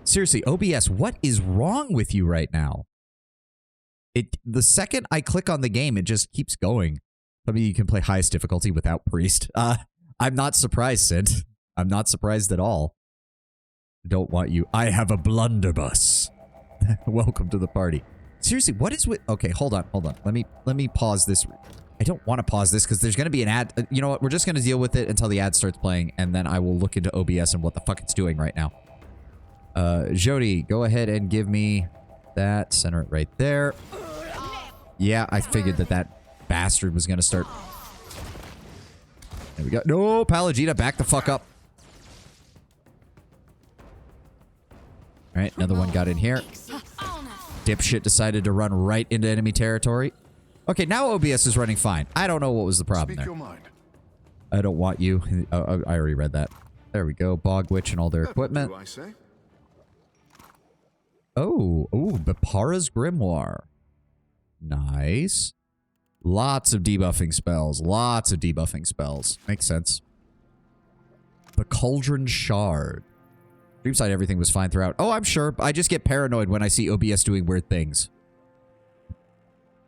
Seriously, OBS, what is wrong with you right now? The second I click on the game, it just keeps going. I mean, you can play highest difficulty without priest. I'm not surprised, Sid. I'm not surprised at all. Don't want you. I have a blunderbuss. Welcome to the party. Seriously, what is with... Okay, hold on. Let me pause this. I don't want to pause this because there's going to be an ad. You know what? We're just going to deal with it until the ad starts playing, and then I will look into OBS and what the fuck it's doing right now. Jody, go ahead and give me that. Center it right there. Yeah, I figured that bastard was going to start. There we go. No, Pallegina, back the fuck up. All right, another one got in here. Dipshit decided to run right into enemy territory. Okay, now OBS is running fine. I don't know what was the problem there. I don't want you. I already read that. There we go. Bog Witch and all their equipment. Oh, Bapara's Grimoire. Nice. Lots of debuffing spells. Lots of debuffing spells. Makes sense. The Cauldron Shard. Dreamside, everything was fine throughout. Oh, I'm sure. I just get paranoid when I see OBS doing weird things.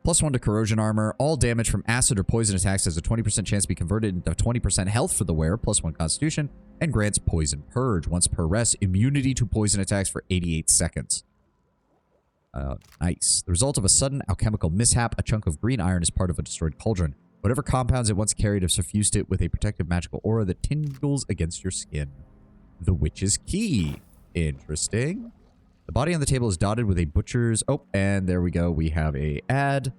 +1 to corrosion armor. All damage from acid or poison attacks has a 20% chance to be converted into 20% health for the wearer. +1 constitution. And grants poison purge. Once per rest, immunity to poison attacks for 88 seconds. Nice. The result of a sudden alchemical mishap, a chunk of green iron is part of a destroyed cauldron. Whatever compounds it once carried have suffused it with a protective magical aura that tingles against your skin. The Witch's Key. Interesting. The body on the table is dotted with a butcher's... Oh, and there we go. We have a ad.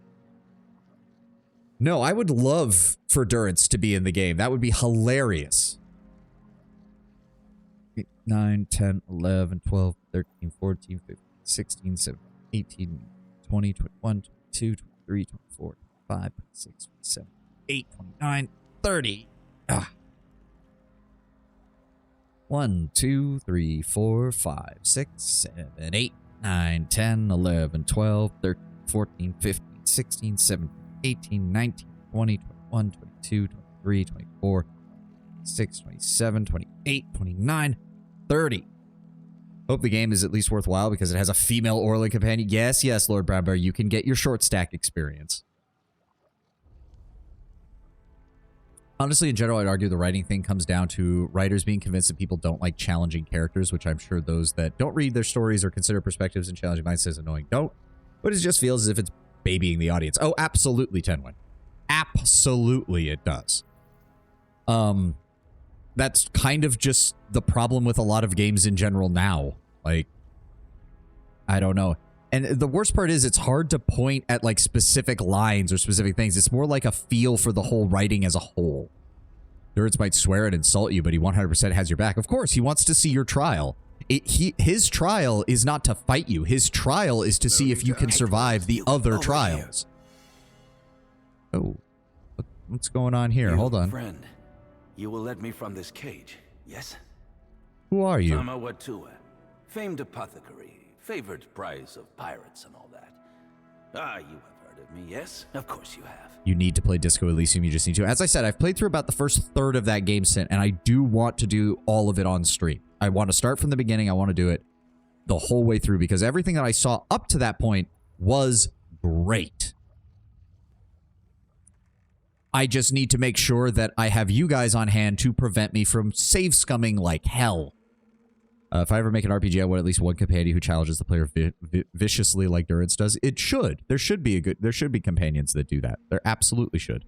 No, I would love for Durance to be in the game. That would be hilarious. 8, 9, 10, 11, 12, 13, 14, 15, 16, 17, 18, 20, 21, 22, 23, 24, 25, 26, 27, 28, 29, 30. Ah. 1, 2, 3, 4, 5, 6, 7, 8, 9, 10, 11, 12, 13, 14, 15, 16, 17, 18, 19, 20, 21, 22, 23, 24, 26, 27, 28, 29, 30. Hope the game is at least worthwhile because it has a female Orlin companion. Yes, yes, Lord Brownbear, you can get your short stack experience. Honestly, in general, I'd argue the writing thing comes down to writers being convinced that people don't like challenging characters, which I'm sure those that don't read their stories or consider perspectives and challenging mindsets annoying don't. But it just feels as if it's babying the audience. Oh, absolutely, Tenwin. Absolutely it does. That's kind of just the problem with a lot of games in general now. Like, I don't know. And the worst part is it's hard to point at like specific lines or specific things. It's more like a feel for the whole writing as a whole. Nerds might swear and insult you, but he 100% has your back. Of course, he wants to see your trial. His trial is not to fight you. His trial is to see if you can survive the other trials. Oh, what's going on here? Hold on. Friend, you will let me from this cage, yes? Who are you? Tama Watua, famed apothecary, favored prize of pirates and all that. Ah, you have heard of me, yes? Of course you have. You need to play Disco Elysium. You just need to. As I said, I've played through about the first third of that game, and I do want to do all of it on stream. I want to start from the beginning. I want to do it the whole way through because everything that I saw up to that point was great. I just need to make sure that I have you guys on hand to prevent me from save scumming like hell. If I ever make an RPG, I want at least one companion who challenges the player viciously like Durance does. It should. There should be companions that do that. There absolutely should.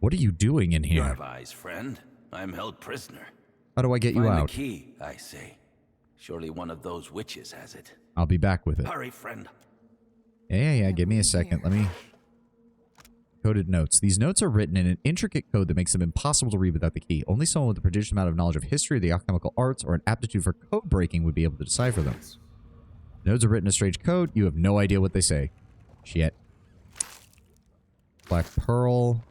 What are you doing in here? You have eyes, friend. I'm held prisoner. How do I get you Find out? The key, I say. Surely one of those witches has it. I'll be back with it. Hurry, friend. Yeah. Give me a second. Let me... Coded notes. These notes are written in an intricate code that makes them impossible to read without the key. Only someone with a prodigious amount of knowledge of history, the alchemical arts, or an aptitude for code breaking would be able to decipher them. The notes are written in a strange code. You have no idea what they say. Shit. Black Pearl.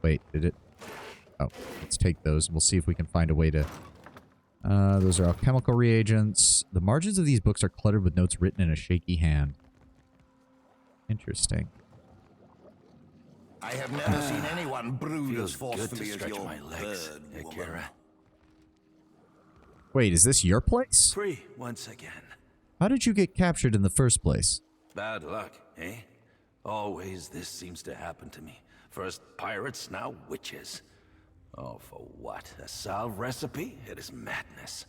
Wait, did it? Oh, let's take those and we'll see if we can find a way to... those are alchemical reagents. The margins of these books are cluttered with notes written in a shaky hand. Interesting. I have never seen anyone brood Feels as forcefully good to as stretch your my legs, bird woman. Akira. Wait, is this your place? Free once again. How did you get captured in the first place? Bad luck, eh? Always this seems to happen to me. First pirates, now witches. Oh, for what? A salve recipe? It is madness.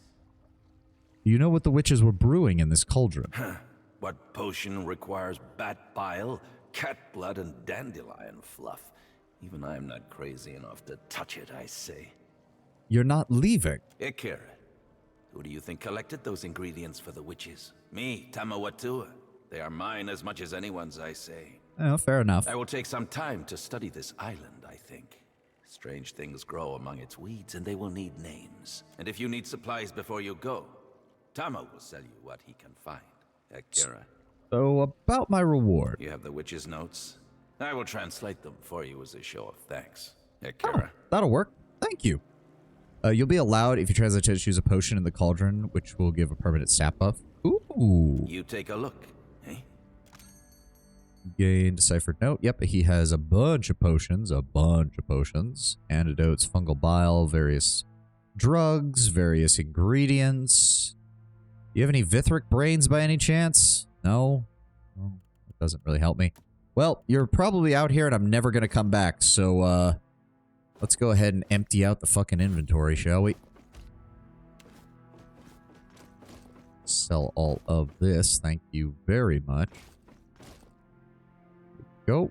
You know what the witches were brewing in this cauldron? What potion requires bat bile, cat blood, and dandelion fluff? Even I'm not crazy enough to touch it, I say. You're not leaving. Akira, who do you think collected those ingredients for the witches? Me, Tama Watua. They are mine as much as anyone's, I say. Oh, fair enough. I will take some time to study this island, I think. Strange things grow among its weeds, and they will need names. And if you need supplies before you go, Tama will sell you what he can find. Akira. So, about my reward. You have the witch's notes? I will translate them for you as a show of thanks. Akira. Oh, that'll work. Thank you. You'll be allowed, if you translate, to choose a potion in the cauldron, which will give a permanent stat buff. Ooh. You take a look, eh? Gain deciphered note. Yep, he has a bunch of potions. Antidotes, fungal bile, various drugs, various ingredients. Do you have any Vithric brains by any chance? No? Well, that doesn't really help me. Well, you're probably out here and I'm never going to come back, so, let's go ahead and empty out the fucking inventory, shall we? Sell all of this. Thank you very much. Go.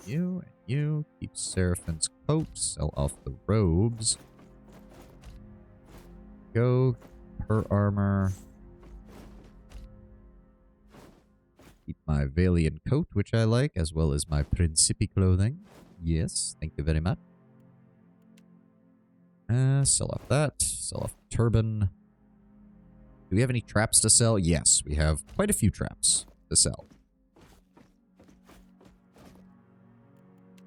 You and you. Keep Seraphin's coat. Sell off the robes. Go. Her armor. Keep my Valian coat, which I like, as well as my Principi clothing. Yes, thank you very much. Sell off that. Sell off the turban. Do we have any traps to sell? Yes, we have quite a few traps to sell.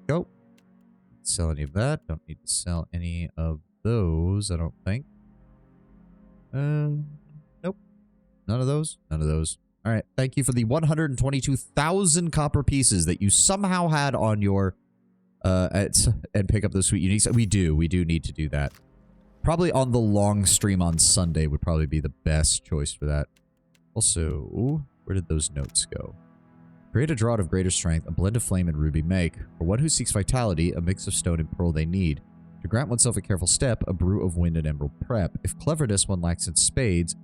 Go. Sell any of that. Don't need to sell any of those, I don't think. Nope. None of those? None of those. All right. Thank you for the 122,000 copper pieces that you somehow had on your, and pick up those sweet uniques. We do need to do that. Probably on the long stream on Sunday would probably be the best choice for that. Also, where did those notes go? Create a draught of greater strength, a blend of flame and ruby make. For one who seeks vitality, a mix of stone and pearl they need. To grant oneself a careful step, a brew of wind and emerald prep. If cleverness one lacks in spades,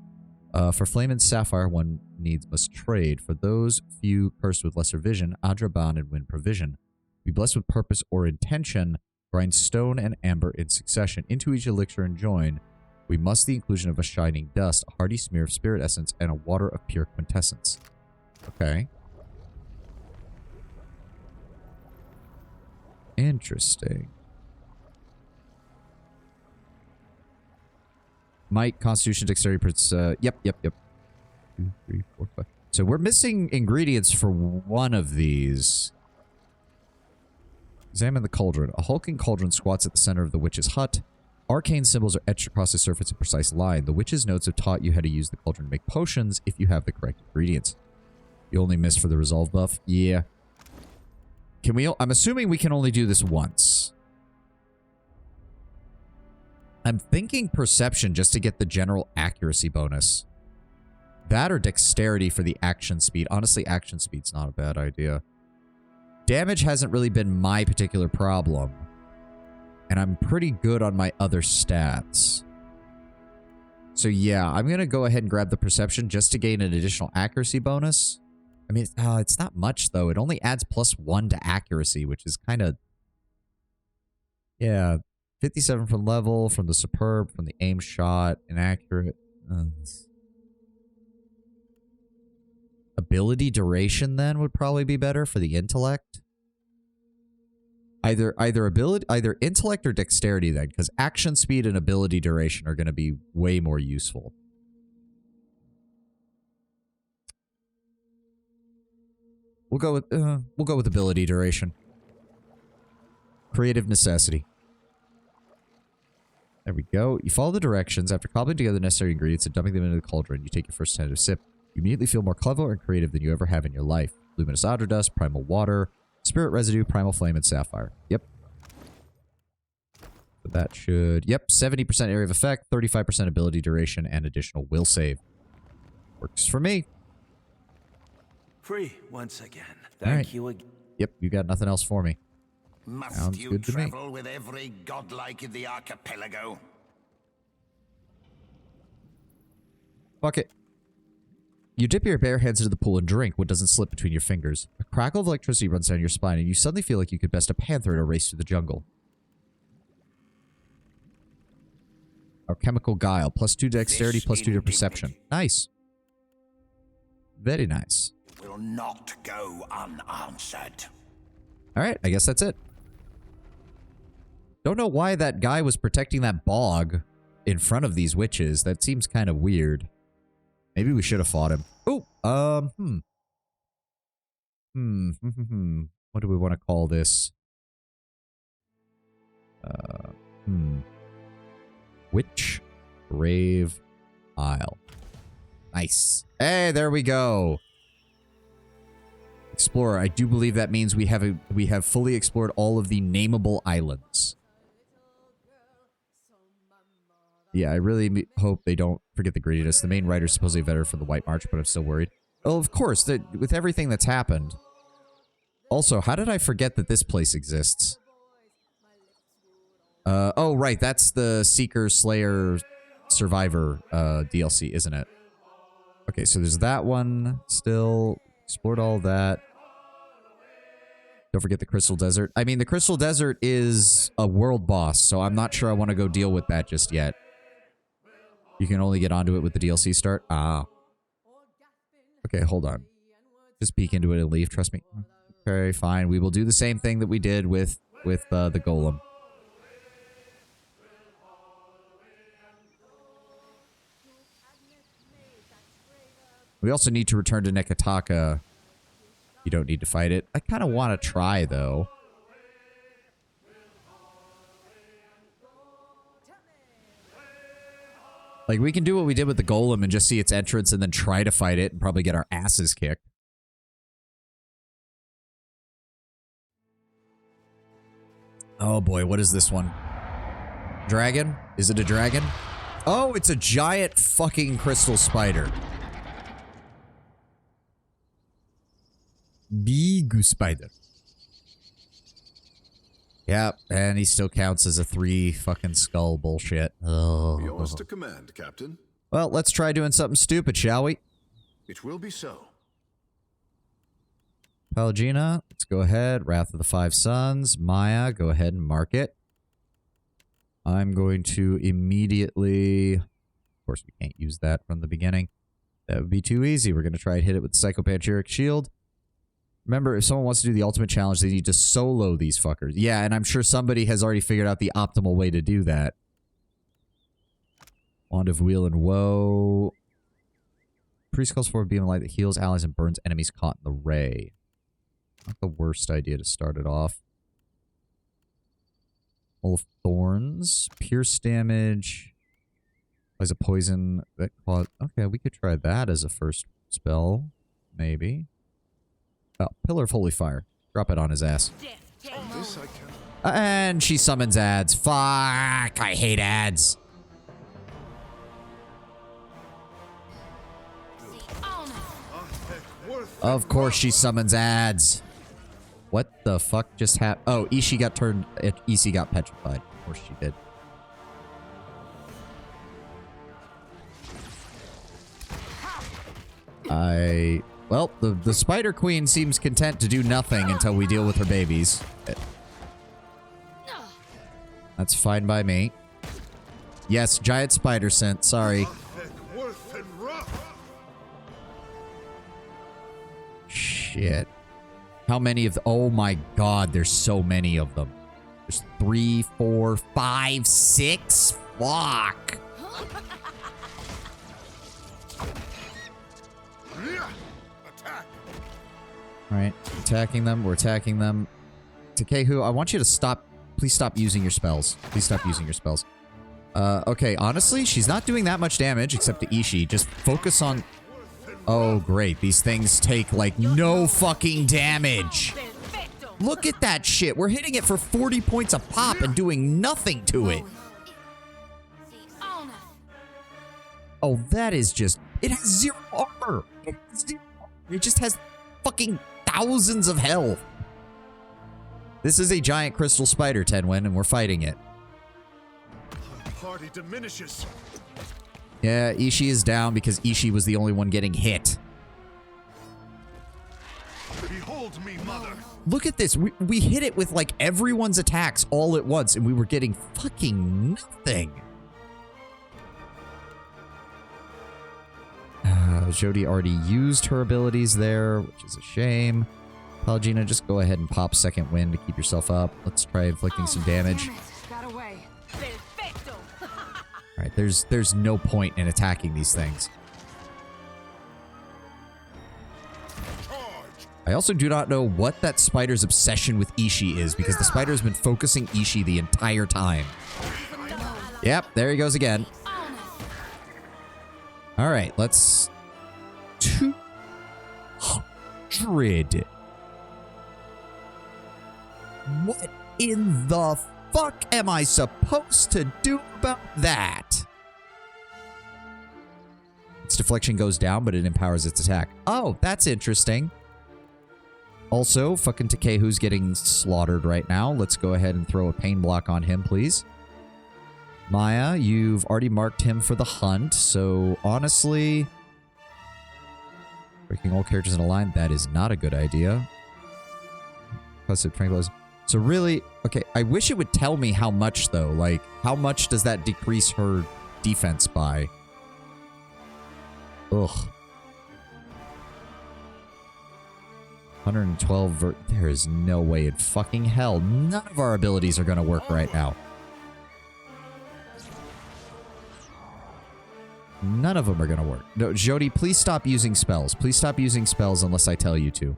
For Flame and Sapphire, one needs must trade. For those few cursed with lesser vision, Adraban and win provision. Be blessed with purpose or intention. Grind stone and amber in succession into each elixir and join. We must the inclusion of a shining dust, a hardy smear of spirit essence, and a water of pure quintessence. Okay. Interesting. Might, Constitution, Dexterity, yep. 2, 3, 4, 5. So we're missing ingredients for one of these. Examine the cauldron. A hulking cauldron squats at the center of the witch's hut. Arcane symbols are etched across the surface in precise line. The witch's notes have taught you how to use the cauldron to make potions if you have the correct ingredients. You only miss for the resolve buff? Yeah. Can we... I'm assuming we can only do this once. I'm thinking perception just to get the general accuracy bonus. That or dexterity for the action speed. Honestly, action speed's not a bad idea. Damage hasn't really been my particular problem. And I'm pretty good on my other stats. So yeah, I'm going to go ahead and grab the perception just to gain an additional accuracy bonus. I mean, it's not much though. It only adds +1 to accuracy, which is kind of... Yeah, 57 from level, from the superb, from the aim shot, inaccurate. Ability duration then would probably be better for the intellect. Either intellect or dexterity then, because action speed and ability duration are going to be way more useful. We'll go with ability duration. Creative necessity. There we go. You follow the directions. After cobbling together the necessary ingredients and dumping them into the cauldron, you take your first tentative sip. You immediately feel more clever and creative than you ever have in your life. Luminous Adra Dust, Primal Water, Spirit Residue, Primal Flame, and Sapphire. Yep. So that should... Yep, 70% area of effect, 35% ability duration, and additional will save. Works for me. Free once again. All right. Thank you again. Yep, you got nothing else for me. Must Sounds you good to me. travel with every godlike in the archipelago? Fuck it. You dip your bare hands into the pool and drink what doesn't slip between your fingers. A crackle of electricity runs down your spine, and you suddenly feel like you could best a panther in a race through the jungle. Alchemical Guile. +2 to dexterity, +2 to perception. Nice. Very nice. Will not go unanswered. Alright, I guess that's it. Don't know why that guy was protecting that bog in front of these witches. That seems kind of weird. Maybe we should have fought him. Oh, what do we want to call this? Witch Grave Isle. Nice. Hey, there we go. Explorer. I do believe that means we have fully explored all of the nameable islands. Yeah, I really hope they don't forget the greediness. The main writer's supposedly a veteran from the White March, but I'm still worried. Oh, of course, with everything that's happened. Also, how did I forget that this place exists? Oh, right, that's the Seeker, Slayer, Survivor DLC, isn't it? Okay, so there's that one still. Explored all that. Don't forget the Crystal Desert. I mean, the Crystal Desert is a world boss, so I'm not sure I want to go deal with that just yet. You can only get onto it with the DLC start? Ah. Okay, hold on. Just peek into it and leave, trust me. Okay, fine. We will do the same thing that we did with the Golem. We also need to return to Nekataka. You don't need to fight it. I kind of want to try, though. Like, we can do what we did with the Golem and just see its entrance and then try to fight it and probably get our asses kicked. Oh boy, what is this one? Dragon? Is it a dragon? Oh, it's a giant fucking crystal spider. Big spider. Yep, and he still counts as a 3 fucking skull bullshit. Oh. Yours to command, Captain. Well, let's try doing something stupid, shall we? It will be so. Pallegina, let's go ahead. Wrath of the Five Sons. Maya, go ahead and mark it. I'm going to immediately... Of course, we can't use that from the beginning. That would be too easy. We're going to try and hit it with the Psychopancheric Shield. Remember, if someone wants to do the ultimate challenge, they need to solo these fuckers. Yeah, and I'm sure somebody has already figured out the optimal way to do that. Wand of Wheel and Woe. Priest calls for a beam of light that heals allies and burns enemies caught in the ray. Not the worst idea to start it off. Full of Thorns. Pierce damage. As a poison that cause... Okay, we could try that as a first spell. Maybe. Oh, Pillar of Holy Fire. Drop it on his ass. This I can. And she summons ads. Fuck, I hate ads. Of course she summons ads. What the fuck just happened? Oh, Ishii got turned... Ishii got petrified. Of course she did. Well, the Spider Queen seems content to do nothing until we deal with her babies. That's fine by me. Yes, giant spider scent. Sorry. Shit. How many of the... Oh my god, there's so many of them. There's 3, 4, 5, 6. Fuck. Alright, attacking them. We're attacking them. Takehu, I want you to stop. Please stop using your spells. Please stop using your spells. Okay, honestly, she's not doing that much damage, except to Ishii. Just focus on... Oh, great. These things take, like, no fucking damage. Look at that shit. We're hitting it for 40 points a pop and doing nothing to it. Oh, that is just... It has 0 armor. It has 0 armor. It just has fucking thousands of health. This is a giant crystal spider, Tenwen, and we're fighting it. Party diminishes. Yeah, Ishii is down because Ishii was the only one getting hit. Behold me, mother. Look at this. We hit it with like everyone's attacks all at once, and we were getting fucking nothing. Jody already used her abilities there, which is a shame. Pallegina, just go ahead and pop Second Wind to keep yourself up. Let's try inflicting some damage. Alright, there's no point in attacking these things. I also do not know what that spider's obsession with Ishii is, because the spider has been focusing Ishii the entire time. Yep, there he goes again. Alright, let's... 200. What in the fuck am I supposed to do about that? Its deflection goes down, but it empowers its attack. Oh, that's interesting. Also, fucking Takehu's getting slaughtered right now. Let's go ahead and throw a pain block on him, please. Maya, you've already marked him for the hunt, so honestly... Breaking all characters in a line, that is not a good idea. Positive tranquilizer. So really, okay, I wish it would tell me how much, though. Like, how much does that decrease her defense by? Ugh. 112 there is no way in fucking hell. None of our abilities are going to work right now. None of them are going to work. No, Jody, please stop using spells. Please stop using spells unless I tell you to.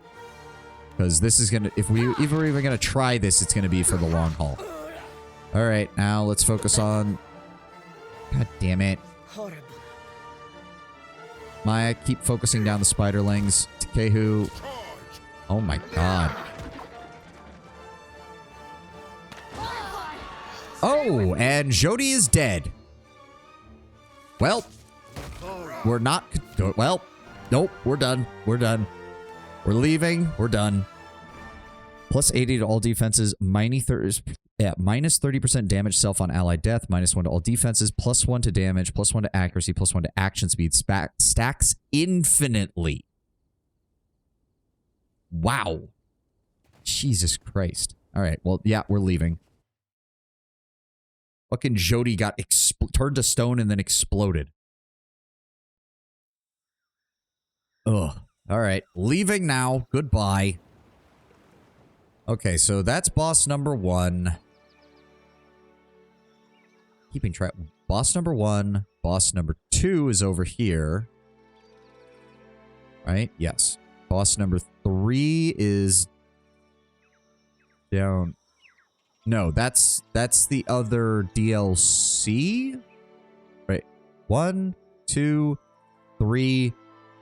Because this is going to... If we're even going to try this, it's going to be for the long haul. Alright, now let's focus on... God damn it. Horrible. Maya, keep focusing down the spiderlings. Takehu. Oh my god. Oh, and Jody is dead. Well, we're not... Well, nope, we're done. We're done. We're leaving. We're done. Plus 80 to all defenses. Yeah, minus 30% damage self on allied death, minus 1 to all defenses, plus 1 to damage, plus 1 to accuracy, plus 1 to action speed. Stacks infinitely. Wow. Jesus Christ. All right, well, yeah, we're leaving. Fucking Jody got turned to stone and then exploded. Ugh. All right, leaving now. Goodbye. Okay, so that's boss number 1. Keeping track. Boss number 1. Boss number 2 is over here. Right? Yes. Boss number 3 is down. No, that's the other DLC. Right. 1, 2, 3,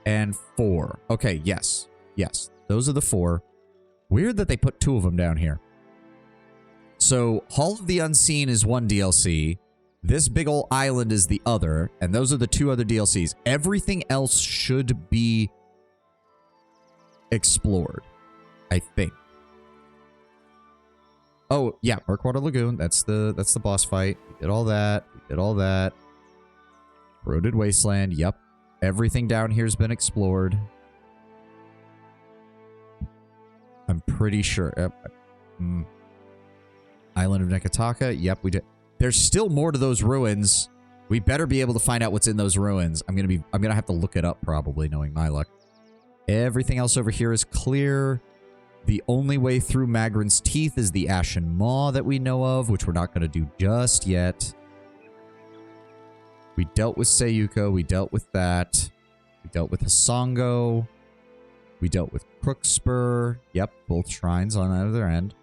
and 4. Okay, yes. Yes. Those are the 4. Weird that they put 2 of them down here. So, Hall of the Unseen is one DLC. This big ol' island is the other. And those are the 2 other DLCs. Everything else should be explored, I think. Oh, yeah, Murkwater Lagoon. That's the boss fight. We did all that. We did all that. Corroded Wasteland. Yep. Everything down here has been explored. I'm pretty sure. Island of Nekataka. Yep, we did. There's still more to those ruins. We better be able to find out what's in those ruins. I'm gonna have to look it up probably, knowing my luck. Everything else over here is clear. The only way through Magrin's Teeth is the Ashen Maw that we know of, which we're not going to do just yet. We dealt with Sayuko. We dealt with that. We dealt with Hasongo. We dealt with Crookspur. Yep, both shrines on the other end.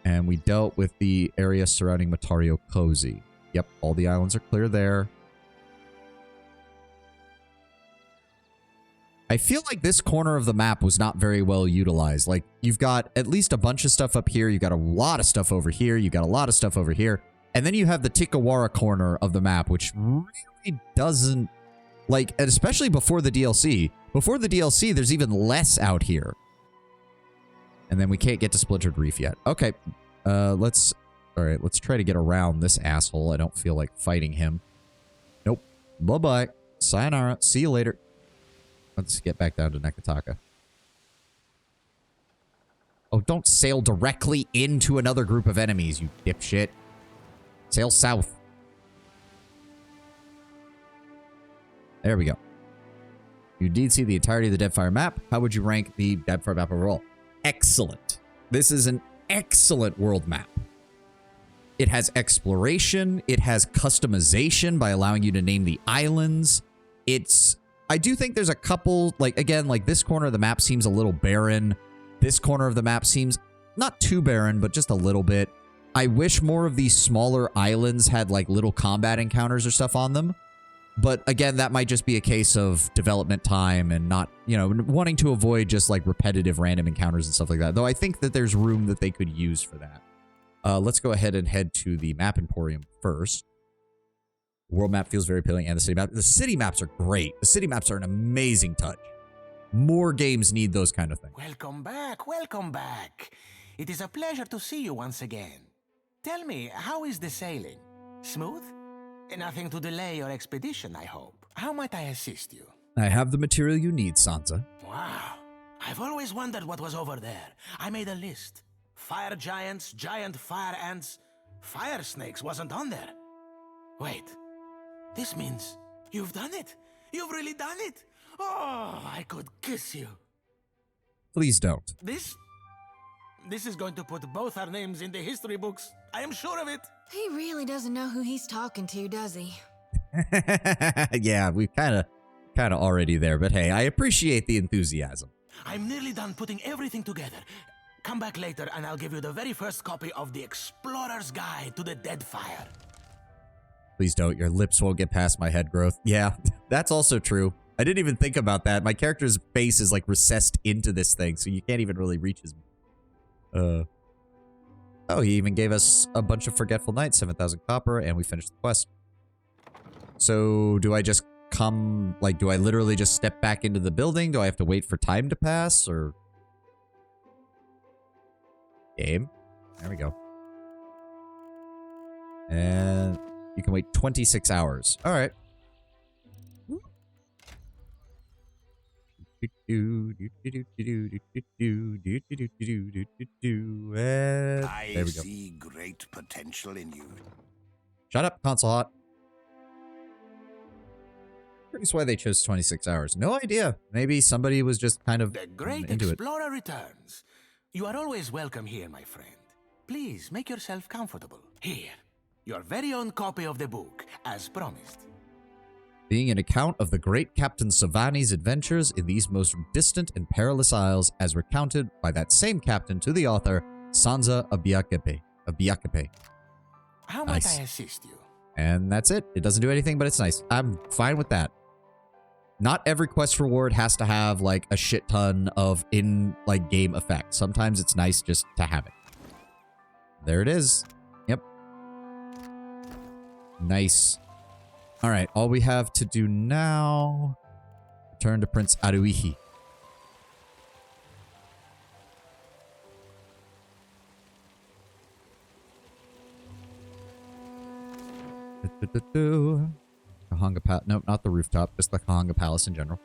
And we dealt with the area surrounding Matario Cozy. Yep, all the islands are clear there. I feel like this corner of the map was not very well utilized. Like, you've got at least a bunch of stuff up here. You've got a lot of stuff over here. You got a lot of stuff over here. And then you have the Tikawara corner of the map, which really doesn't... Like, and especially before the DLC. Before the DLC, there's even less out here. And then we can't get to Splintered Reef yet. Okay, let's... Alright, let's try to get around this asshole. I don't feel like fighting him. Nope. Bye-bye. Sayonara. See you later. Let's get back down to Nekataka. Oh, don't sail directly into another group of enemies, you dipshit. Sail south. There we go. You did see the entirety of the Deadfire map. How would you rank the Deadfire map overall? Excellent. This is an excellent world map. It has exploration. It has customization by allowing you to name the islands. I do think there's a couple, like, again, like this corner of the map seems a little barren. This corner of the map seems not too barren, but just a little bit. I wish more of these smaller islands had, like, little combat encounters or stuff on them. But, again, that might just be a case of development time and not, you know, wanting to avoid just, like, repetitive random encounters and stuff like that. Though I think that there's room that they could use for that. Let's go ahead and head to the Map Emporium first. World map feels very appealing, and the city map. The city maps are great. The city maps are an amazing touch. More games need those kind of things. Welcome back, welcome back. It is a pleasure to see you once again. Tell me, how is the sailing? Smooth? Nothing to delay your expedition, I hope. How might I assist you? I have the material you need, Sansa. Wow. I've always wondered what was over there. I made a list. Fire giants, giant fire ants. Fire snakes wasn't on there. Wait. This means you've done it. You've really done it. Oh, I could kiss you. Please don't. This is going to put both our names in the history books. I am sure of it. He really doesn't know who he's talking to, does he? Yeah, we've kind of already there, but hey, I appreciate the enthusiasm. I'm nearly done putting everything together. Come back later and I'll give you the very first copy of the Explorer's Guide to the Deadfire. Please don't. Your lips won't get past my head growth. Yeah, that's also true. I didn't even think about that. My character's face is like recessed into this thing, so you can't even really reach his... Oh, he even gave us a bunch of Forgetful Knights, 7,000 copper, and we finished the quest. So, do I just come... Like, do I literally just step back into the building? Do I have to wait for time to pass, or... Game? There we go. And you can wait 26 hours. All right. I see great potential in you. Shut up, console hot. Curious why they chose 26 hours. No idea. Maybe somebody was just kind of The great into explorer returns. You are always welcome here, my friend. Please make yourself comfortable. Here, your very own copy of the book, as promised. Being an account of the great Captain Savani's adventures in these most distant and perilous isles, as recounted by that same captain to the author, Sansa Abiakape. How might I assist you? And that's it. It doesn't do anything, but it's nice. I'm fine with that. Not every quest reward has to have, like, a shit ton of game effects. Sometimes it's nice just to have it. There it is. Yep. Nice. All right, all we have to do now, return to Prince Aruihi. Kahanga Palace. Nope, not the rooftop, just the Kahanga Palace in general.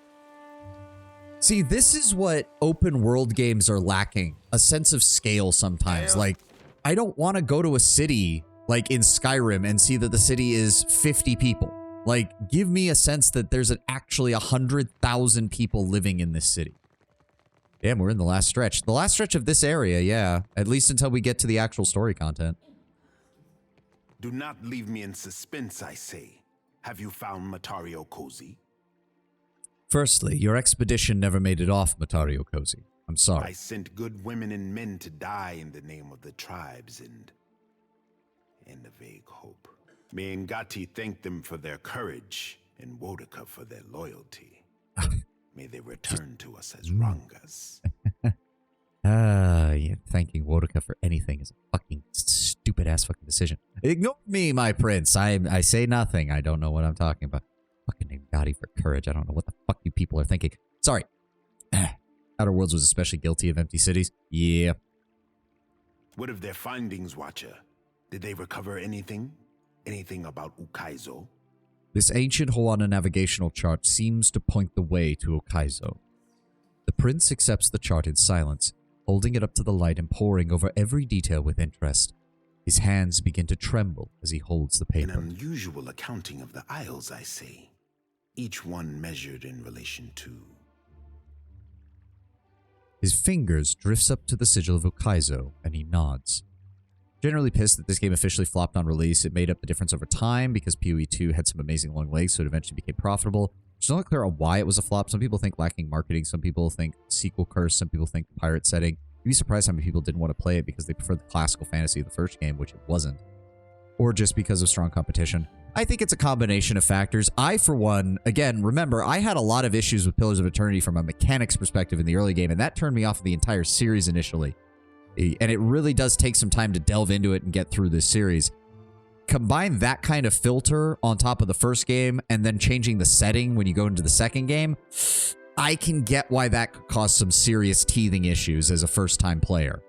See, this is what open world games are lacking. A sense of scale sometimes. Like, I don't want to go to a city like in Skyrim and see that the city is 50 people. Like, give me a sense that there's actually 100,000 people living in this city. Damn, we're in the last stretch. The last stretch of this area, yeah. At least until we get to the actual story content. Do not leave me in suspense, I say. Have you found Matario Cozy? Firstly, your expedition never made it off Matario Cozy. I'm sorry. I sent good women and men to die in the name of the tribes and in a vague hope. May Ngati thank them for their courage and Wodaka for their loyalty. May they return to us as Rangas. Yeah, thanking Wodaka for anything is a fucking stupid-ass fucking decision. Ignore me, my prince. I say nothing. I don't know what I'm talking about. Fucking name Gotti for courage. I don't know what the fuck you people are thinking. Sorry. Outer Worlds was especially guilty of empty cities. Yeah. What of their findings, Watcher? Did they recover anything? Anything about Ukaizo? This ancient Hoana navigational chart seems to point the way to Ukaizo. The prince accepts the chart in silence, holding it up to the light and poring over every detail with interest. His hands begin to tremble as he holds the paper. An unusual accounting of the isles, I say. Each one measured in relation to... His fingers drifts up to the sigil of Ukaizo, and he nods. Generally pissed that this game officially flopped on release. It made up the difference over time because PoE 2 had some amazing long legs, so it eventually became profitable. It's not clear on why it was a flop. Some people think lacking marketing. Some people think sequel curse. Some people think the pirate setting. You'd be surprised how many people didn't want to play it because they preferred the classical fantasy of the first game, which it wasn't. Or just because of strong competition. I think it's a combination of factors. I, for one, again, remember, I had a lot of issues with Pillars of Eternity from a mechanics perspective in the early game, and that turned me off of the entire series initially. And it really does take some time to delve into it and get through this series. Combine that kind of filter on top of the first game and then changing the setting when you go into the second game, I can get why that could cause some serious teething issues as a first-time player.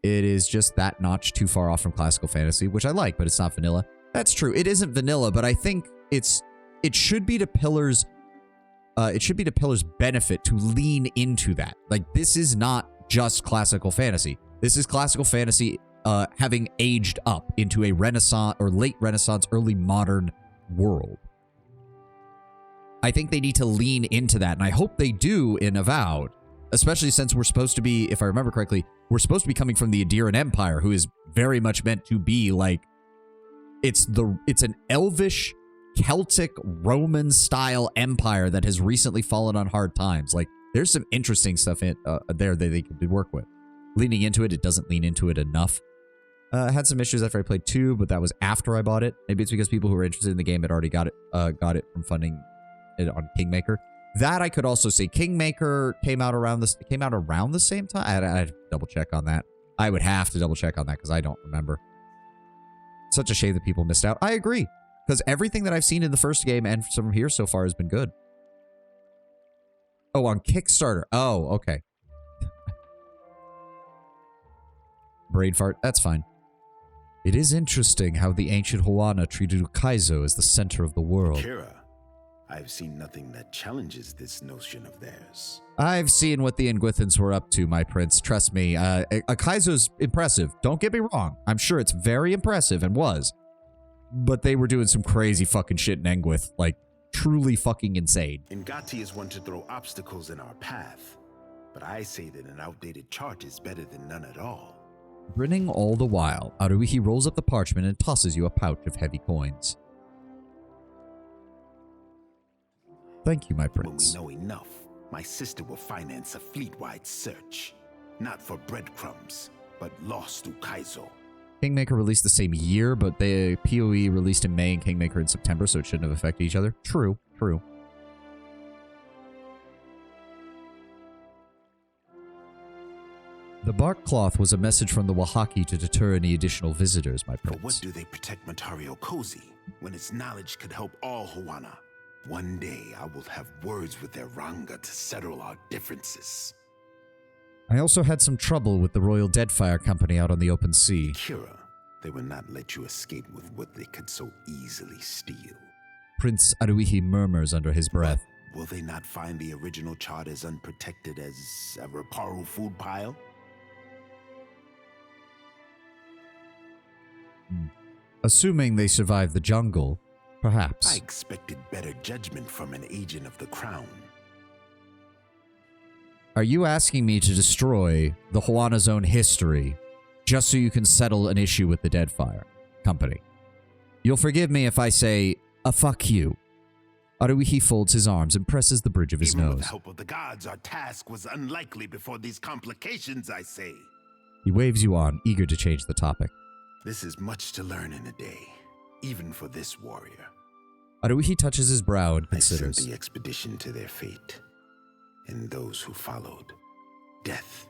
It is just that notch too far off from classical fantasy, which I like, but it's not vanilla. That's true. It isn't vanilla, but I think it should be to Pillars' benefit to lean into that. Like, this is not just classical fantasy. This is classical fantasy having aged up into a Renaissance or late Renaissance, early modern world. I think they need to lean into that, and I hope they do in Avowed, especially since we're supposed to be, if I remember correctly, we're supposed to be coming from the Adiran Empire, who is very much meant to be like, it's an elvish, Celtic, Roman-style empire that has recently fallen on hard times. Like, there's some interesting stuff in there that they could work with. Leaning into it, it doesn't lean into it enough. Had some issues after I played 2, but that was after I bought it. Maybe it's because people who were interested in the game had already got it from funding it on Kingmaker. That I could also say. Kingmaker came out around the same time. I'd to double check on that. I would have to double check on that because I don't remember. Such a shame that people missed out. I agree, because everything that I've seen in the first game and from here so far has been good. Oh, on Kickstarter. Oh, okay. brain fart. That's fine. It is interesting how the ancient Huana treated Ukaizo as the center of the world. Kira, I've seen nothing that challenges this notion of theirs. I've seen what the Ingwithans were up to, my prince. Trust me, Ukaizo's impressive. Don't get me wrong. I'm sure it's very impressive and was. But they were doing some crazy fucking shit in Engwith. Like, truly fucking insane. Ngati is one to throw obstacles in our path. But I say that an outdated chart is better than none at all. Grinning all the while, Aruihi rolls up the parchment and tosses you a pouch of heavy coins. Thank you, my prince. When we know enough, my sister will finance a fleet-wide search. Not for breadcrumbs, but lost Ukaizo. Kingmaker released the same year, but the PoE released in May and Kingmaker in September, so it shouldn't have affected each other. True, true. The bark cloth was a message from the Wahaki to deter any additional visitors, my prince. But what do they protect Matario Kozi when its knowledge could help all Huana? One day I will have words with their Ranga to settle our differences. I also had some trouble with the Royal Deadfire Company out on the open sea. Kira, they will not let you escape with what they could so easily steal. Prince Aruihi murmurs under his breath. Will they not find the original chart as unprotected as a Raparu food pile? Assuming they survive the jungle, perhaps. I expected better judgment from an agent of the crown. Are you asking me to destroy the Huana's own history just so you can settle an issue with the Deadfire Company? You'll forgive me if I say, fuck you. Aruihi folds his arms and presses the bridge of his Even nose. with the help of the gods, our task was unlikely before these complications, I say. He waves you on, eager to change the topic. This is much to learn in a day, even for this warrior. Aruihi touches his brow and considers. I sent the expedition to their fate, and those who followed. Death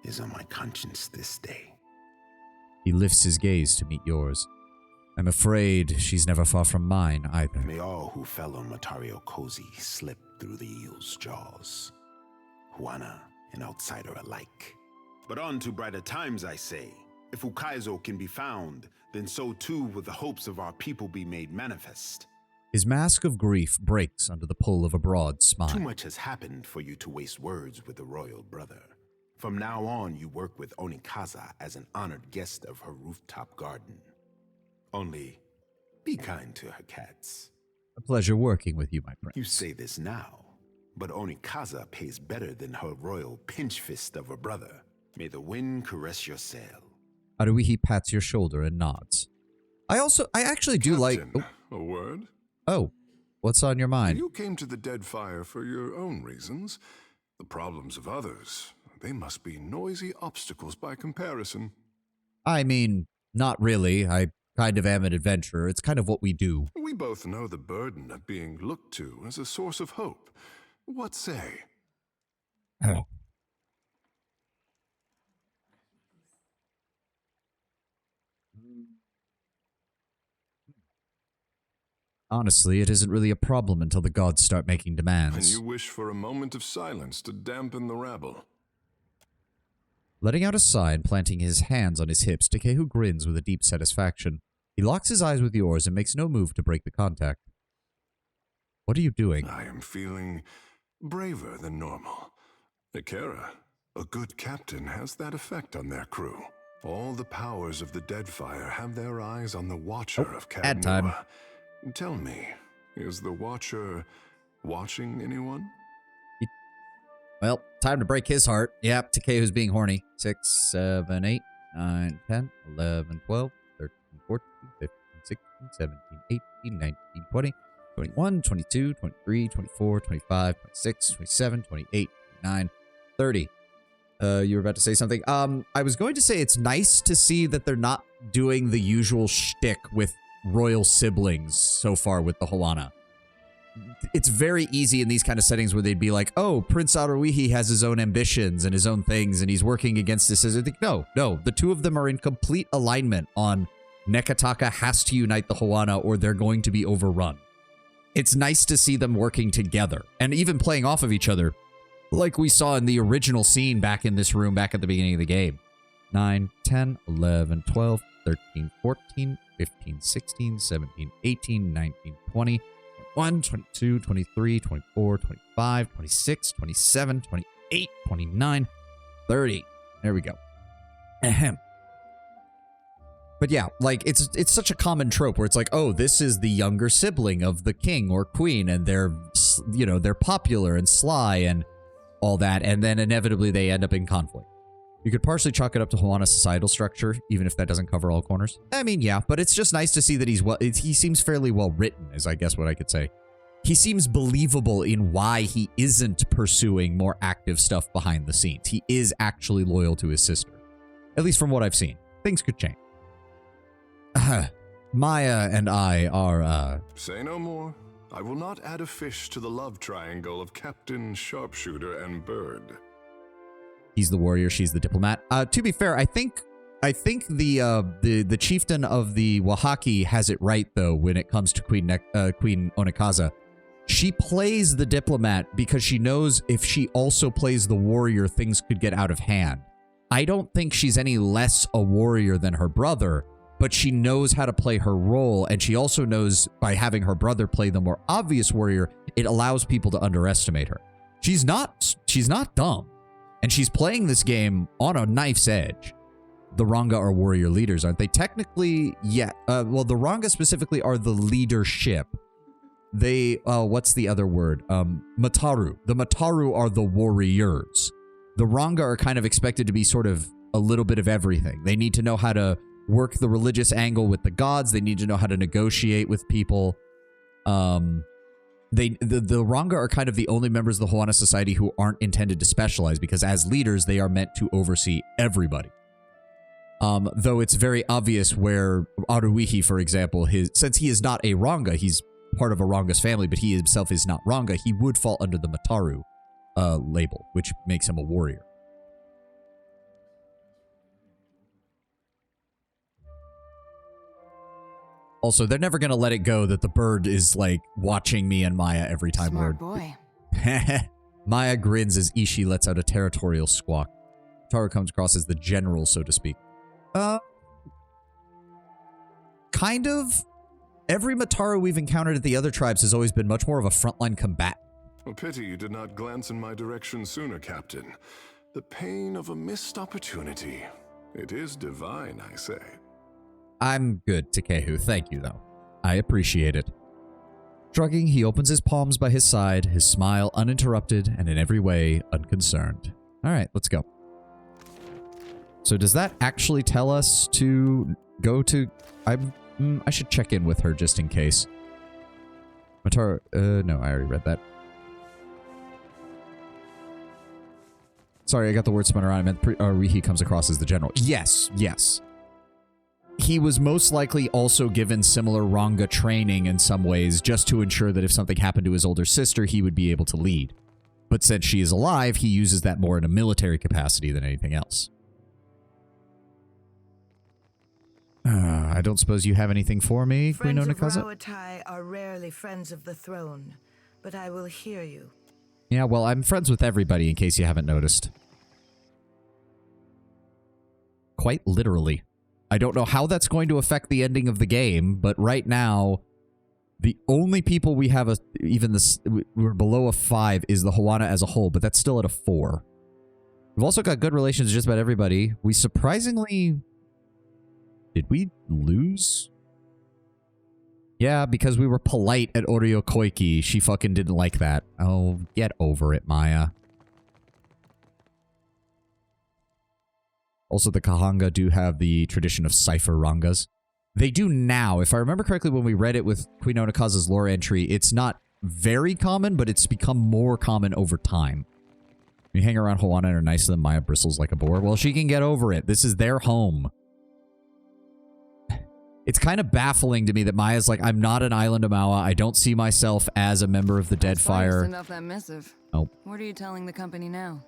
is on my conscience this day. He lifts his gaze to meet yours. I'm afraid she's never far from mine, either. May all who fell on Matario Kozi slip through the eel's jaws. Huana and outsider alike. But on to brighter times, I say. If Ukaizo can be found, then so too will the hopes of our people be made manifest. His mask of grief breaks under the pull of a broad smile. Too much has happened for you to waste words with the royal brother. From now on, you work with Onikaza as an honored guest of her rooftop garden. Only, be kind to her cats. A pleasure working with you, my prince. You say this now, but Onikaza pays better than her royal pinch fist of a brother. May the wind caress your sail. Aruihi pats your shoulder and nods. I actually do like... Oh. A word? Oh, what's on your mind? You came to the Deadfire for your own reasons. The problems of others, they must be noisy obstacles by comparison. I mean, not really. I kind of am an adventurer. It's kind of what we do. We both know the burden of being looked to as a source of hope. What say? Oh. Honestly, it isn't really a problem until the gods start making demands. And you wish for a moment of silence to dampen the rabble. Letting out a sigh and planting his hands on his hips, Takehu grins with a deep satisfaction. He locks his eyes with yours and makes no move to break the contact. What are you doing? I am feeling braver than normal. Akira, a good captain has that effect on their crew. All the powers of the Deadfire have their eyes on the Watcher of Kadnua. Ad time. Tell me, is the Watcher watching anyone? Well, time to break his heart. Yep, Takehu's being horny. 6, 7, 8, 9, 10, 11, 12, 13, 14, 15, 16, 17, 18, 19, 20, 21, 22, 23, 24, 25, 26, 27, 28, 29, 30. You were about to say something. I was going to say it's nice to see that they're not doing the usual shtick with royal siblings so far with the Huana. It's very easy in these kind of settings where they'd be like, oh, Prince Aruihi has his own ambitions and his own things and he's working against this. I think, no, the two of them are in complete alignment on Nekataka has to unite the Huana or they're going to be overrun. It's nice to see them working together and even playing off of each other like we saw in the original scene back in this room back at the beginning of the game. 9, 10, 11, 12, 13, 14, 15, 16, 17, 18, 19, 20, 21, 22, 23, 24, 25, 26, 27, 28, 29, 30. There we go. Ahem. But yeah, like, it's such a common trope where it's like, oh, this is the younger sibling of the king or queen, and they're, you know, they're popular and sly and all that, and then inevitably they end up in conflict. You could partially chalk it up to Juana's societal structure, even if that doesn't cover all corners. I mean, yeah, but it's just nice to see that he seems fairly well written, is I guess what I could say. He seems believable in why he isn't pursuing more active stuff behind the scenes. He is actually loyal to his sister. At least from what I've seen. Things could change. Maya and I are, Say no more. I will not add a fish to the love triangle of Captain, Sharpshooter, and Bird. He's the warrior, she's the diplomat. To be fair, I think the chieftain of the Wahaki has it right, though, when it comes to Queen Onekaza. She plays the diplomat because she knows if she also plays the warrior, things could get out of hand. I don't think she's any less a warrior than her brother, but she knows how to play her role, and she also knows by having her brother play the more obvious warrior, it allows people to underestimate her. She's not dumb, and she's playing this game on a knife's edge. The Ranga are warrior leaders, aren't they? Technically, yeah. Well, the Ranga specifically are the leadership. They, what's the other word? Mataru. The Mataru are the warriors. The Ranga are kind of expected to be sort of a little bit of everything. They need to know how to work the religious angle with the gods. They need to know how to negotiate with people. The Ranga are kind of the only members of the Juana society who aren't intended to specialize, because as leaders, they are meant to oversee everybody. Though it's very obvious where Aruihi, for example, since he is not a Ranga, he's part of a Ranga's family, but he himself is not Ranga, he would fall under the Mataru label, which makes him a warrior. Also, they're never going to let it go that the bird is, like, watching me and Maya every time Smart boy. Maya grins as Ishi lets out a territorial squawk. Mataru comes across as the general, so to speak. Kind of. Every Mataru we've encountered at the other tribes has always been much more of a frontline combatant. A pity you did not glance in my direction sooner, Captain. The pain of a missed opportunity. It is divine, I say. I'm good, Takehu. Thank you, though. I appreciate it. Shrugging, he opens his palms by his side, his smile uninterrupted and in every way unconcerned. All right, let's go. So does that actually tell us to go to... I should check in with her just in case. Mataru... no, I already read that. Sorry, I got the word spun around. I meant Rihi comes across as the general. Yes, yes. He was most likely also given similar Ranga training in some ways, just to ensure that if something happened to his older sister, he would be able to lead. But since she is alive, he uses that more in a military capacity than anything else. I don't suppose you have anything for me, Queen Onekaza? Friends of Raotai are rarely friends of the throne, but I will hear you. Yeah, well, I'm friends with everybody, in case you haven't noticed. Quite literally. I don't know how that's going to affect the ending of the game, but right now, the only people we have we're below a 5 is the Juana as a whole, but that's still at a 4. We've also got good relations with just about everybody. We surprisingly... Did we lose? Yeah, because we were polite at Oryo Koiki. She fucking didn't like that. Oh, get over it, Maya. Also, the Kahanga do have the tradition of cipher Rangas. They do now. If I remember correctly, when we read it with Queen Onekaza's lore entry, it's not very common, but it's become more common over time. You hang around Juana and are nice to them, Maya bristles like a boar. Well, she can get over it. This is their home. It's kind of baffling to me that Maya's like, I'm not an Island Amawa. I don't see myself as a member of the Deadfire. Send off that missive. Oh. What are you telling the company now?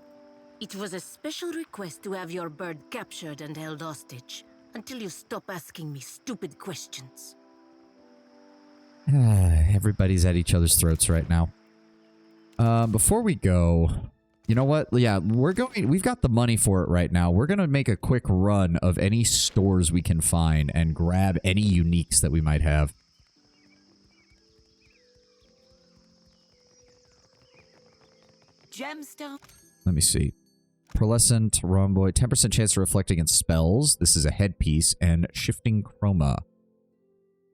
It was a special request to have your bird captured and held hostage, until you stop asking me stupid questions. Everybody's at each other's throats right now. Before we go, You know what? Yeah, we've got the money for it right now. We're going to make a quick run of any stores we can find and grab any uniques that we might have. Gemstone. Let me see. Pearlescent, Rhomboid, 10% chance to reflect against spells. This is a headpiece. And Shifting Chroma.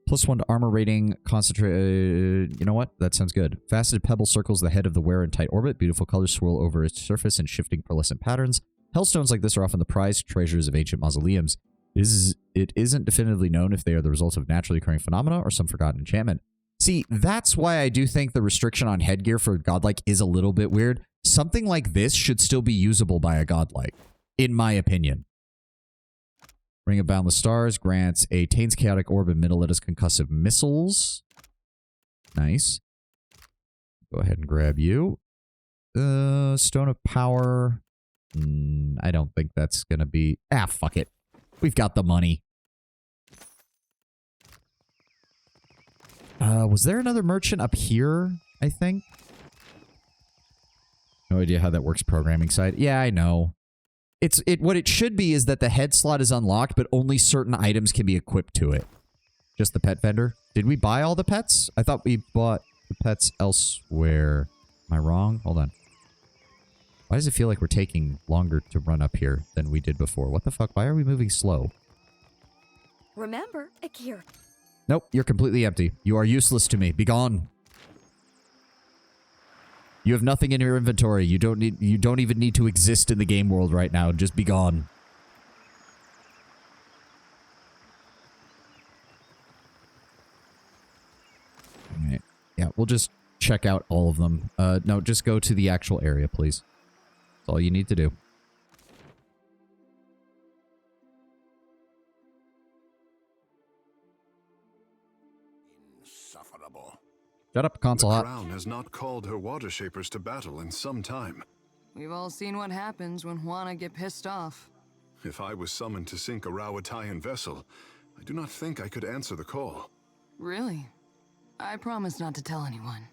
+1 to armor rating, concentrate... you know what? That sounds good. Faceted pebble circles the head of the wearer in tight orbit. Beautiful colors swirl over its surface in shifting pearlescent patterns. Hellstones like this are often the prized treasures of ancient mausoleums. It isn't definitively known if they are the result of naturally occurring phenomena or some forgotten enchantment. See, that's why I do think the restriction on headgear for godlike is a little bit weird. Something like this should still be usable by a godlike, in my opinion. Ring of Boundless Stars grants a Tain's Chaotic Orb and Middle-Letus Concussive Missiles. Nice. Go ahead and grab you. Stone of Power. I don't think that's going to be... Ah, fuck it. We've got the money. Was there another merchant up here, I think? No idea how that works programming side. Yeah, I know. What it should be is that the head slot is unlocked, but only certain items can be equipped to it. Just the pet vendor. Did we buy all the pets? I thought we bought the pets elsewhere. Am I wrong? Hold on. Why does it feel like we're taking longer to run up here than we did before? What the fuck? Why are we moving slow? Remember, Akira. Nope, you're completely empty. You are useless to me. Be gone. You have nothing in your inventory. You don't even need to exist in the game world right now. Just be gone. Alright. Yeah, we'll just check out all of them. No, just go to the actual area, please. That's all you need to do. Insufferable. Shut up, console The hot. Crown has not called her water shapers to battle in some time. We've all seen what happens when Juana get pissed off. If I was summoned to sink a Rawatayan vessel, I do not think I could answer the call. Really? I promise not to tell anyone.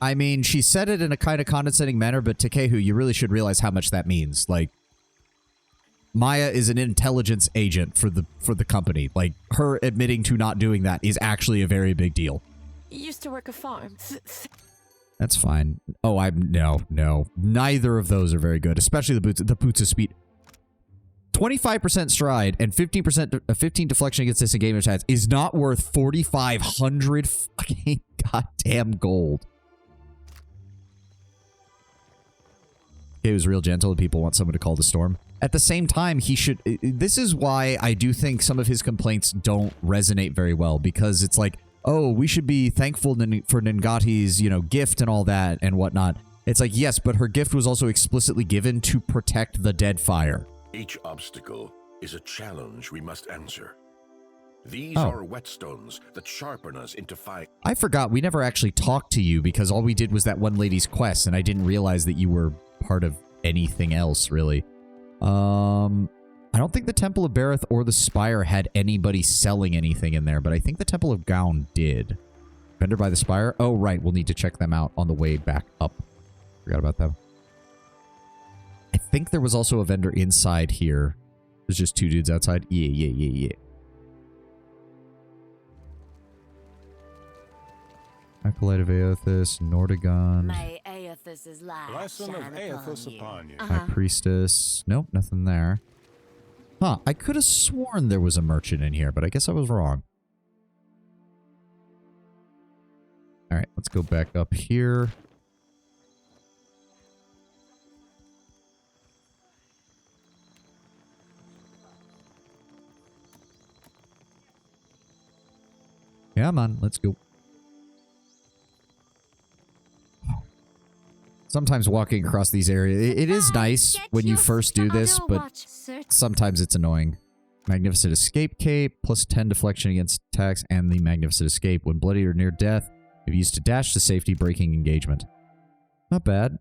I mean, she said it in a kind of condescending manner, but Takehu, you really should realize how much that means. Like, Maya is an intelligence agent for the company. Like, her admitting to not doing that is actually a very big deal. You used to work a farm. That's fine. Oh, no. Neither of those are very good, especially the boots of speed. 25% stride and 15 deflection against disengagement attacks is not worth 4,500 fucking goddamn gold. He was real gentle and people want someone to call the storm. At the same time, he should... This is why I do think some of his complaints don't resonate very well, because it's like, oh, we should be thankful for Nengati's, gift and all that and whatnot. It's like, yes, but her gift was also explicitly given to protect the Deadfire. Each obstacle is a challenge we must answer. These Oh. are whetstones that sharpen us into fire. I forgot, we never actually talked to you because all we did was that one lady's quest, and I didn't realize that you were part of anything else, really. I don't think the Temple of Bareth or the Spire had anybody selling anything in there, but I think the Temple of Gaun did. Vendor by the Spire? Oh, right. We'll need to check them out on the way back up. Forgot about them. I think there was also a vendor inside here. There's just two dudes outside. Yeah. Acolyte of Aethys, Nordigon. My Aethys' light Blessing of shine Aethys upon you. High Priestess. Nope, nothing there. Huh, I could have sworn there was a merchant in here, but I guess I was wrong. Alright, let's go back up here. Yeah, man, let's go. Sometimes walking across these areas, it is nice when you first do this, but sometimes it's annoying. Magnificent Escape Cape, plus 10 deflection against attacks, and the Magnificent Escape. When bloodied or near death, if used to dash to safety, breaking engagement. Not bad.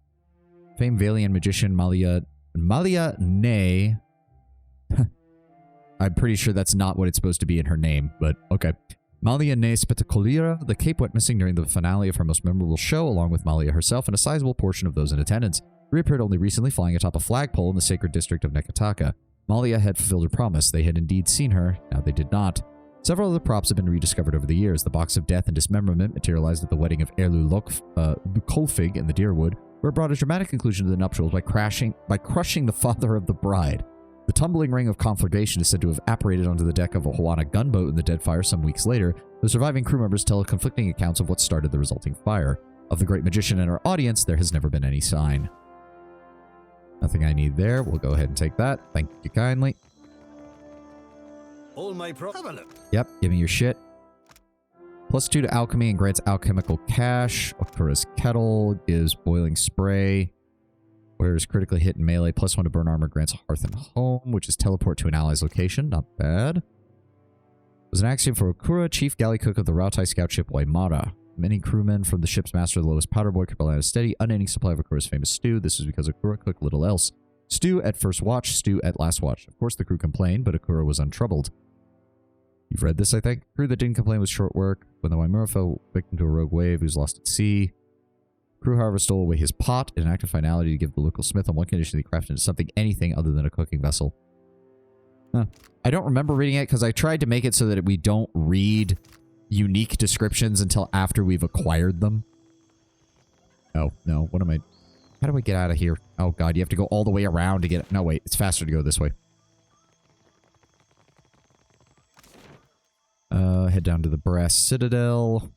Famed Valian Magician Malia Ne. I'm pretty sure that's not what it's supposed to be in her name, but okay. Malia ne Spetacolira, the cape went missing during the finale of her most memorable show, along with Malia herself and a sizable portion of those in attendance. Reappeared only recently, flying atop a flagpole in the sacred district of Nekataka. Malia had fulfilled her promise. They had indeed seen her. Now they did not. Several other props have been rediscovered over the years. The box of death and dismemberment materialized at the wedding of Erlu Kolfig in the Deerwood, where it brought a dramatic conclusion to the nuptials by crushing the father of the bride. The tumbling ring of conflagration is said to have apparated onto the deck of a Hawana gunboat in the Deadfire some weeks later. The surviving crew members tell conflicting accounts of what started the resulting fire. Of the great magician and our audience, there has never been any sign. Nothing I need there. We'll go ahead and take that. Thank you kindly. All my have a look. Yep, give me your shit. +2 to alchemy and grants alchemical cash. Okura's kettle gives boiling spray. Whereas critically hit in melee, +1 to burn armor grants hearth and home, which is teleport to an ally's location. Not bad. Was an axiom for Okura, chief galley cook of the Rautai scout ship Waimara. Many crewmen from the ship's master, the lowest powder boy, could rely on a steady, unending supply of Okura's famous stew. This is because Okura cooked little else. Stew at first watch, stew at last watch. Of course, the crew complained, but Okura was untroubled. You've read this, I think. Crew that didn't complain was short work. When the Waimura fell victim to a rogue wave, he was lost at sea. Crew, however, stole away his pot in an act of finality to give the local smith on one condition that he crafted into something anything other than a cooking vessel. Huh. I don't remember reading it because I tried to make it so that we don't read unique descriptions until after we've acquired them. Oh, no. What am I... How do I get out of here? Oh, God. You have to go all the way around to get... No, wait. It's faster to go this way. Head down to the Brass Citadel.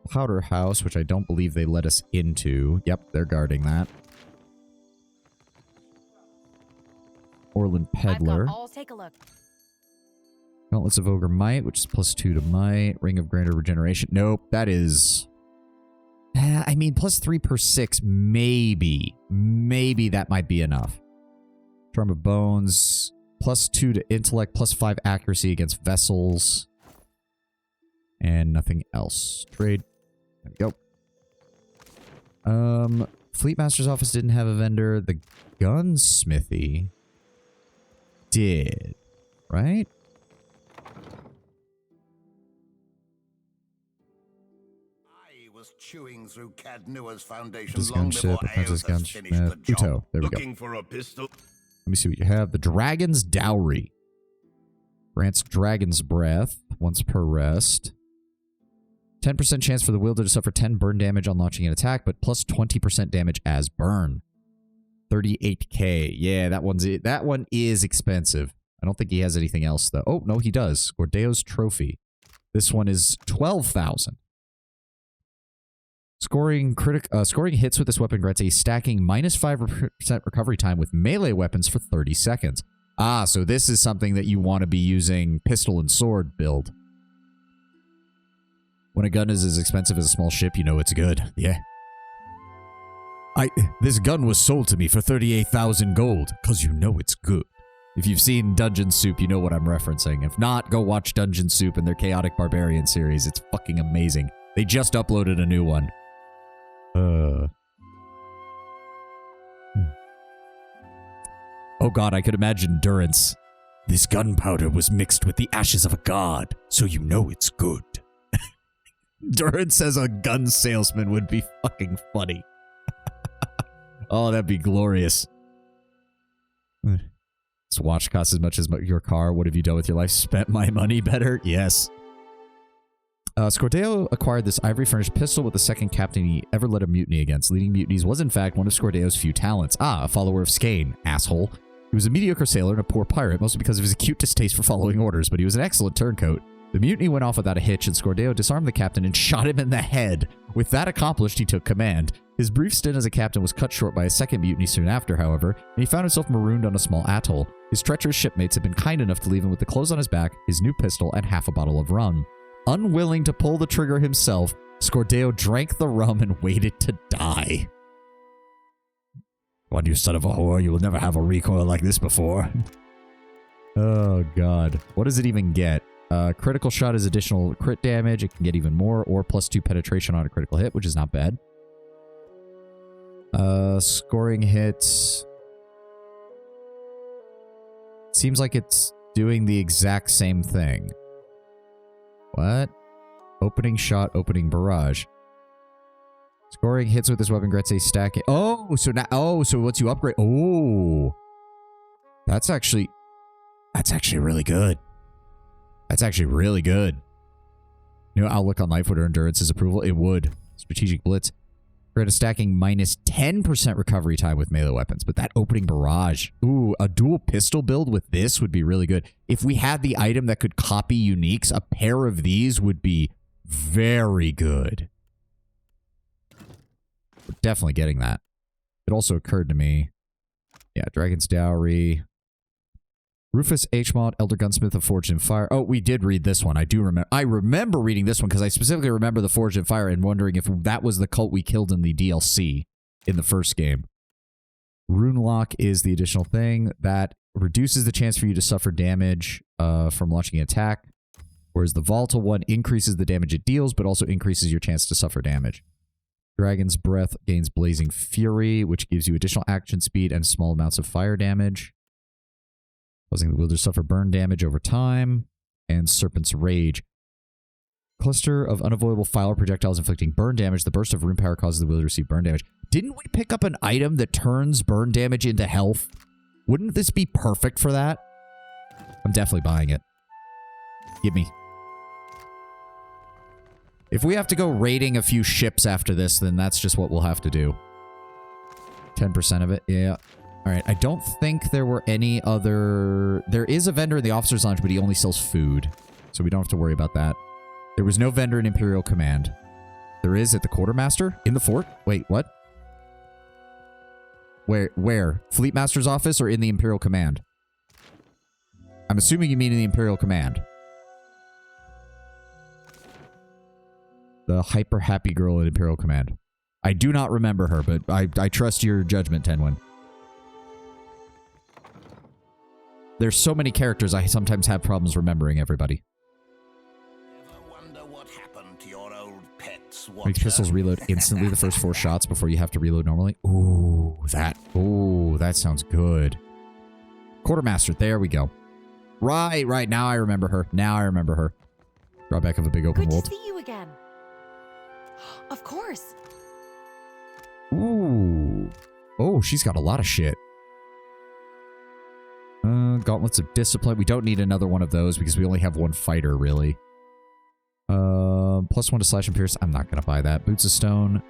Powder House, which I don't believe they let us into. Yep, they're guarding that. Orland Peddler. I'll take a look. Gauntlets of Ogre Might, which is +2 to Might. Ring of Greater Regeneration. Nope, that is... I mean, +3 per 6, maybe. Maybe that might be enough. Charm of Bones, +2 to Intellect, +5 Accuracy against vessels. And nothing else. Trade. There we go. Fleet Master's Office didn't have a vendor. The Gunsmithy did. Right? I was chewing through Cad Newer's foundation This long before gunship, apprentice Aeolus finished the gunsmith. job. Uto. There we go. Looking for a pistol. Let me see what you have. The Dragon's Dowry. Grants Dragon's Breath once per rest. 10% chance for the wielder to suffer 10 burn damage on launching an attack, but plus 20% damage as burn. 38k. Yeah, that one is expensive. I don't think he has anything else, though. Oh, no, he does. Gordeo's Trophy. This one is 12,000. Scoring hits with this weapon grants a stacking -5% recovery time with melee weapons for 30 seconds. Ah, so this is something that you want to be using pistol and sword build. When a gun is as expensive as a small ship, you know it's good. Yeah. This gun was sold to me for 38,000 gold, because you know it's good. If you've seen Dungeon Soup, you know what I'm referencing. If not, go watch Dungeon Soup and their Chaotic Barbarian series. It's fucking amazing. They just uploaded a new one. Oh god, I could imagine Durance. This gunpowder was mixed with the ashes of a god, so you know it's good. Durance as a gun salesman would be fucking funny. Oh, that'd be glorious. This watch costs as much as your car. What have you done with your life? Spent my money better? Yes. Scordeo acquired this ivory-furnished pistol with the second captain he ever led a mutiny against. Leading mutinies was, in fact, one of Scordeo's few talents. Ah, a follower of Skane, asshole. He was a mediocre sailor and a poor pirate, mostly because of his acute distaste for following orders, but he was an excellent turncoat. The mutiny went off without a hitch, and Scordeo disarmed the captain and shot him in the head. With that accomplished, he took command. His brief stint as a captain was cut short by a second mutiny soon after, however, and he found himself marooned on a small atoll. His treacherous shipmates had been kind enough to leave him with the clothes on his back, his new pistol, and half a bottle of rum. Unwilling to pull the trigger himself, Scordeo drank the rum and waited to die. What, you son of a whore, you will never have a recoil like this before. Oh, God. What does it even get? Critical shot is additional crit damage. It can get even more, or +2 penetration on a critical hit, which is not bad. Scoring hits. Seems like it's doing the exact same thing. What? Opening shot, opening barrage. Scoring hits with this weapon grants a stack. Oh, so now, so once you upgrade, that's actually really good. That's actually really good. New outlook on life would earn Durance's approval. It would. Strategic Blitz. Grant a stacking minus 10% recovery time with melee weapons, but that opening barrage, ooh, a dual pistol build with this would be really good. If we had the item that could copy uniques, a pair of these would be very good. We're definitely getting that. It also occurred to me, yeah, Dragon's Dowry, Rufus H. Mott, Elder Gunsmith of Forged in Fire. Oh, we did read this one. I do remember. I remember reading this one because I specifically remember the Forged in Fire and wondering if that was the cult we killed in the DLC in the first game. Rune Lock is the additional thing that reduces the chance for you to suffer damage from launching an attack, whereas the Volatile one increases the damage it deals, but also increases your chance to suffer damage. Dragon's Breath gains Blazing Fury, which gives you additional action speed and small amounts of fire damage, causing the wielder to suffer burn damage over time. And Serpent's Rage. Cluster of unavoidable fire projectiles inflicting burn damage. The burst of rune power causes the wielder to receive burn damage. Didn't we pick up an item that turns burn damage into health? Wouldn't this be perfect for that? I'm definitely buying it. Give me. If we have to go raiding a few ships after this, then that's just what we'll have to do. 10% of it, yeah. Alright, I don't think there were any other... There is a vendor in the officer's lounge, but he only sells food. So we don't have to worry about that. There was no vendor in Imperial Command. There is at the Quartermaster? In the fort? Wait, what? Where? Fleet Master's office or in the Imperial Command? I'm assuming you mean in the Imperial Command. The hyper happy girl at Imperial Command. I do not remember her, but I trust your judgment, Tenwin. There's so many characters, I sometimes have problems remembering everybody. Makes pistols reload instantly the first 4 shots before you have to reload normally. Ooh, that sounds good. Quartermaster, there we go. Right, now I remember her. Drawback of a big open world. Good to see you again. Of course. Ooh. Oh, she's got a lot of shit. Gauntlets of Discipline. We don't need another one of those because we only have one fighter, really. +1 to slash and pierce. I'm not going to buy that. Boots of Stone.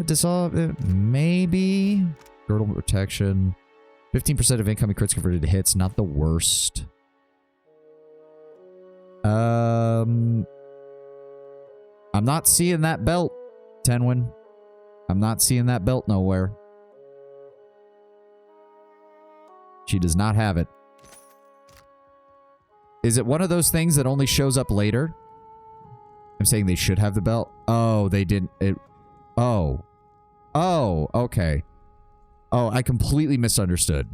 Dissolve. Maybe. Girdle protection. 15% of incoming crits converted to hits. Not the worst. I'm not seeing that belt, Tenwin. I'm not seeing that belt nowhere. She does not have it. Is it one of those things that only shows up later? I'm saying they should have the belt. Oh, they didn't. Oh, okay. Oh, I completely misunderstood.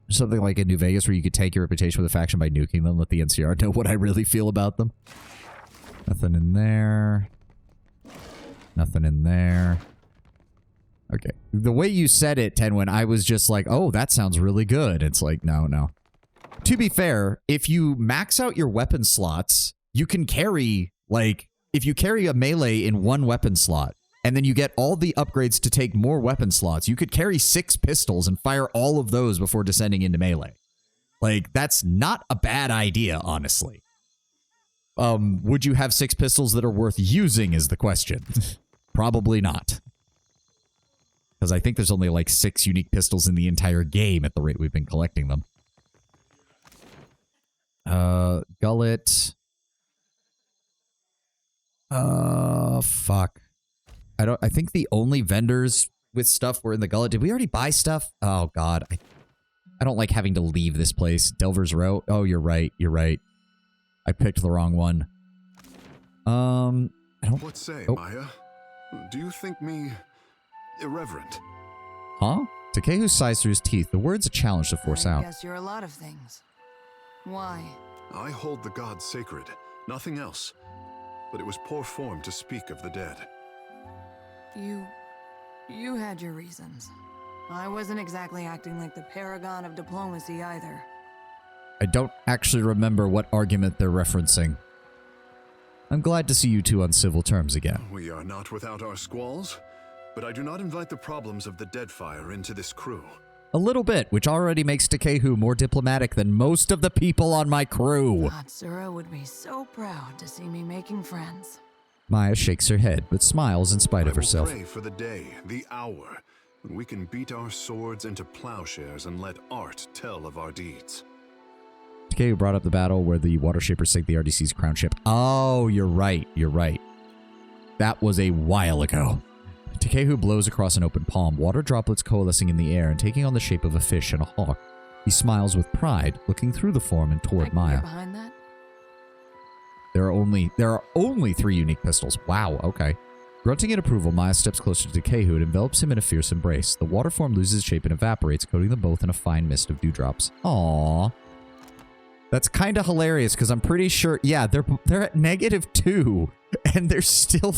Something like in New Vegas where you could take your reputation with a faction by nuking them, let the NCR know what I really feel about them. Nothing in there. Nothing in there. Okay. The way you said it, Tenwin, I was just like, oh, that sounds really good. It's like, no. To be fair, if you max out your weapon slots, you can carry, like, if you carry a melee in 1 weapon slot, and then you get all the upgrades to take more weapon slots, you could carry 6 pistols and fire all of those before descending into melee. Like, that's not a bad idea, honestly. Would you have 6 pistols that are worth using is the question. Probably not. Because I think there's only like 6 unique pistols in the entire game at the rate we've been collecting them. Gullet. Fuck. I think the only vendors with stuff were in the Gullet. Did we already buy stuff? Oh, God. I don't like having to leave this place. Delver's Row. Oh, you're right. I picked the wrong one. I don't... What say, Maya? Do you think me irreverent? Huh? Takehu sighs through his teeth. The word's a challenge to force out. I guess you're a lot of things. Why? I hold the gods sacred, nothing else. But it was poor form to speak of the dead. You You had your reasons. I wasn't exactly acting like the paragon of diplomacy either. I don't actually remember what argument they're referencing. I'm glad to see you two on civil terms again. We are not without our squalls, but I do not invite the problems of the Deadfire into this crew. A little bit, which already makes Takehu more diplomatic than most of the people on my crew. Hatsura would be so proud to see me making friends. Maya shakes her head, but smiles in spite of herself. I will pray for the day, the hour, when we can beat our swords into plowshares and let art tell of our deeds. Takehu brought up the battle where the Water Shapers sank the RDC's crown ship. Oh, you're right. You're right. That was a while ago. Takehu blows across an open palm, water droplets coalescing in the air and taking on the shape of a fish and a hawk. He smiles with pride, looking through the form and toward Maya. Get behind that? There are only 3 unique pistols. Wow, okay. Grunting in approval, Maya steps closer to Takehu and envelops him in a fierce embrace. The water form loses shape and evaporates, coating them both in a fine mist of dewdrops. Aww. That's kind of hilarious because I'm pretty sure, yeah, they're at -2 and they're still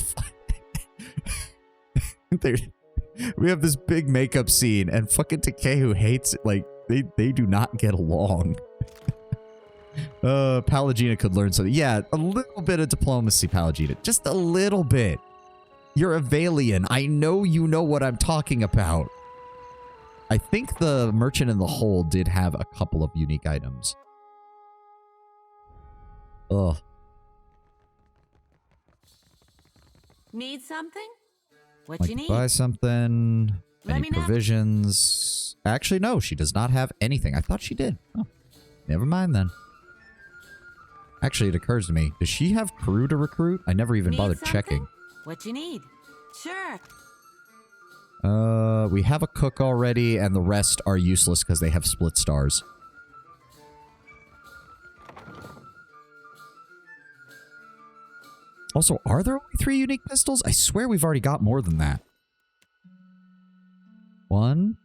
we have this big makeup scene and fucking Takehu hates it. Like, they do not get along. Pallegina could learn something. Yeah, a little bit of diplomacy, Pallegina. Just a little bit. You're a Valian. I know you know what I'm talking about. I think the Merchant in the Hole did have a couple of unique items. Ugh. Need something? What Like you need? buy something. Let Any me know. provisions? Actually, no, she does not have anything. I thought she did. Oh, never mind then. Actually, it occurs to me. Does she have crew to recruit? I never even Need bothered something? checking. What you need? Sure. We have a cook already, and the rest are useless because they have split stars. Also, are there only 3 unique pistols? I swear we've already got more than that. 1.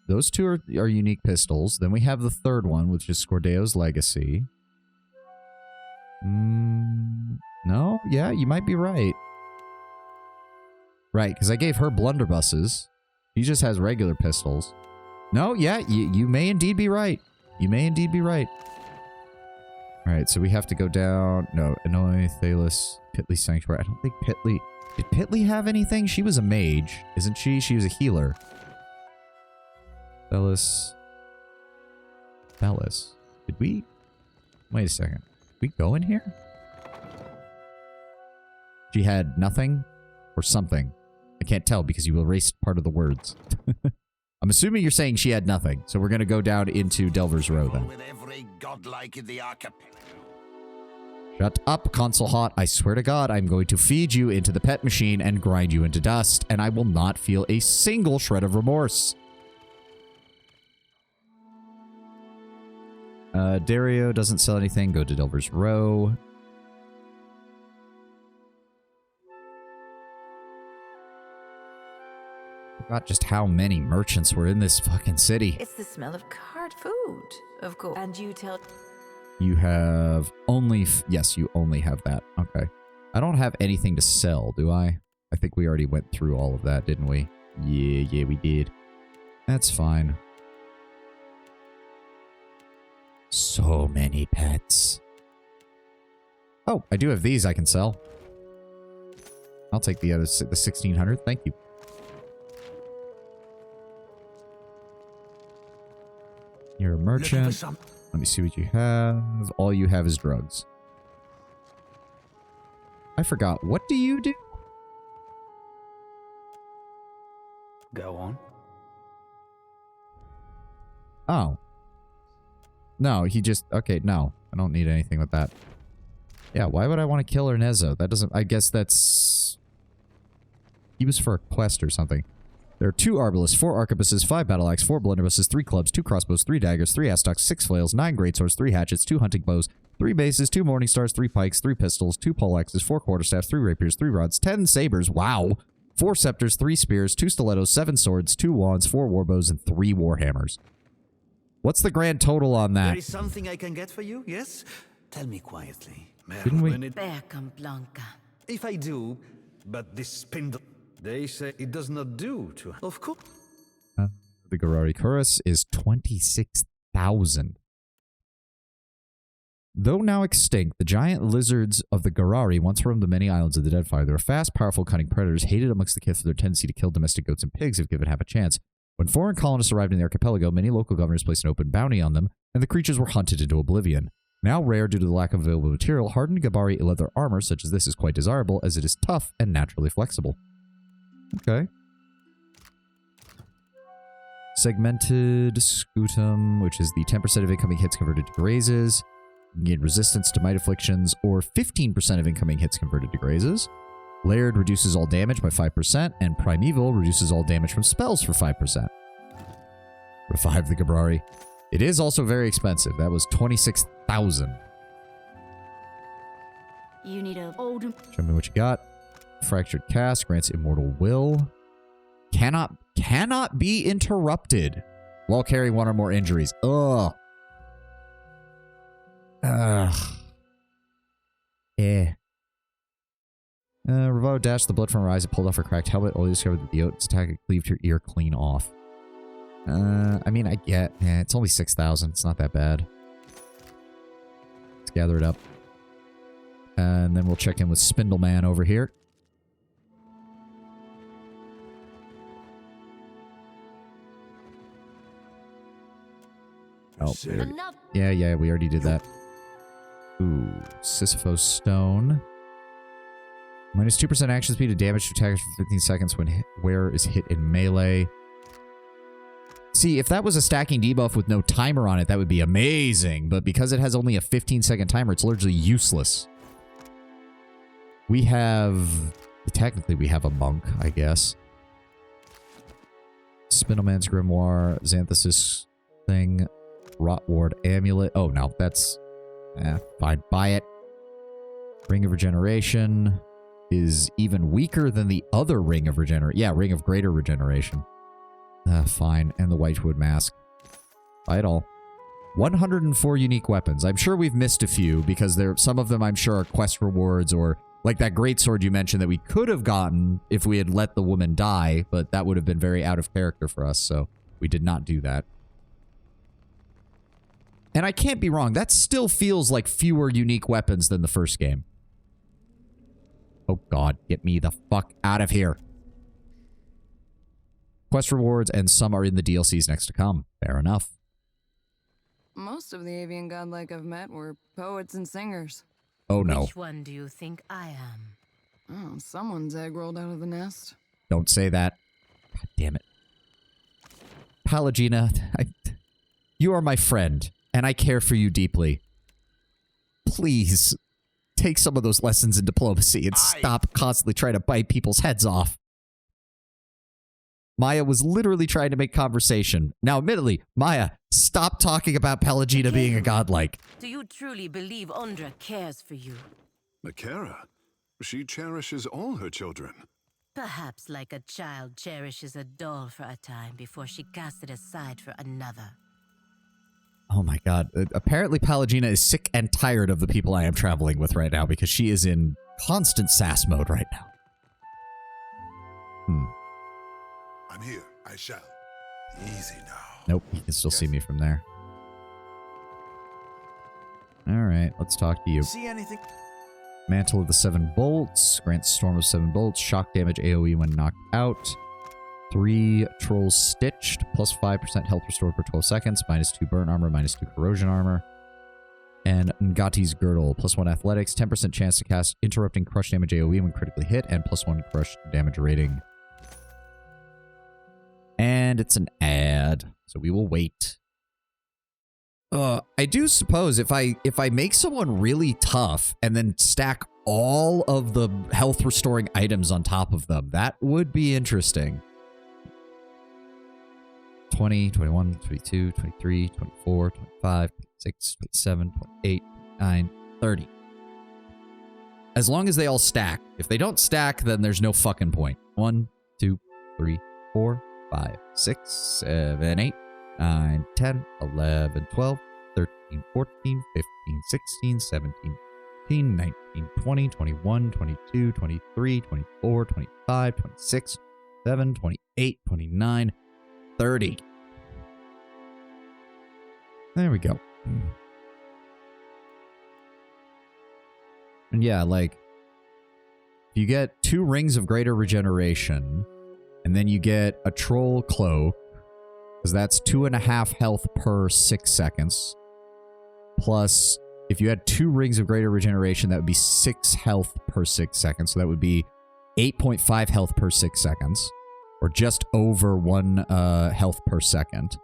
Those 2 are unique pistols. Then we have the 3rd one, which is Scordeo's Legacy. No? Yeah, you might be right. Right, because I gave her blunderbusses. He just has regular pistols. No, yeah, you may indeed be right. You may indeed be right. Alright, so we have to go down. No, Annoy, Thalos, Pitley Sanctuary. I don't think Pitley... Did Pitley have anything? She was a mage, isn't she? She was a healer. Thalos. Did we... Wait a second. Did we go in here? She had nothing or something. I can't tell because you erased part of the words. I'm assuming you're saying she had nothing, so we're going to go down into Delver's Row then. With every godlike in the archipelago. Shut up, Consul Hot. I swear to God, I'm going to feed you into the pet machine and grind you into dust, and I will not feel a single shred of remorse. Dario doesn't sell anything. Go to Delver's Row. Forgot just how many merchants were in this fucking city. It's the smell of card food, of course. And you tell... You have only... Yes, you only have that. Okay. I don't have anything to sell, do I? I think we already went through all of that, didn't we? Yeah, we did. That's fine. So many pets. Oh, I do have these I can sell. I'll take the other, the 1600. Thank you. You're a merchant. Let me see what you have. All you have is drugs. I forgot. What do you do? Go on. Oh. No, he just... Okay, no. I don't need anything with that. Yeah, why would I want to kill Ernesto? That doesn't... I guess that's... He was for a quest or something. There are 2 arbalists, 4 arquebuses, 5 battle axe, 4 blunderbusses, 3 clubs, 2 crossbows, 3 daggers, 3 astocks, 6 flails, 9 greatswords, 3 hatchets, 2 hunting bows, 3 bases, 2 morning stars, 3 pikes, 3 pistols, 2 poleaxes, 4 quarterstaffs, 3 rapiers, 3 rods, 10 sabers, wow! 4 scepters, 3 spears, 2 stilettos, 7 swords, 2 wands, 4 warbows, and 3 warhammers. What's the grand total on that? There is something I can get for you, yes? Tell me quietly. Didn't we- Beckham Blanca. If I do, but this spindle... They say it does not do to... Of course. The Garari Chorus is 26,000. Though now extinct, the giant lizards of the Garari once roamed the many islands of the Deadfire. They were fast, powerful, cunning predators, hated amongst the Kith for their tendency to kill domestic goats and pigs if given half a chance. When foreign colonists arrived in the archipelago, many local governors placed an open bounty on them, and the creatures were hunted into oblivion. Now rare due to the lack of available material, hardened Gabari leather armor such as this is quite desirable, as it is tough and naturally flexible. Okay. Segmented Scutum, which is the 10% of incoming hits converted to grazes. Gain resistance to might afflictions, or 15% of incoming hits converted to grazes. Layered reduces all damage by 5%, and Primeval reduces all damage from spells for 5%. Revive the Gabrari. It is also very expensive. That was 26,000. You need a old... Show me what you got. Fractured Cast grants immortal will. Cannot be interrupted while carrying one or more injuries. Ugh. Revo dashed the blood from her eyes and pulled off her cracked helmet. Only discovered that the Oaten's attack had cleaved her ear clean off. I mean, I get... it's only 6,000. It's not that bad. Let's gather it up. And then we'll check in with Spindleman over here. Oh, yeah, we already did that. Ooh, Sisyphos Stone. Minus 2% action speed to damage to attackers for 15 seconds when wearer is hit in melee. See, if that was a stacking debuff with no timer on it, that would be amazing. But because it has only a 15-second timer, it's largely useless. We have... Technically, we have a monk, I guess. Spindleman's Grimoire, Xanthus' thing, Rotward Amulet. Oh, no, that's... fine. Buy it. Ring of Regeneration is even weaker than the other Ring of Regeneration. Yeah, Ring of Greater Regeneration. Fine. And the Whitewood Mask. Buy it all. 104 unique weapons. I'm sure we've missed a few because some of them I'm sure are quest rewards or like that greatsword you mentioned that we could have gotten if we had let the woman die, but that would have been very out of character for us, so we did not do that. And I can't be wrong. That still feels like fewer unique weapons than the first game. Oh god, get me the fuck out of here. Quest rewards, and some are in the DLCs next to come. Fair enough. Most of the avian godlike I've met were poets and singers. Oh no. Which one do you think I am? Oh, someone's egg rolled out of the nest. Don't say that. God damn it. Pallegina, you are my friend, and I care for you deeply. Please, take some of those lessons in diplomacy and stop constantly trying to bite people's heads off. Maya was literally trying to make conversation. Now, admittedly, Maya, stop talking about Pallegina being a godlike. Do you truly believe Undra cares for you? Makera, she cherishes all her children. Perhaps like a child cherishes a doll for a time before she casts it aside for another. Oh my god. Apparently Pallegina is sick and tired of the people I am traveling with right now because she is in constant sass mode right now. I'm here. I shall. Easy now. Nope, he can still see me from there. Alright, let's talk to you. See anything? Mantle of the Seven Bolts. Grants Storm of Seven Bolts. Shock damage AoE when knocked out. 3 Trolls Stitched. Plus 5% health restored for 12 seconds. Minus 2 burnt armor. Minus 2 corrosion armor. And Ngati's Girdle. Plus 1 athletics. 10% chance to cast interrupting crush damage AoE when critically hit. And plus 1 crush damage rating. And it's an ad. So we will wait. I do suppose if I make someone really tough and then stack all of the health restoring items on top of them, that would be interesting. 20, 21, 22, 23, 24, 25, 26, 27, 28, 29, 30. As long as they all stack. If they don't stack, then there's no fucking point. 1, 2, 3, 4, 5, 6, 7, 8, 9, 10, 11, 12, 13, 14, 15, 16, 17, 18, 19, 20, 21, 22, 23, 24, 25, 26, 27, 28, 29, 30. There we go. And yeah, like, you get 2 rings of greater regeneration, and then you get a troll cloak, because that's 2.5 health per 6 seconds. Plus, if you had 2 rings of greater regeneration, that would be 6 health per 6 seconds. So that would be 8.5 health per 6 seconds, or just over 1 health per second.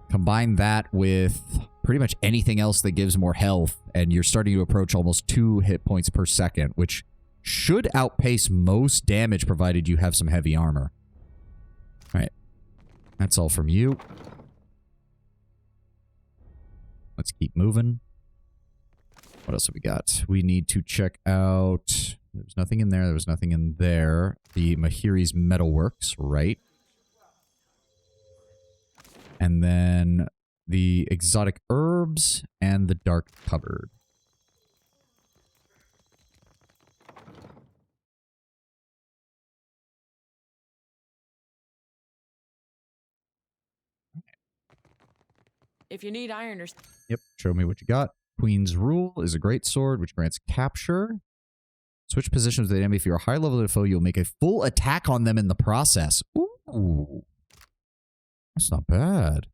Combine that with pretty much anything else that gives more health, and you're starting to approach almost 2 hit points per second, which should outpace most damage provided you have some heavy armor. All right. That's all from you. Let's keep moving. What else have we got? We need to check out... There was nothing in there. There was nothing in there. The Mahiri's Metalworks, right? And then the exotic herbs and the dark cupboard. If you need iron or... Yep, show me what you got. Queen's Rule is a great sword, which grants capture. Switch positions with the enemy. If you're a high level of the foe, you'll make a full attack on them in the process. Ooh. That's not bad.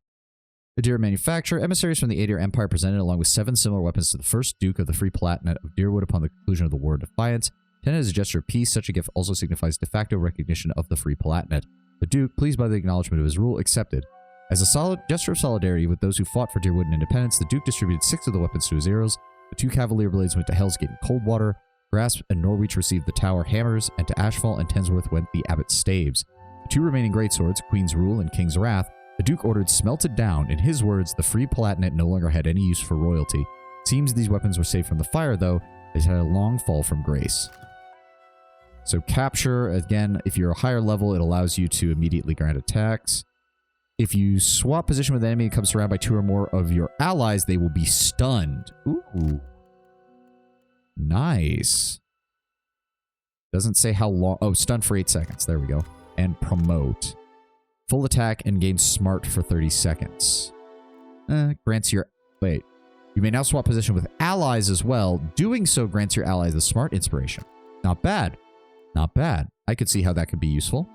Adir Manufacturer. Emissaries from the Adir Empire presented along with 7 similar weapons to the first Duke of the Free Palatinate of Deerwood upon the conclusion of the War of Defiance. Intended as a gesture of peace, such a gift also signifies de facto recognition of the Free Palatinate. The Duke, pleased by the acknowledgement of his rule, accepted. As a solid gesture of solidarity with those who fought for Deerwood and independence, the Duke distributed 6 of the weapons to his heroes. The 2 Cavalier Blades went to Hell's Gate and Coldwater. Grasp and Norwich received the Tower Hammers, and to Ashfall and Tensworth went the Abbot's Staves. The 2 remaining greatswords, Queen's Rule and King's Wrath, the Duke ordered smelted down. In his words, the Free Palatinate no longer had any use for royalty. Seems these weapons were saved from the fire, though. They had a long fall from grace. So capture, again, if you're a higher level, it allows you to immediately grant attacks. If you swap position with an enemy and comes surrounded by 2 or more of your allies, they will be stunned. Ooh. Nice. Doesn't say how long. Oh, stunned for 8 seconds. There we go. And promote. Full attack and gain smart for 30 seconds. Grants your... Wait. You may now swap position with allies as well. Doing so grants your allies the smart inspiration. Not bad. Not bad. I could see how that could be useful.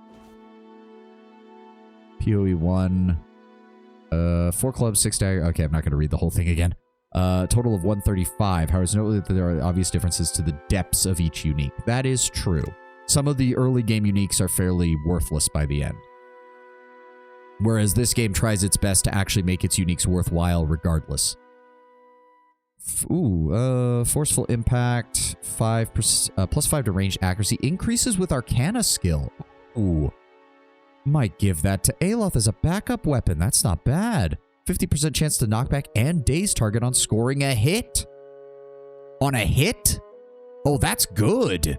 PoE 1. 4 clubs, 6 dagger. Okay, I'm not going to read the whole thing again. Total of 135. However, it's noteworthy that there are obvious differences to the depths of each unique. That is true. Some of the early game uniques are fairly worthless by the end. Whereas this game tries its best to actually make its uniques worthwhile regardless. Forceful impact, plus 5 to ranged accuracy, increases with Arcana skill. Ooh. Might give that to Aloth as a backup weapon. That's not bad. 50% chance to knock back and daze target on scoring a hit. On a hit? Oh, that's good.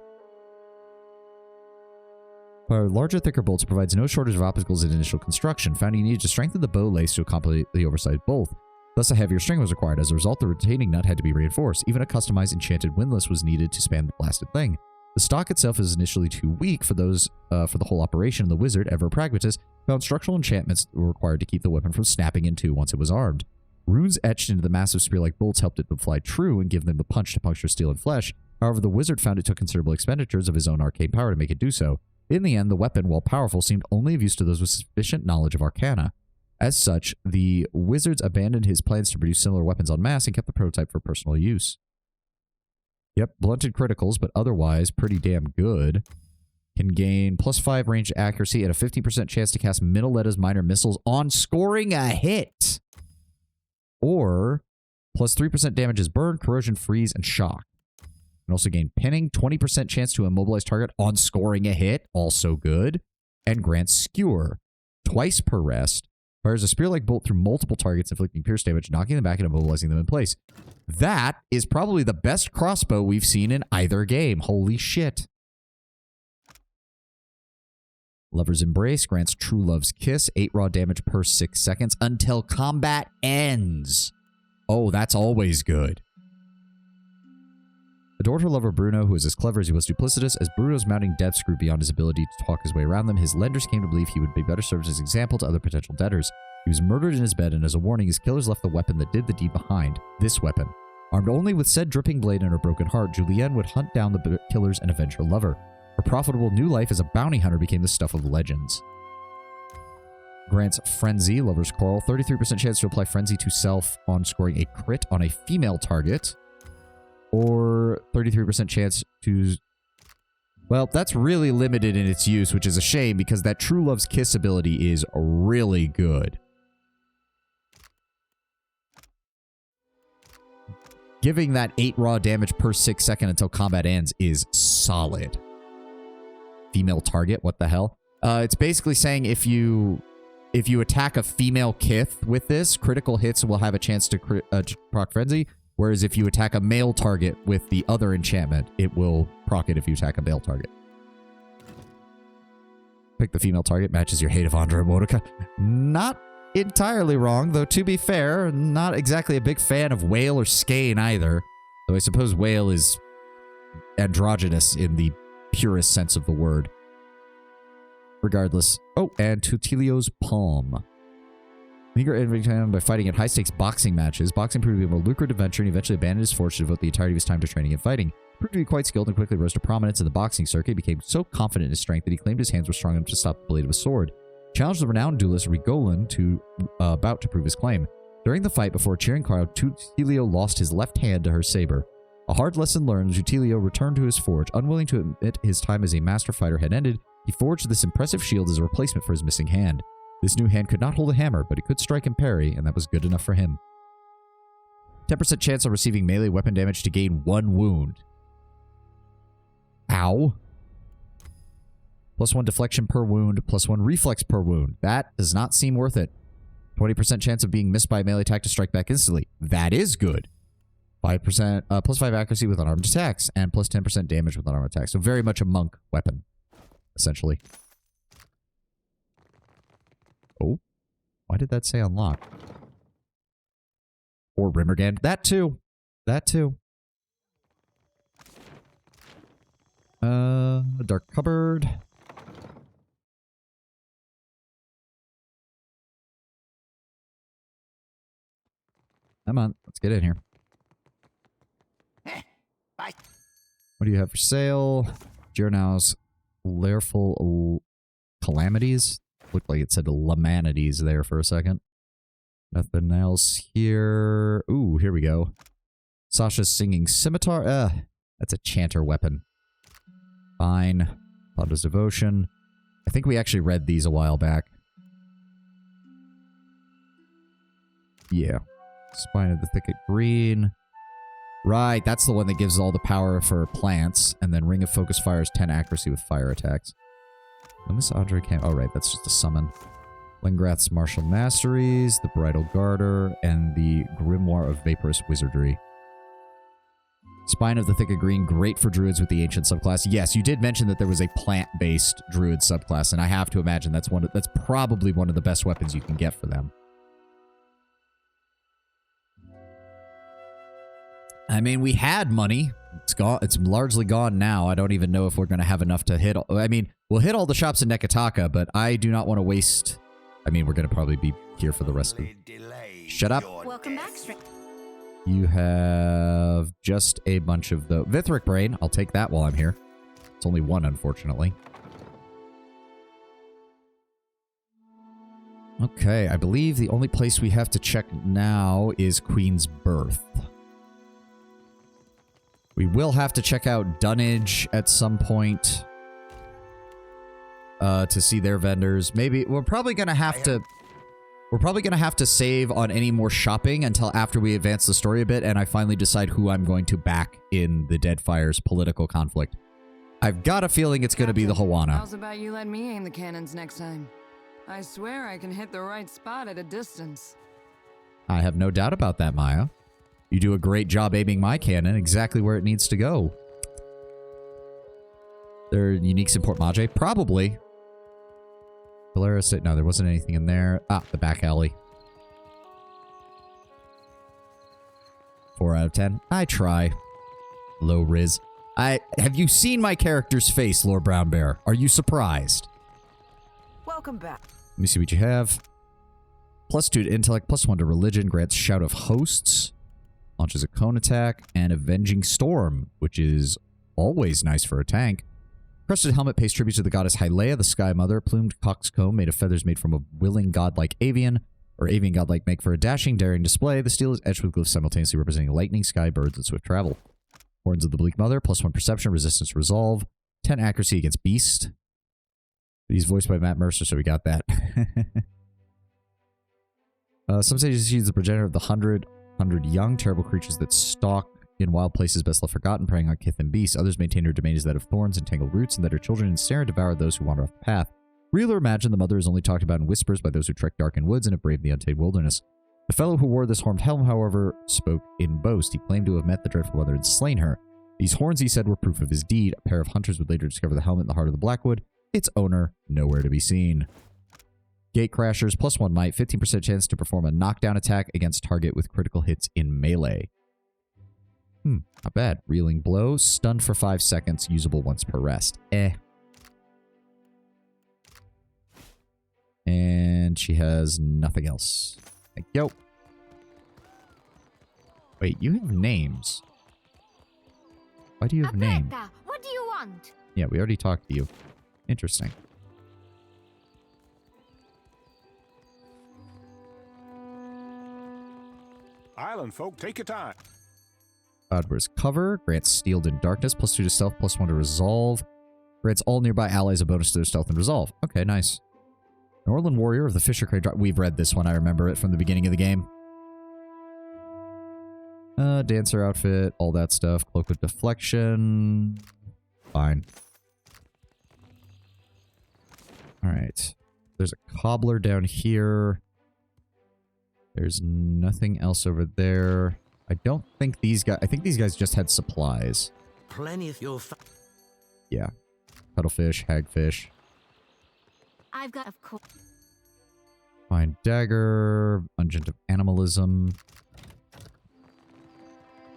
Larger, thicker bolts provides no shortage of obstacles in initial construction. Found you needed to strengthen the bow lace to accommodate the oversized bolt. Thus, a heavier string was required. As a result, the retaining nut had to be reinforced. Even a customized enchanted windlass was needed to span the blasted thing. The stock itself is initially too weak for those for the whole operation. The wizard, ever a pragmatist, found structural enchantments were required to keep the weapon from snapping in two once it was armed. Runes etched into the massive spear-like bolts helped it to fly true and give them the punch to puncture steel and flesh. However, the wizard found it took considerable expenditures of his own arcane power to make it do so. In the end, the weapon, while powerful, seemed only of use to those with sufficient knowledge of Arcana. As such, the wizards abandoned his plans to produce similar weapons en masse and kept the prototype for personal use. Yep, blunted criticals, but otherwise pretty damn good. Can gain plus 5 ranged accuracy and a 50% chance to cast Minoleta's minor missiles on scoring a hit. Or plus 3% damage is burn, corrosion, freeze, and shock. Can also gain pinning, 20% chance to immobilize target on scoring a hit, also good. And grants skewer, twice per rest. Fires a spear-like bolt through multiple targets, inflicting pierce damage, knocking them back and immobilizing them in place. That is probably the best crossbow we've seen in either game. Holy shit. Lover's Embrace grants True Love's Kiss, 8 raw damage per 6 seconds until combat ends. Oh, that's always good. Adored her lover Bruno, who was as clever as he was duplicitous. As Bruno's mounting debts grew beyond his ability to talk his way around them, his lenders came to believe he would be better served as an example to other potential debtors. He was murdered in his bed, and as a warning, his killers left the weapon that did the deed behind. This weapon. Armed only with said dripping blade and her broken heart, Julienne would hunt down the killers and avenge her lover. Her profitable new life as a bounty hunter became the stuff of legends. Grants Frenzy, Lover's Quarrel. 33% chance to apply Frenzy to self on scoring a crit on a female target. Or 33% chance to... Well, that's really limited in its use, which is a shame because that True Love's Kiss ability is really good. Giving that 8 raw damage per 6 seconds until combat ends is solid. Female target, what the hell? It's basically saying if you attack a female Kith with this, critical hits will have a chance to proc Frenzy, whereas if you attack a male target with the other enchantment, it will proc it if you attack a male target. Pick the female target, matches your hate of Andra Modica. Not entirely wrong, though to be fair, not exactly a big fan of Whale or Skane either. Though I suppose Whale is androgynous in the purest sense of the word. Regardless. Oh, and Tutilio's Palm. Meager envy time by fighting in high-stakes boxing matches. Boxing proved to be a more lucrative venture, and he eventually abandoned his fortune to devote the entirety of his time to training and fighting. Proved to be quite skilled and quickly rose to prominence in the boxing circuit. He became so confident in his strength that he claimed his hands were strong enough to stop the blade of a sword. Challenged the renowned duelist Rigolan about to prove his claim. During the fight, before a cheering crowd, Tutilio lost his left hand to her saber. A hard lesson learned, Tutilio returned to his forge. Unwilling to admit his time as a master fighter had ended, he forged this impressive shield as a replacement for his missing hand. This new hand could not hold a hammer, but it could strike and parry, and that was good enough for him. 10% chance of receiving melee weapon damage to gain 1 wound. Ow. +1 deflection per wound, +1 reflex per wound. That does not seem worth it. 20% chance of being missed by a melee attack to strike back instantly. That is good. 5%, +5 accuracy with unarmed attacks, and +10% damage with unarmed attacks. So very much a monk weapon, essentially. Oh, why did that say unlock? Or Rimmergand. That too. That too. Dark Cupboard. Come on, let's get in here. Bye. What do you have for sale? Jirnau's Lairful Calamities. Looked like it said Lamanities there for a second. Nothing else here. Ooh, here we go. Sasha's Singing Scimitar. That's a chanter weapon. Fine. Plato's Devotion. I think we actually read these a while back. Yeah. Spine of the Thicket Green. Right, that's the one that gives all the power for plants. And then Ring of Focus fires 10 accuracy with fire attacks. Miss Andre can't... Oh, right, that's just a summon. Lingrath's Martial Masteries, the Bridal Garter, and the Grimoire of Vaporous Wizardry. Spine of the Thicket Green, great for druids with the ancient subclass. Yes, you did mention that there was a plant-based druid subclass, and I have to imagine that's probably one of the best weapons you can get for them. I mean, we had money. It's gone. It's largely gone now. I don't even know if we're going to have enough to hit. I mean, we'll hit all the shops in Nekataka, but I do not want to waste... I mean, we're going to probably be here for the rest of... Shut up. Welcome back, String. You have just a bunch of the... Vithric Brain. I'll take that while I'm here. It's only one, unfortunately. Okay, I believe the only place we have to check now is Queen's Birth. We will have to check out Dunnage at some point to see their vendors. Maybe we're probably gonna have to save on any more shopping until after we advance the story a bit and I finally decide who I'm going to back in the Deadfire's political conflict. I've got a feeling it's gonna be the Hawana. How's about you let me aim the cannons next time? I swear I can hit the right spot at a distance. I have no doubt about that, Maya. You do a great job aiming my cannon exactly where it needs to go. There are uniques in Port Mage? Probably. Polaris, no, there wasn't anything in there. Ah, the back alley. 4 out of 10. I try. Low Riz. Have you seen my character's face, Lord Brown Bear? Are you surprised? Welcome back. Let me see what you have. +2 to intellect, +1 to religion, grants Shout of Hosts, launches a cone attack, and Avenging Storm, which is always nice for a tank. Crested helmet pays tribute to the goddess Hyleia, the Sky Mother. Plumed coxcomb made of feathers made from a willing godlike avian, or avian godlike make for a dashing, daring display. The steel is etched with glyphs simultaneously representing lightning, sky, birds, and swift travel. Horns of the Bleak Mother, +1 perception, resistance, resolve, 10 accuracy against beast. He's voiced by Matt Mercer, so we got that. Some sages he's the progenitor of the hundred young, terrible creatures that stalk in wild places best left forgotten, preying on kith and beasts. Others maintain her domain is that of thorns and tangled roots, and that her children ensnare and devour those who wander off the path. Real or imagined, the mother is only talked about in whispers by those who trek darkened woods and have braved the untamed wilderness. The fellow who wore this horned helm, however, spoke in boast. He claimed to have met the dreadful mother and slain her. These horns, he said, were proof of his deed. A pair of hunters would later discover the helmet in the heart of the Blackwood. Its owner, nowhere to be seen. Gatecrashers, +1 might, 15% chance to perform a knockdown attack against target with critical hits in melee. Not bad. Reeling blow, stunned for 5 seconds, usable once per rest. And she has nothing else. Thank you. Wait, you have names. Why do you have names? What do you want? Yeah, we already talked to you. Interesting. Island folk, take your time. Godward's cover grants steeled in darkness, +2 to stealth, +1 to resolve. Grants all nearby allies a bonus to their stealth and resolve. Okay, nice. Norland Warrior of the Fisher Crane. We've read this one. I remember it from the beginning of the game. Dancer outfit, all that stuff. Cloak of deflection. Fine. Alright. There's a cobbler down here. There's nothing else over there. I don't think these guys... I think these guys just had supplies. Plenty of your... Yeah. Cuttlefish, hagfish. I've got, of course. Fine dagger. Unguent of animalism.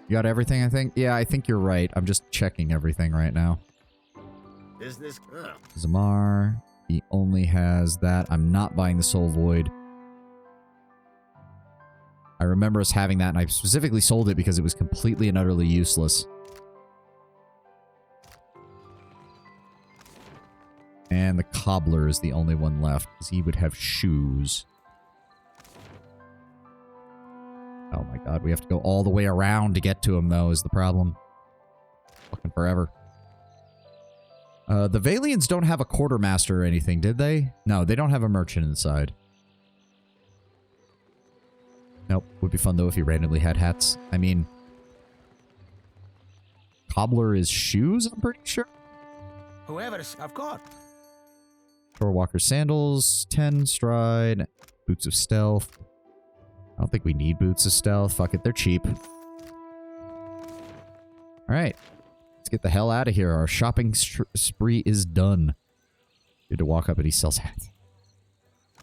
You got everything, I think? Yeah, I think you're right. I'm just checking everything right now. Business. Zamar. He only has that. I'm not buying the Soul Void. I remember us having that, and I specifically sold it because it was completely and utterly useless. And the cobbler is the only one left, because he would have shoes. Oh my god, we have to go all the way around to get to him, though, is the problem. Fucking forever. The Valians don't have a quartermaster or anything, did they? No, they don't have a merchant inside. Nope. Would be fun, though, if he randomly had hats. I mean... Cobbler is shoes, I'm pretty sure? Whoever's, of course. Shorewalker sandals, 10 stride, boots of stealth. I don't think we need boots of stealth. Fuck it, they're cheap. Alright. Let's get the hell out of here. Our shopping spree is done. Good to walk up and he sells hats.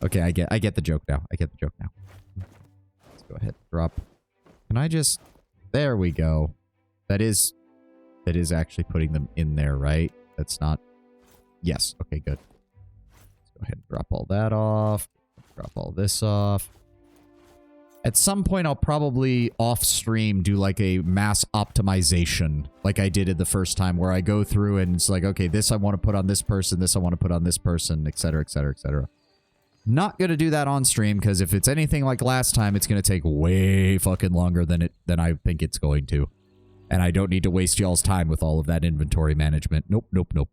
Okay, I get the joke now. I get the joke now. Let's go ahead and drop. Can I just... There we go. That is actually putting them in there, right? That's not... Yes. Okay, good. Let's go ahead and drop all that off. Drop all this off. At some point, I'll probably off-stream do like a mass optimization like I did it the first time, where I go through and it's like, okay, this I want to put on this person, this I want to put on this person, etc., etc., etc. Not going to do that on stream, because if it's anything like last time, it's going to take way fucking longer than I think it's going to. And I don't need to waste y'all's time with all of that inventory management. Nope, nope, nope.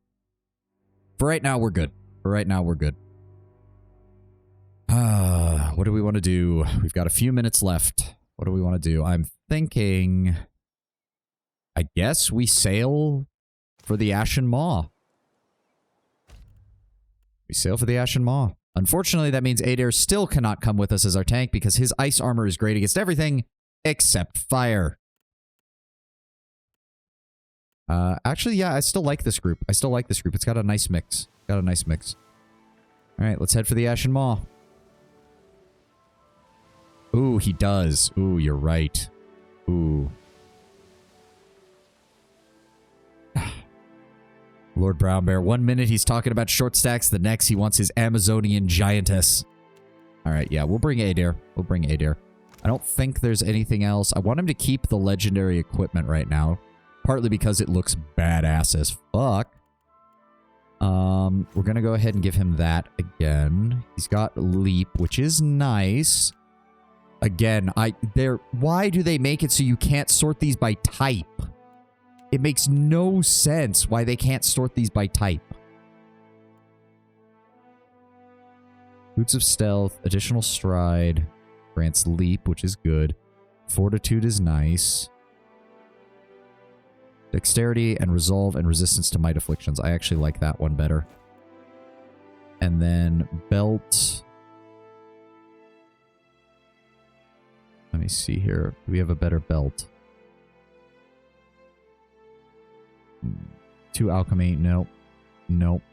For right now, we're good. For right now, we're good. What do we want to do? We've got a few minutes left. What do we want to do? I'm thinking... I guess we sail for the Ashen Maw. We sail for the Ashen Maw. Unfortunately, that means Adair still cannot come with us as our tank because his ice armor is great against everything except fire. Actually, yeah, I still like this group. It's got a nice mix. All right, let's head for the Ashen Maw. Ooh, he does. Ooh, you're right. Ooh. Lord Brown Bear. 1 minute he's talking about short stacks. The next he wants his Amazonian giantess. All right, yeah, we'll bring Adair. We'll bring Adair. I don't think there's anything else. I want him to keep the legendary equipment right now. Partly because it looks badass as fuck. We're going to go ahead and give him that again. He's got Leap, which is nice. Again, why do they make it so you can't sort these by type? It makes no sense why they can't sort these by type. Boots of Stealth, additional Stride, grants Leap, which is good. Fortitude is nice. Dexterity and Resolve and Resistance to Might Afflictions. I actually like that one better. And then Belt. Let me see here. Do we have a better belt? 2 Alchemy. Nope. Nope.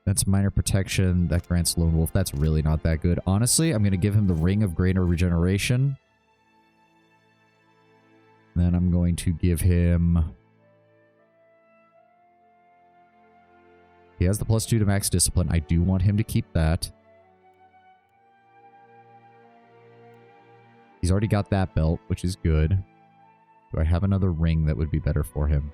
That's Minor Protection. That grants Lone Wolf. That's really not that good. Honestly, I'm going to give him the Ring of Greater Regeneration. Then I'm going to give him... He has the +2 to max discipline. I do want him to keep that. He's already got that belt, which is good. Do I have another ring that would be better for him?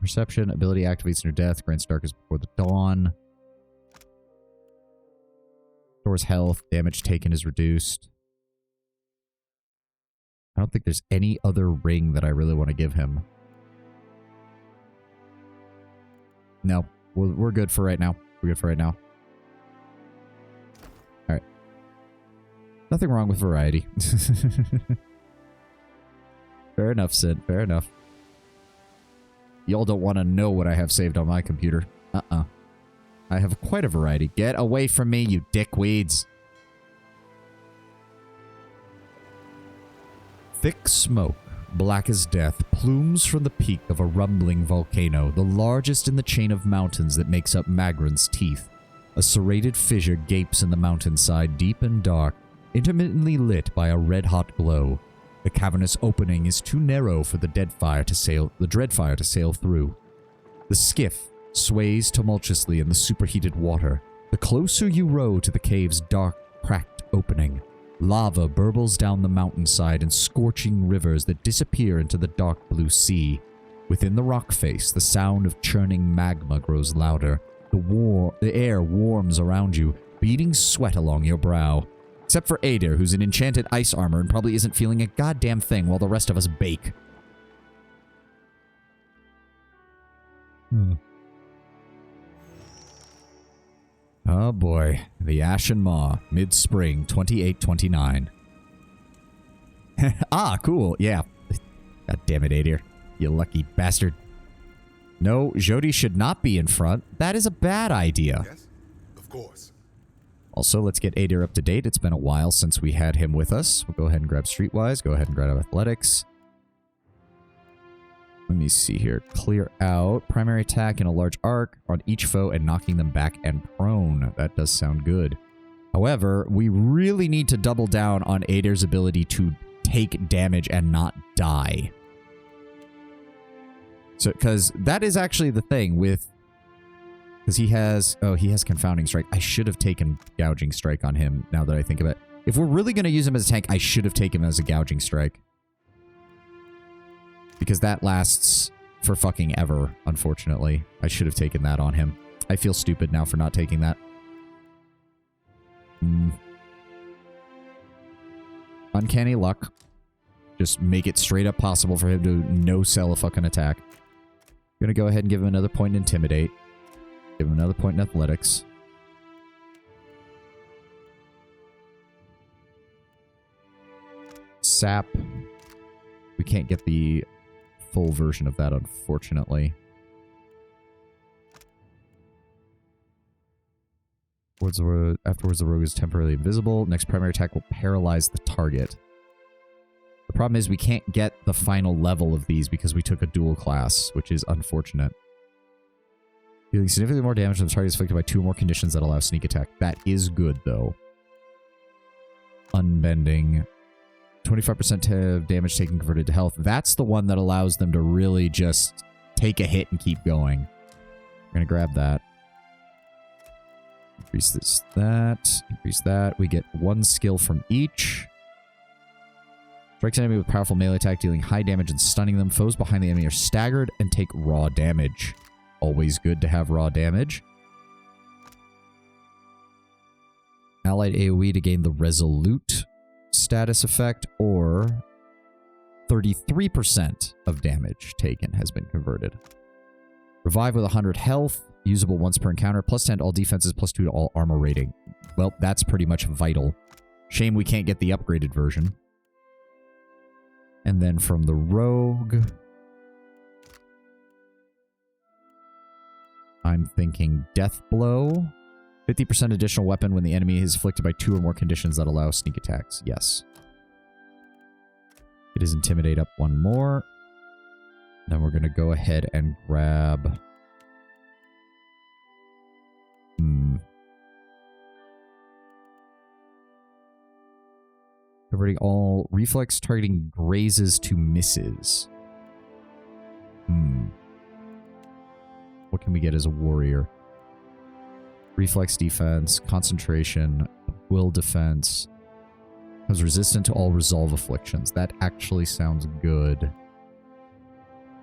Perception, ability activates near death, grants darkness before the dawn. Stores health, damage taken is reduced. I don't think there's any other ring that I really want to give him. No, we're good for right now. We're good for right now. Alright. Nothing wrong with variety. Fair enough, Sid. Fair enough. Y'all don't want to know what I have saved on my computer. I have quite a variety. Get away from me, you dickweeds. Thick smoke, black as death, plumes from the peak of a rumbling volcano, the largest in the chain of mountains that makes up Magran's Teeth. A serrated fissure gapes in the mountainside, deep and dark, intermittently lit by a red-hot glow. The cavernous opening is too narrow for the Dreadfire to sail through. The skiff sways tumultuously in the superheated water. The closer you row to the cave's dark, cracked opening, lava burbles down the mountainside in scorching rivers that disappear into the dark blue sea. Within the rock face, the sound of churning magma grows louder. The air warms around you, beating sweat along your brow. Except for Adair, who's in enchanted ice armor and probably isn't feeling a goddamn thing while the rest of us bake. Oh boy. The Ashen Maw, mid-spring, 2829. Ah, cool. Yeah. God damn it, Adair. You lucky bastard. No, Jody should not be in front. That is a bad idea. Yes, of course. Also, let's get Adair up to date. It's been a while since we had him with us. We'll go ahead and grab Streetwise. Go ahead and grab Athletics. Let me see here. Clear out. Primary attack in a large arc on each foe and knocking them back and prone. That does sound good. However, we really need to double down on Adair's ability to take damage and not die. So, because that is actually the thing with... Because he has Confounding Strike. I should have taken Gouging Strike on him, now that I think of it. If we're really going to use him as a tank, I should have taken him as a Gouging Strike. Because that lasts for fucking ever, unfortunately. I should have taken that on him. I feel stupid now for not taking that. Uncanny Luck. Just make it straight up possible for him to no-sell a fucking attack. I'm going to go ahead and give him another point in Intimidate. Give him another point in Athletics. Sap. We can't get the full version of that, unfortunately. Afterwards, the rogue is temporarily invisible. Next primary attack will paralyze the target. The problem is we can't get the final level of these because we took a dual class, which is unfortunate. Dealing significantly more damage to the target is afflicted by 2 more conditions that allow sneak attack. That is good, though. Unbending. 25% damage taken converted to health. That's the one that allows them to really just take a hit and keep going. We're going to grab that. Increase this, that. Increase that. We get 1 skill from each. Strikes an enemy with powerful melee attack, dealing high damage and stunning them. Foes behind the enemy are staggered and take raw damage. Always good to have raw damage. Allied AoE to gain the Resolute status effect, or 33% of damage taken has been converted. Revive with 100 health, usable once per encounter, +10 to all defenses, +2 to all armor rating. Well, that's pretty much vital. Shame we can't get the upgraded version. And then from the Rogue, I'm thinking Death Blow. 50% additional weapon when the enemy is afflicted by 2 or more conditions that allow sneak attacks. Yes. It is Intimidate up 1 more. Then we're going to go ahead and grab... Converting all reflex targeting grazes to misses. What can we get as a warrior? Reflex defense, concentration, will defense. Has resistant to all resolve afflictions. That actually sounds good.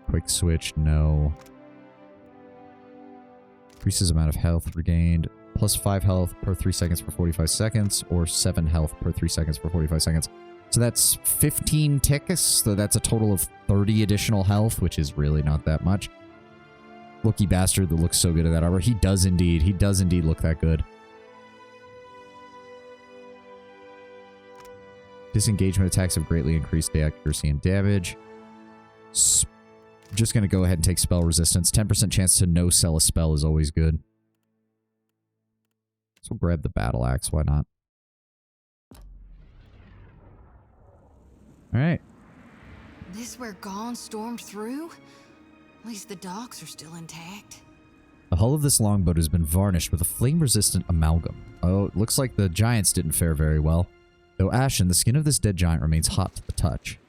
Quick switch, no. Increases amount of health regained. +5 health per 3 seconds for 45 seconds, or 7 health per 3 seconds for 45 seconds. So that's 15 ticks, so that's a total of 30 additional health, which is really not that much. Looky bastard that looks so good in that armor. He does indeed look that good. Disengagement attacks have greatly increased the accuracy and damage. Just going to go ahead and take spell resistance. 10% chance to no-sell a spell is always good. So we'll grab the battle axe, why not? Alright. This where Gaunt stormed through? At least the docks are still intact. The hull of this longboat has been varnished with a flame-resistant amalgam. Oh, it looks like the giants didn't fare very well. Though ashen, the skin of this dead giant remains hot to the touch.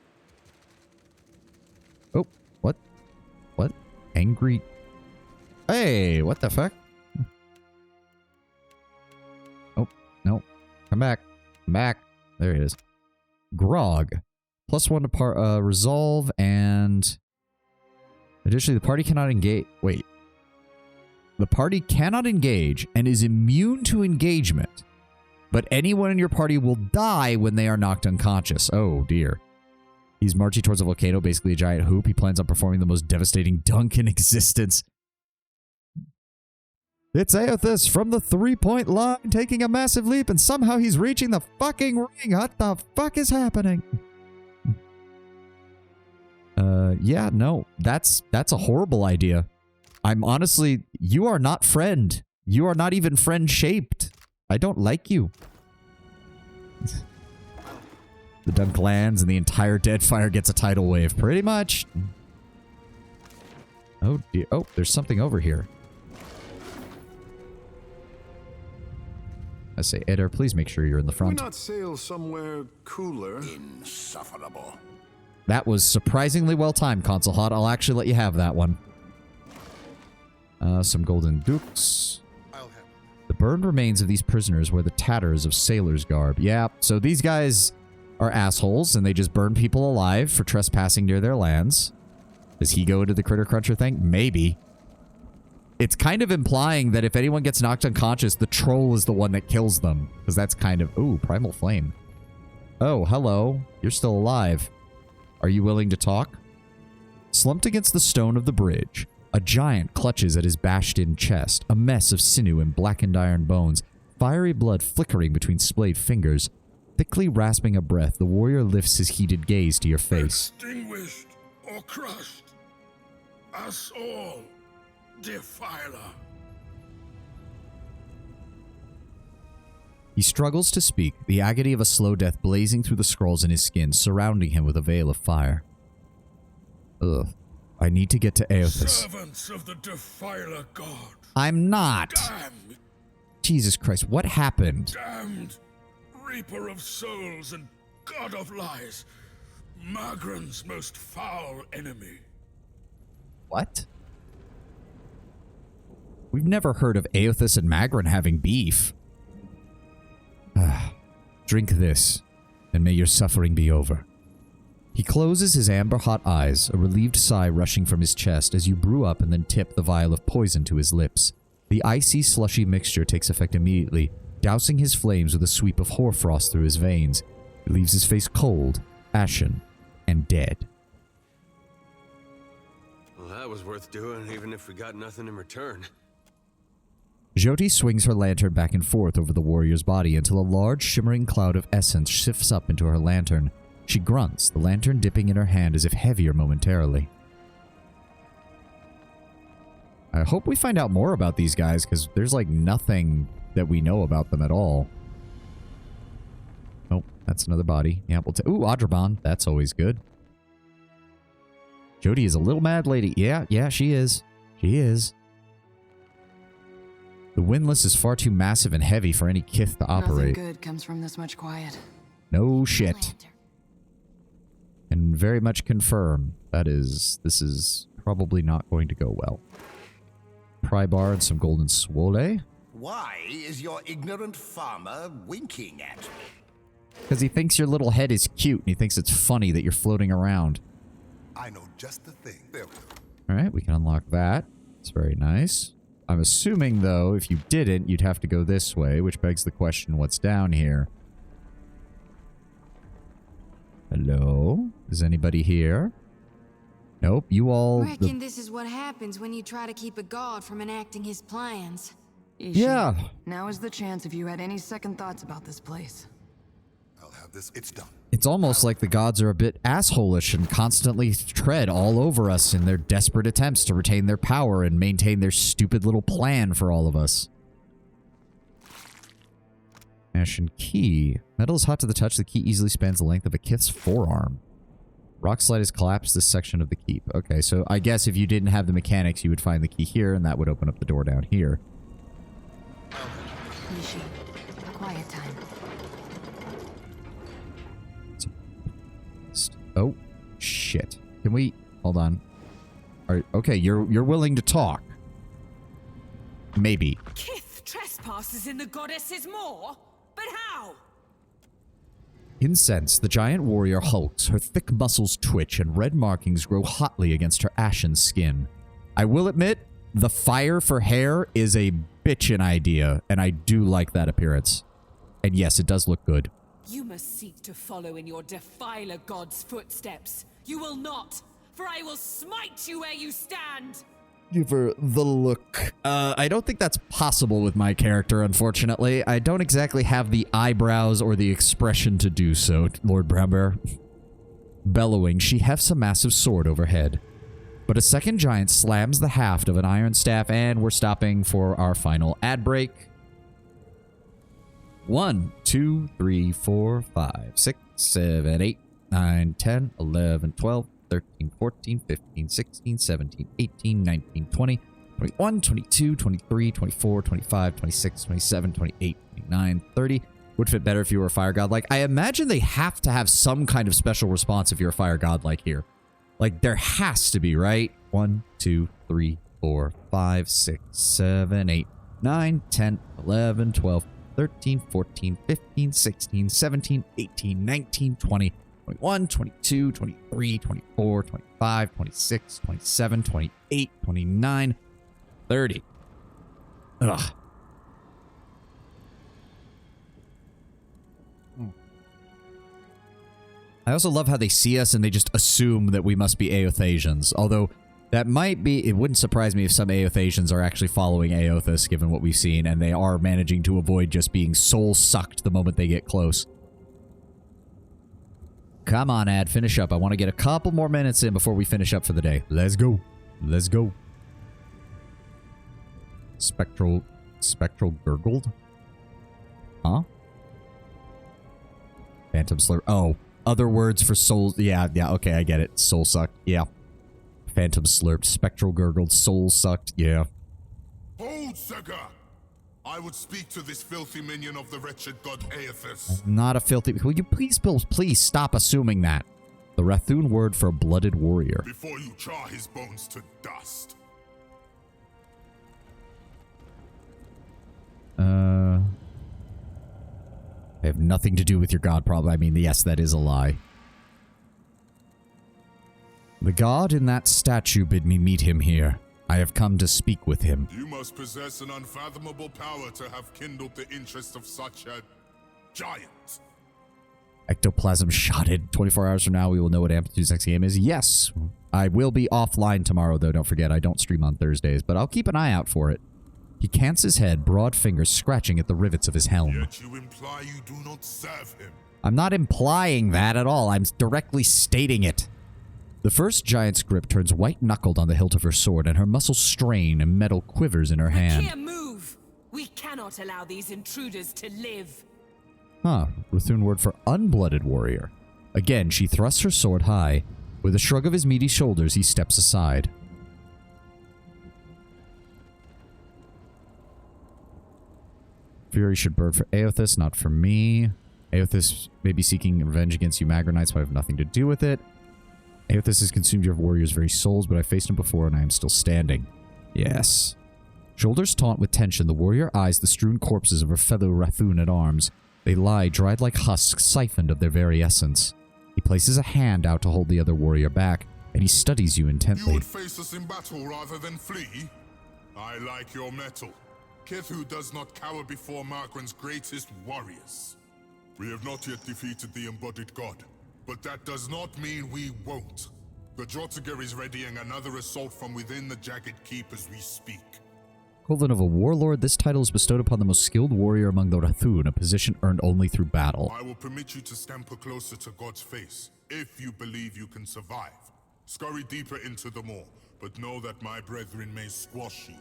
Oh, what? What? Angry... Hey, what the fuck? Oh, no. Come back. Come back. There it is. Grog. +1 to resolve, and... Additionally, the party cannot engage... Wait. The party cannot engage and is immune to engagement. But anyone in your party will die when they are knocked unconscious. Oh, dear. He's marching towards a volcano, basically a giant hoop. He plans on performing the most devastating dunk in existence. It's Aothas from the 3-point line, taking a massive leap, and somehow he's reaching the fucking ring. What the fuck is happening? Yeah, no. That's a horrible idea. I'm honestly... You are not friend. You are not even friend-shaped. I don't like you. The dunk lands and the entire Deadfire gets a tidal wave. Pretty much. Oh, dear. Oh, there's something over here. I say, Eder, please make sure you're in the front. Why not sail somewhere cooler? Insufferable. That was surprisingly well timed, Console Hot. I'll actually let you have that one. Some golden dukes. The burned remains of these prisoners were the tatters of sailors' garb. Yeah, so these guys are assholes, and they just burn people alive for trespassing near their lands. Does he go into the Critter Cruncher thing? Maybe. It's kind of implying that if anyone gets knocked unconscious, the troll is the one that kills them. Because that's kind of... Ooh, Primal Flame. Oh, hello. You're still alive. Are you willing to talk? Slumped against the stone of the bridge, a giant clutches at his bashed-in chest, a mess of sinew and blackened iron bones, fiery blood flickering between splayed fingers. Thickly rasping a breath, the warrior lifts his heated gaze to your face. Extinguished or crushed. Us all, Defiler. He struggles to speak, the agony of a slow death blazing through the scrolls in his skin, surrounding him with a veil of fire. Ugh. I need to get to Aothas. Servants of the Defiler God. I'm not. Damned. Jesus Christ, what happened? Damned. Reaper of souls and god of lies. Magran's most foul enemy. What? We've never heard of Aothus and Magran having beef. Drink this, and may your suffering be over. He closes his amber-hot eyes, a relieved sigh rushing from his chest as you brew up and then tip the vial of poison to his lips. The icy, slushy mixture takes effect immediately, dousing his flames with a sweep of hoarfrost through his veins. It leaves his face cold, ashen, and dead. Well, that was worth doing, even if we got nothing in return. Jyoti swings her lantern back and forth over the warrior's body until a large, shimmering cloud of essence shifts up into her lantern. She grunts, the lantern dipping in her hand as if heavier momentarily. I hope we find out more about these guys, because there's like nothing that we know about them at all. Oh, that's another body. Yeah, ooh, Adraban. That's always good. Jyoti is a little mad lady. Yeah, she is. She is. The windlass is far too massive and heavy for any kith to operate. Nothing good comes from this much quiet. No shit. And very much confirm this is probably not going to go well. Pry bar and some golden swole. Why is your ignorant farmer winking at me? Because he thinks your little head is cute and he thinks it's funny that you're floating around. I know just the thing. Alright, we can unlock that. It's very nice. I'm assuming, though, if you didn't, you'd have to go this way, which begs the question, what's down here? Hello? Is anybody here? Nope, you all... Reckon this is what happens when you try to keep a god from enacting his plans. Ishi, yeah. Now is the chance if you had any second thoughts about this place. I'll have this. It's done. It's almost like the gods are a bit assholish and constantly tread all over us in their desperate attempts to retain their power and maintain their stupid little plan for all of us. Ashen key. Metal is hot to the touch. The key easily spans the length of a kith's forearm. Rock slide has collapsed this section of the keep. Okay, so I guess if you didn't have the mechanics, you would find the key here, and that would open up the door down here. Ishi, quiet time. Oh, shit. Can we... Hold on. Okay, you're willing to talk. Maybe. Kith trespasses in the goddess's maw? But how? Incensed, the giant warrior hulks, her thick muscles twitch, and red markings grow hotly against her ashen skin. I will admit, the fire for hair is a bitchin' idea, and I do like that appearance. And yes, it does look good. You must seek to follow in your defiler god's footsteps. You will not, for I will smite you where you stand. Give her the look. I don't think that's possible with my character, unfortunately. I don't exactly have the eyebrows or the expression to do so, Lord Brownbear. Bellowing, she hefts a massive sword overhead. But a second giant slams the haft of an iron staff, and we're stopping for our final ad break. 1, 2, 3, 4, 5, 6, 7, 8, 9, 10, 11, 12, 13, 14, 15, 16, 17, 18, 19, 20, 21, 22, 23, 24, 25, 26, 27, 28, 29, 30. Would fit better if you were a fire godlike. I imagine they have to have some kind of special response if you're a fire godlike here. Like, there has to be, right? 1, 2, 3, 4, 5, 6, 7, 8, 9, 10, 11, 12, 13, 14, 15, 16, 17, 18, 19, 20, 21, 22, 23, 24, 25, 26, 27, 28, 29, 30. Ugh. I also love how they see us and they just assume that we must be Aothasians. Although, that might be... It wouldn't surprise me if some Aothasians are actually following Aothus, given what we've seen, and they are managing to avoid just being soul-sucked the moment they get close. Come on, Ad, finish up. I want to get a couple more minutes in before we finish up for the day. Let's go. Let's go. Spectral gurgled? Huh? Phantom slurp. Oh, other words for soul. Yeah, okay, I get it. Soul sucked. Yeah. Phantom slurped. Spectral gurgled. Soul sucked. Yeah. Hold, Sega! I would speak to this filthy minion of the wretched god Aethys. Not a filthy... Will you please stop assuming that? The Rathun word for a blooded warrior. Before you char his bones to dust. I have nothing to do with your god problem. I mean, yes, that is a lie. The god in that statue bid me meet him here. I have come to speak with him. You must possess an unfathomable power to have kindled the interest of such a giant. Ectoplasm shotted. 24 hours from now, we will know what Amplitude's next game is. Yes, I will be offline tomorrow, though. Don't forget, I don't stream on Thursdays, but I'll keep an eye out for it. He cants his head, broad fingers scratching at the rivets of his helm. Yet you imply you do not serve him. I'm not implying that at all. I'm directly stating it. The first giant's grip turns white-knuckled on the hilt of her sword, and her muscles strain and metal quivers in her hand. Here, move! We cannot allow these intruders to live. Huh. Rathun word for unblooded warrior. Again, she thrusts her sword high. With a shrug of his meaty shoulders, he steps aside. Fury should burn for Aethys, not for me. Aethys may be seeking revenge against you Magronites, but I have nothing to do with it. Aethys has consumed your warrior's very souls, but I faced him before and I am still standing. Yes. Shoulders taut with tension, the warrior eyes the strewn corpses of her fellow Rathun at arms. They lie dried like husks, siphoned of their very essence. He places a hand out to hold the other warrior back, and he studies you intently. You would face us in battle rather than flee? I like your mettle. Kithu does not cower before Magran's greatest warriors. We have not yet defeated the embodied god, but that does not mean we won't. The Jotiger is readying another assault from within the Jagged Keep as we speak. Equivalent of a warlord, this title is bestowed upon the most skilled warrior among the Rathun, a position earned only through battle. I will permit you to scamper closer to God's face, if you believe you can survive. Scurry deeper into the maw, but know that my brethren may squash you.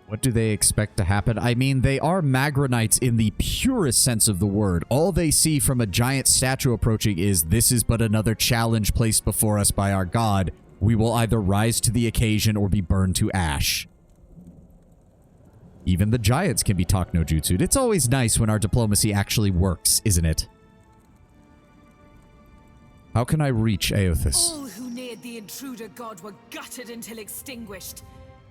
What do they expect to happen? I mean, they are Magronites in the purest sense of the word. All they see from a giant statue approaching is, this is but another challenge placed before us by our god. We will either rise to the occasion or be burned to ash. Even the giants can be talk no jutsu'd. It's always nice when our diplomacy actually works, isn't it? How can I reach Aethys? All who neared the intruder god were gutted until extinguished.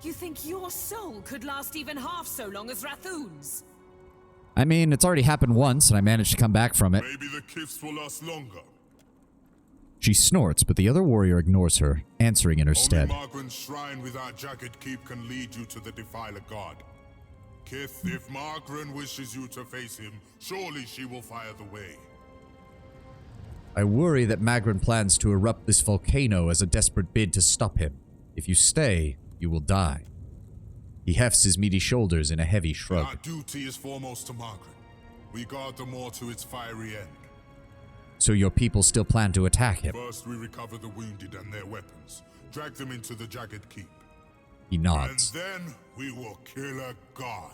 You think your soul could last even half so long as Rathun's? I mean, it's already happened once, and I managed to come back from it. Maybe the Kifs will last longer. She snorts, but the other warrior ignores her, answering in her stead. Only Magran's shrine with our Jagged Keep can lead you to the Defiler god. Kith, if Magran wishes you to face him, surely she will fire the way. I worry that Magran plans to erupt this volcano as a desperate bid to stop him. If you stay, you will die. He hefts his meaty shoulders in a heavy shrug. Our duty is foremost to Magran. We guard the maw to its fiery end. So your people still plan to attack him? First, we recover the wounded and their weapons. Drag them into the Jagged Keep. He nods. And then we will kill a god.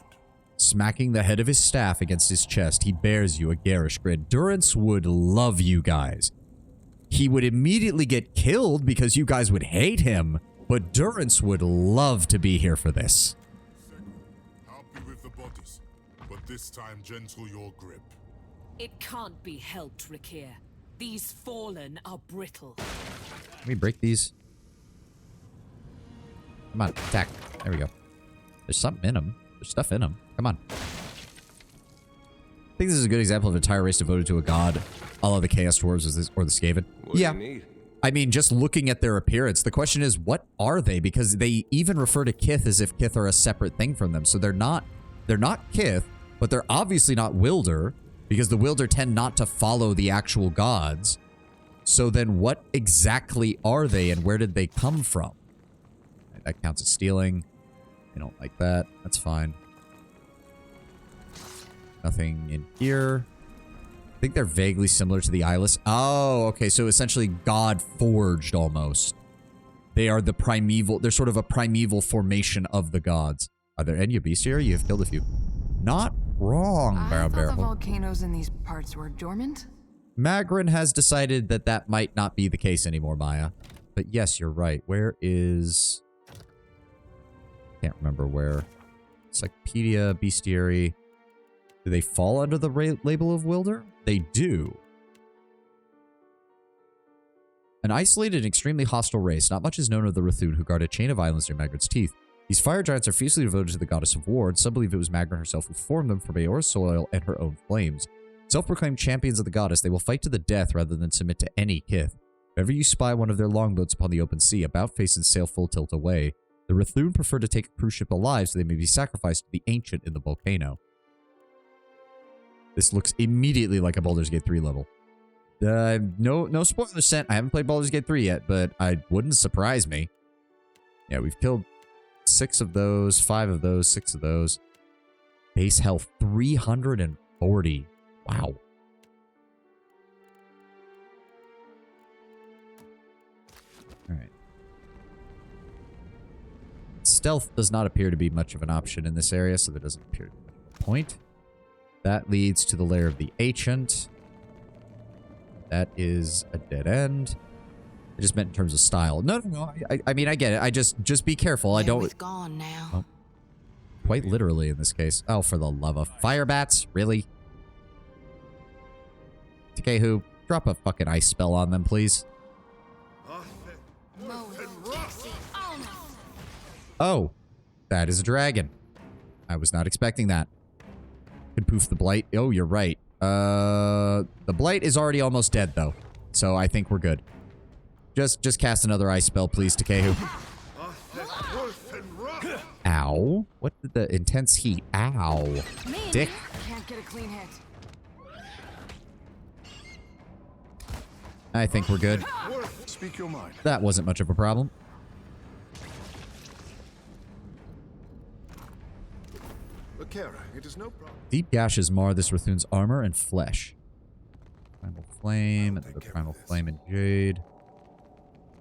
Smacking the head of his staff against his chest, he bears you a garish grin. Durance would love you guys. He would immediately get killed because you guys would hate him, but Durance would love to be here for this. Help me with the bodies, but this time gentle your grip. It can't be helped, Rakir. These fallen are brittle. Can we break these? Come on, attack. There we go. There's something in them. There's stuff in them. Come on. I think this is a good example of an entire race devoted to a god, a la the Chaos Dwarves or the Skaven. What do you need? I mean, just looking at their appearance, the question is, what are they? Because they even refer to Kith as if Kith are a separate thing from them. So they're not Kith, but they're obviously not Wilder, because the Wilder tend not to follow the actual gods. So then what exactly are they, and where did they come from? That counts as stealing. I don't like that. That's fine. Nothing in here. I think they're vaguely similar to the eyeless. Oh, okay. So essentially God forged almost. They are the primeval. They're sort of a primeval formation of the gods. Are there any beasts here? You have killed a few. Not wrong, Barrow I thought Barrel. the volcanoes in these parts were dormant. Magran has decided that that might not be the case anymore, Maya. But yes, you're right. Where is... Can't remember where. Encyclopedia, Bestiary. Do they fall under the label of Wilder? They do. An isolated and extremely hostile race. Not much is known of the Rathun who guard a chain of islands near Magrin's teeth. These fire giants are fiercely devoted to the goddess of war, and some believe it was Magrin herself who formed them from Aeor's soil and her own flames. Self-proclaimed champions of the goddess, they will fight to the death rather than submit to any kith. If ever you spy one of their longboats upon the open sea, about face and sail full tilt away. The Rathun prefer to take a cruise ship alive so they may be sacrificed to the ancient in the volcano. This looks immediately like a Baldur's Gate 3 level. No spoilers sent. I haven't played Baldur's Gate 3 yet, but I wouldn't surprise me. Yeah, we've killed 6 of those, 5 of those, 6 of those. Base health 340. Wow. Alright. Stealth does not appear to be much of an option in this area, so there doesn't appear to be much of a point. That leads to the lair of the ancient. That is a dead end. I just meant in terms of style. No. I mean, I get it. I just be careful. I don't. Gone now. Oh, quite literally in this case. Oh, for the love of fire bats, really? Takehu, drop a fucking ice spell on them, please. Oh, that is a dragon. I was not expecting that. Could poof the blight. Oh, you're right. The blight is already almost dead, though. So I think we're good. Just cast another ice spell, please, Takehu. Ow. What did the intense heat? Ow. Dick. Can't get a clean hit. I think we're good. Speak your mind. That wasn't much of a problem. Akera, it is no problem. Deep gashes mar this Rathun's armor and flesh. Primal Flame, and the Primal Flame and Jade.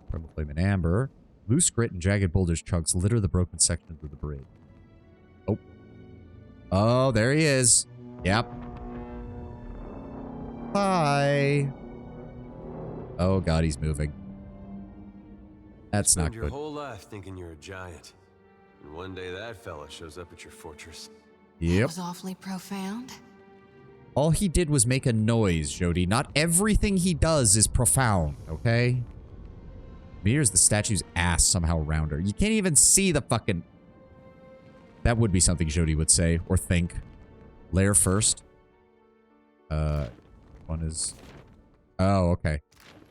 Primal Flame and Amber. Loose grit and jagged boulders chunks litter the broken sections of the bridge. Oh. Oh, there he is. Yep. Hi. Oh god, he's moving. That's not Spend your good. whole life thinking you're a giant. And one day that fella shows up at your fortress. That Yep. was awfully profound. All he did was make a noise, Jody. Not everything he does is profound, okay? Here's the statue's ass somehow rounder. You can't even see the fucking... That would be something Jody would say or think. Lair first. One is... Oh, okay.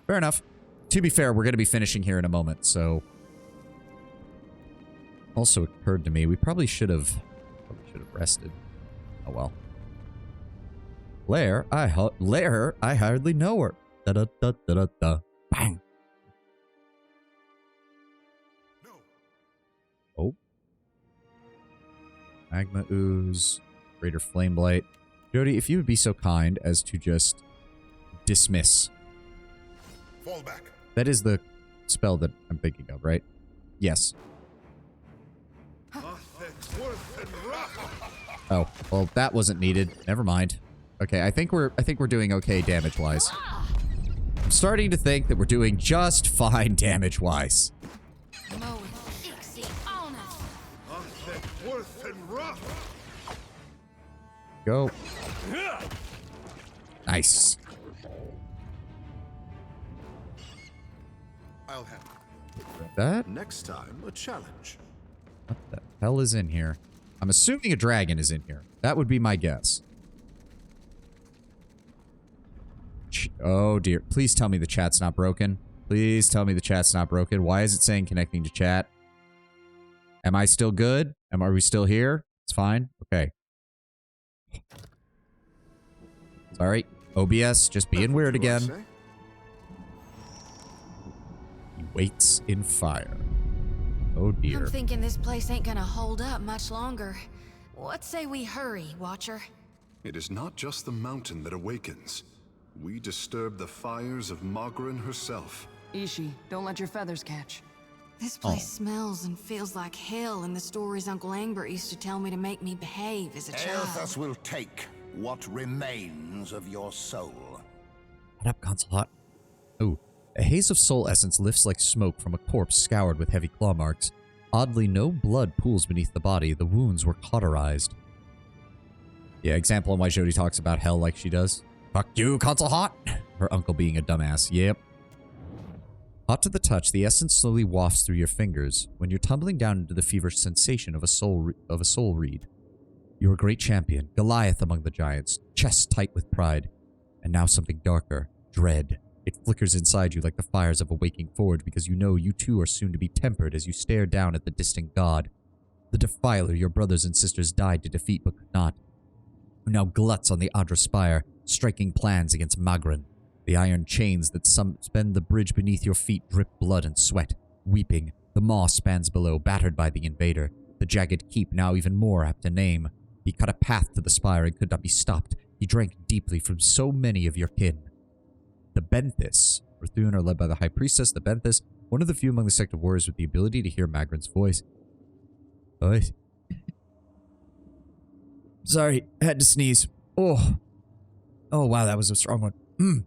Fair enough. To be fair, we're going to be finishing here in a moment, so... Also occurred to me, we probably should have rested. Oh well. Lair, I hardly know her. Da da da da da da. Bang. Oh. Magma ooze. Greater flame blight. Jody, if you would be so kind as to just dismiss. Fall back. That is the spell that I'm thinking of, right? Yes. Oh, well, that wasn't needed. Never mind. Okay, I think we're doing okay damage-wise. I'm starting to think that we're doing just fine damage-wise. Go. Nice. I'll have that. Next time, a challenge. What the hell is in here? I'm assuming a dragon is in here. That would be my guess. Oh dear. Please tell me the chat's not broken. Please tell me the chat's not broken. Why is it saying connecting to chat? Am I still good? Are we still here? It's fine? Okay. Sorry. OBS, just being weird again. He waits in fire. Oh dear. I'm thinking this place ain't gonna hold up much longer. What say we hurry, Watcher? It is not just the mountain that awakens. We disturb the fires of Magrin herself. Ishi, don't let your feathers catch. This place smells and feels like hell, and the stories Uncle Angbert used to tell me to make me behave as a child. Eothas will take what remains of your soul. What up, Console Hot? Ooh. A haze of soul essence lifts like smoke from a corpse scoured with heavy claw marks. Oddly, no blood pools beneath the body. The wounds were cauterized. Yeah, example on why Jody talks about hell like she does. Fuck you, console hot! Her uncle being a dumbass. Yep. Hot to the touch, the essence slowly wafts through your fingers when you're tumbling down into the feverish sensation of a soul reed. You're a great champion, Goliath among the giants, chest tight with pride. And now something darker, dread. It flickers inside you like the fires of a waking forge because you know you too are soon to be tempered as you stare down at the distant god. The defiler your brothers and sisters died to defeat but could not. Who now gluts on the Adra Spire, striking plans against Magran. The iron chains that suspend the bridge beneath your feet drip blood and sweat. Weeping, the maw spans below, battered by the invader. The jagged keep now even more apt to name. He cut a path to the spire and could not be stopped. He drank deeply from so many of your kin. The Benthis. Rathun are led by the High Priestess, the Benthis, one of the few among the sect of warriors with the ability to hear Magran's voice. Oi. Sorry, had to sneeze. Oh. Oh, wow, that was a strong one.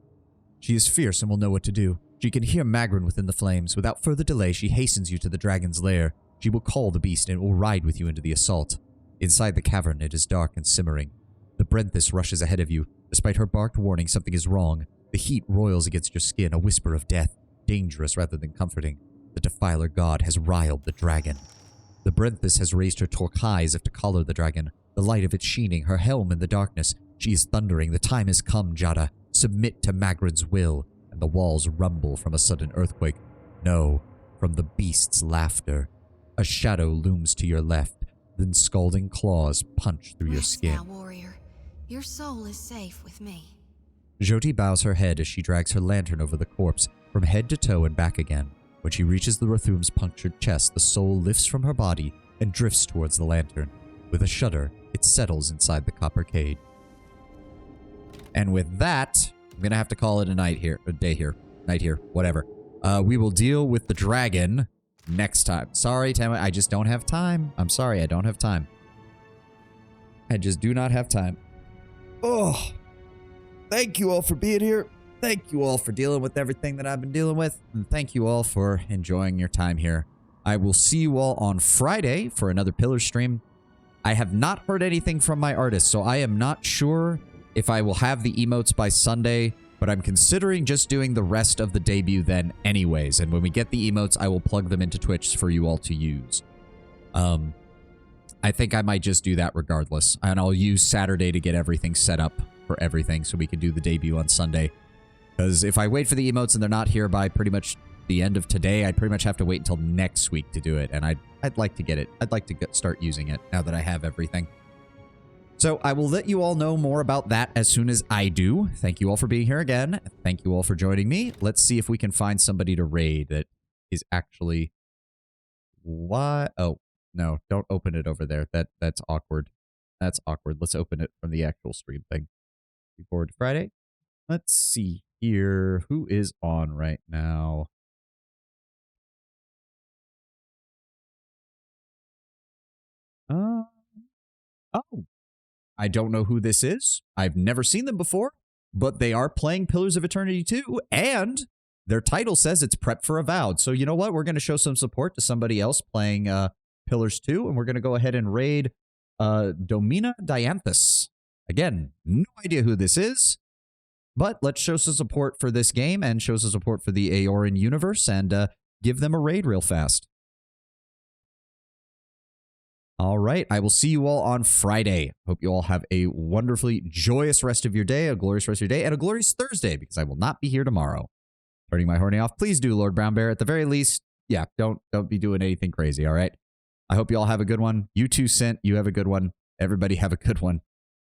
She is fierce and will know what to do. She can hear Magran within the flames. Without further delay, she hastens you to the dragon's lair. She will call the beast and will ride with you into the assault. Inside the cavern, it is dark and simmering. The Brenthis rushes ahead of you. Despite her barked warning, something is wrong. The heat roils against your skin, a whisper of death, dangerous rather than comforting. The Defiler god has riled the dragon. The Brenthis has raised her torque high as if to collar the dragon, the light of it sheening, her helm in the darkness. She is thundering. The time has come, Jada. Submit to Magran's will. And the walls rumble from a sudden earthquake. No, from the beast's laughter. A shadow looms to your left, then scalding claws punch through your skin. Now, warrior. Your soul is safe with me. Jyoti bows her head as she drags her lantern over the corpse, from head to toe and back again. When she reaches the Rathum's punctured chest, the soul lifts from her body and drifts towards the lantern. With a shudder, it settles inside the copper cage. And with that, I'm going to have to call it a night here. A day here. Night here. Whatever. We will deal with the dragon next time. Sorry, Tammy. I just don't have time. I'm sorry. I don't have time. I just do not have time. Oh. Thank you all for being here. Thank you all for dealing with everything that I've been dealing with. And thank you all for enjoying your time here. I will see you all on Friday for another Pillar stream. I have not heard anything from my artist, so I am not sure if I will have the emotes by Sunday, but I'm considering just doing the rest of the debut then anyways. And when we get the emotes, I will plug them into Twitch for you all to use. I think I might just do that regardless. And I'll use Saturday to get everything set up for everything so we can do the debut on Sunday. Because if I wait for the emotes and they're not here by pretty much the end of today, I'd pretty much have to wait until next week to do it. And I'd like to get it. I'd like to start using it now that I have everything. So I will let you all know more about that as soon as I do. Thank you all for being here again. Thank you all for joining me. Let's see if we can find somebody to raid that is actually... What? Oh, no. Don't open it over there. That's awkward. That's awkward. Let's open it from the actual stream thing. Looking forward to Friday. Let's see here. Who is on right now? Oh. I don't know who this is. I've never seen them before, but they are playing Pillars of Eternity 2, and their title says it's Prep for Avowed. So you know what? We're going to show some support to somebody else playing Pillars 2, and we're going to go ahead and raid Domina Dianthus. Again, no idea who this is, but let's show some support for this game and show some support for the Aoran universe and give them a raid real fast. All right, I will see you all on Friday. Hope you all have a wonderfully joyous rest of your day, a glorious rest of your day, and a glorious Thursday, because I will not be here tomorrow. Turning my horny off, please do, Lord Brown Bear. At the very least, yeah, don't be doing anything crazy, all right? I hope you all have a good one. You too, Sint, you have a good one. Everybody have a good one.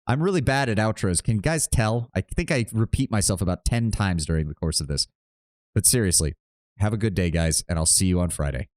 I'm really bad at outros. Can you guys tell? I think I repeat myself about 10 times during the course of this. But seriously, have a good day, guys, and I'll see you on Friday.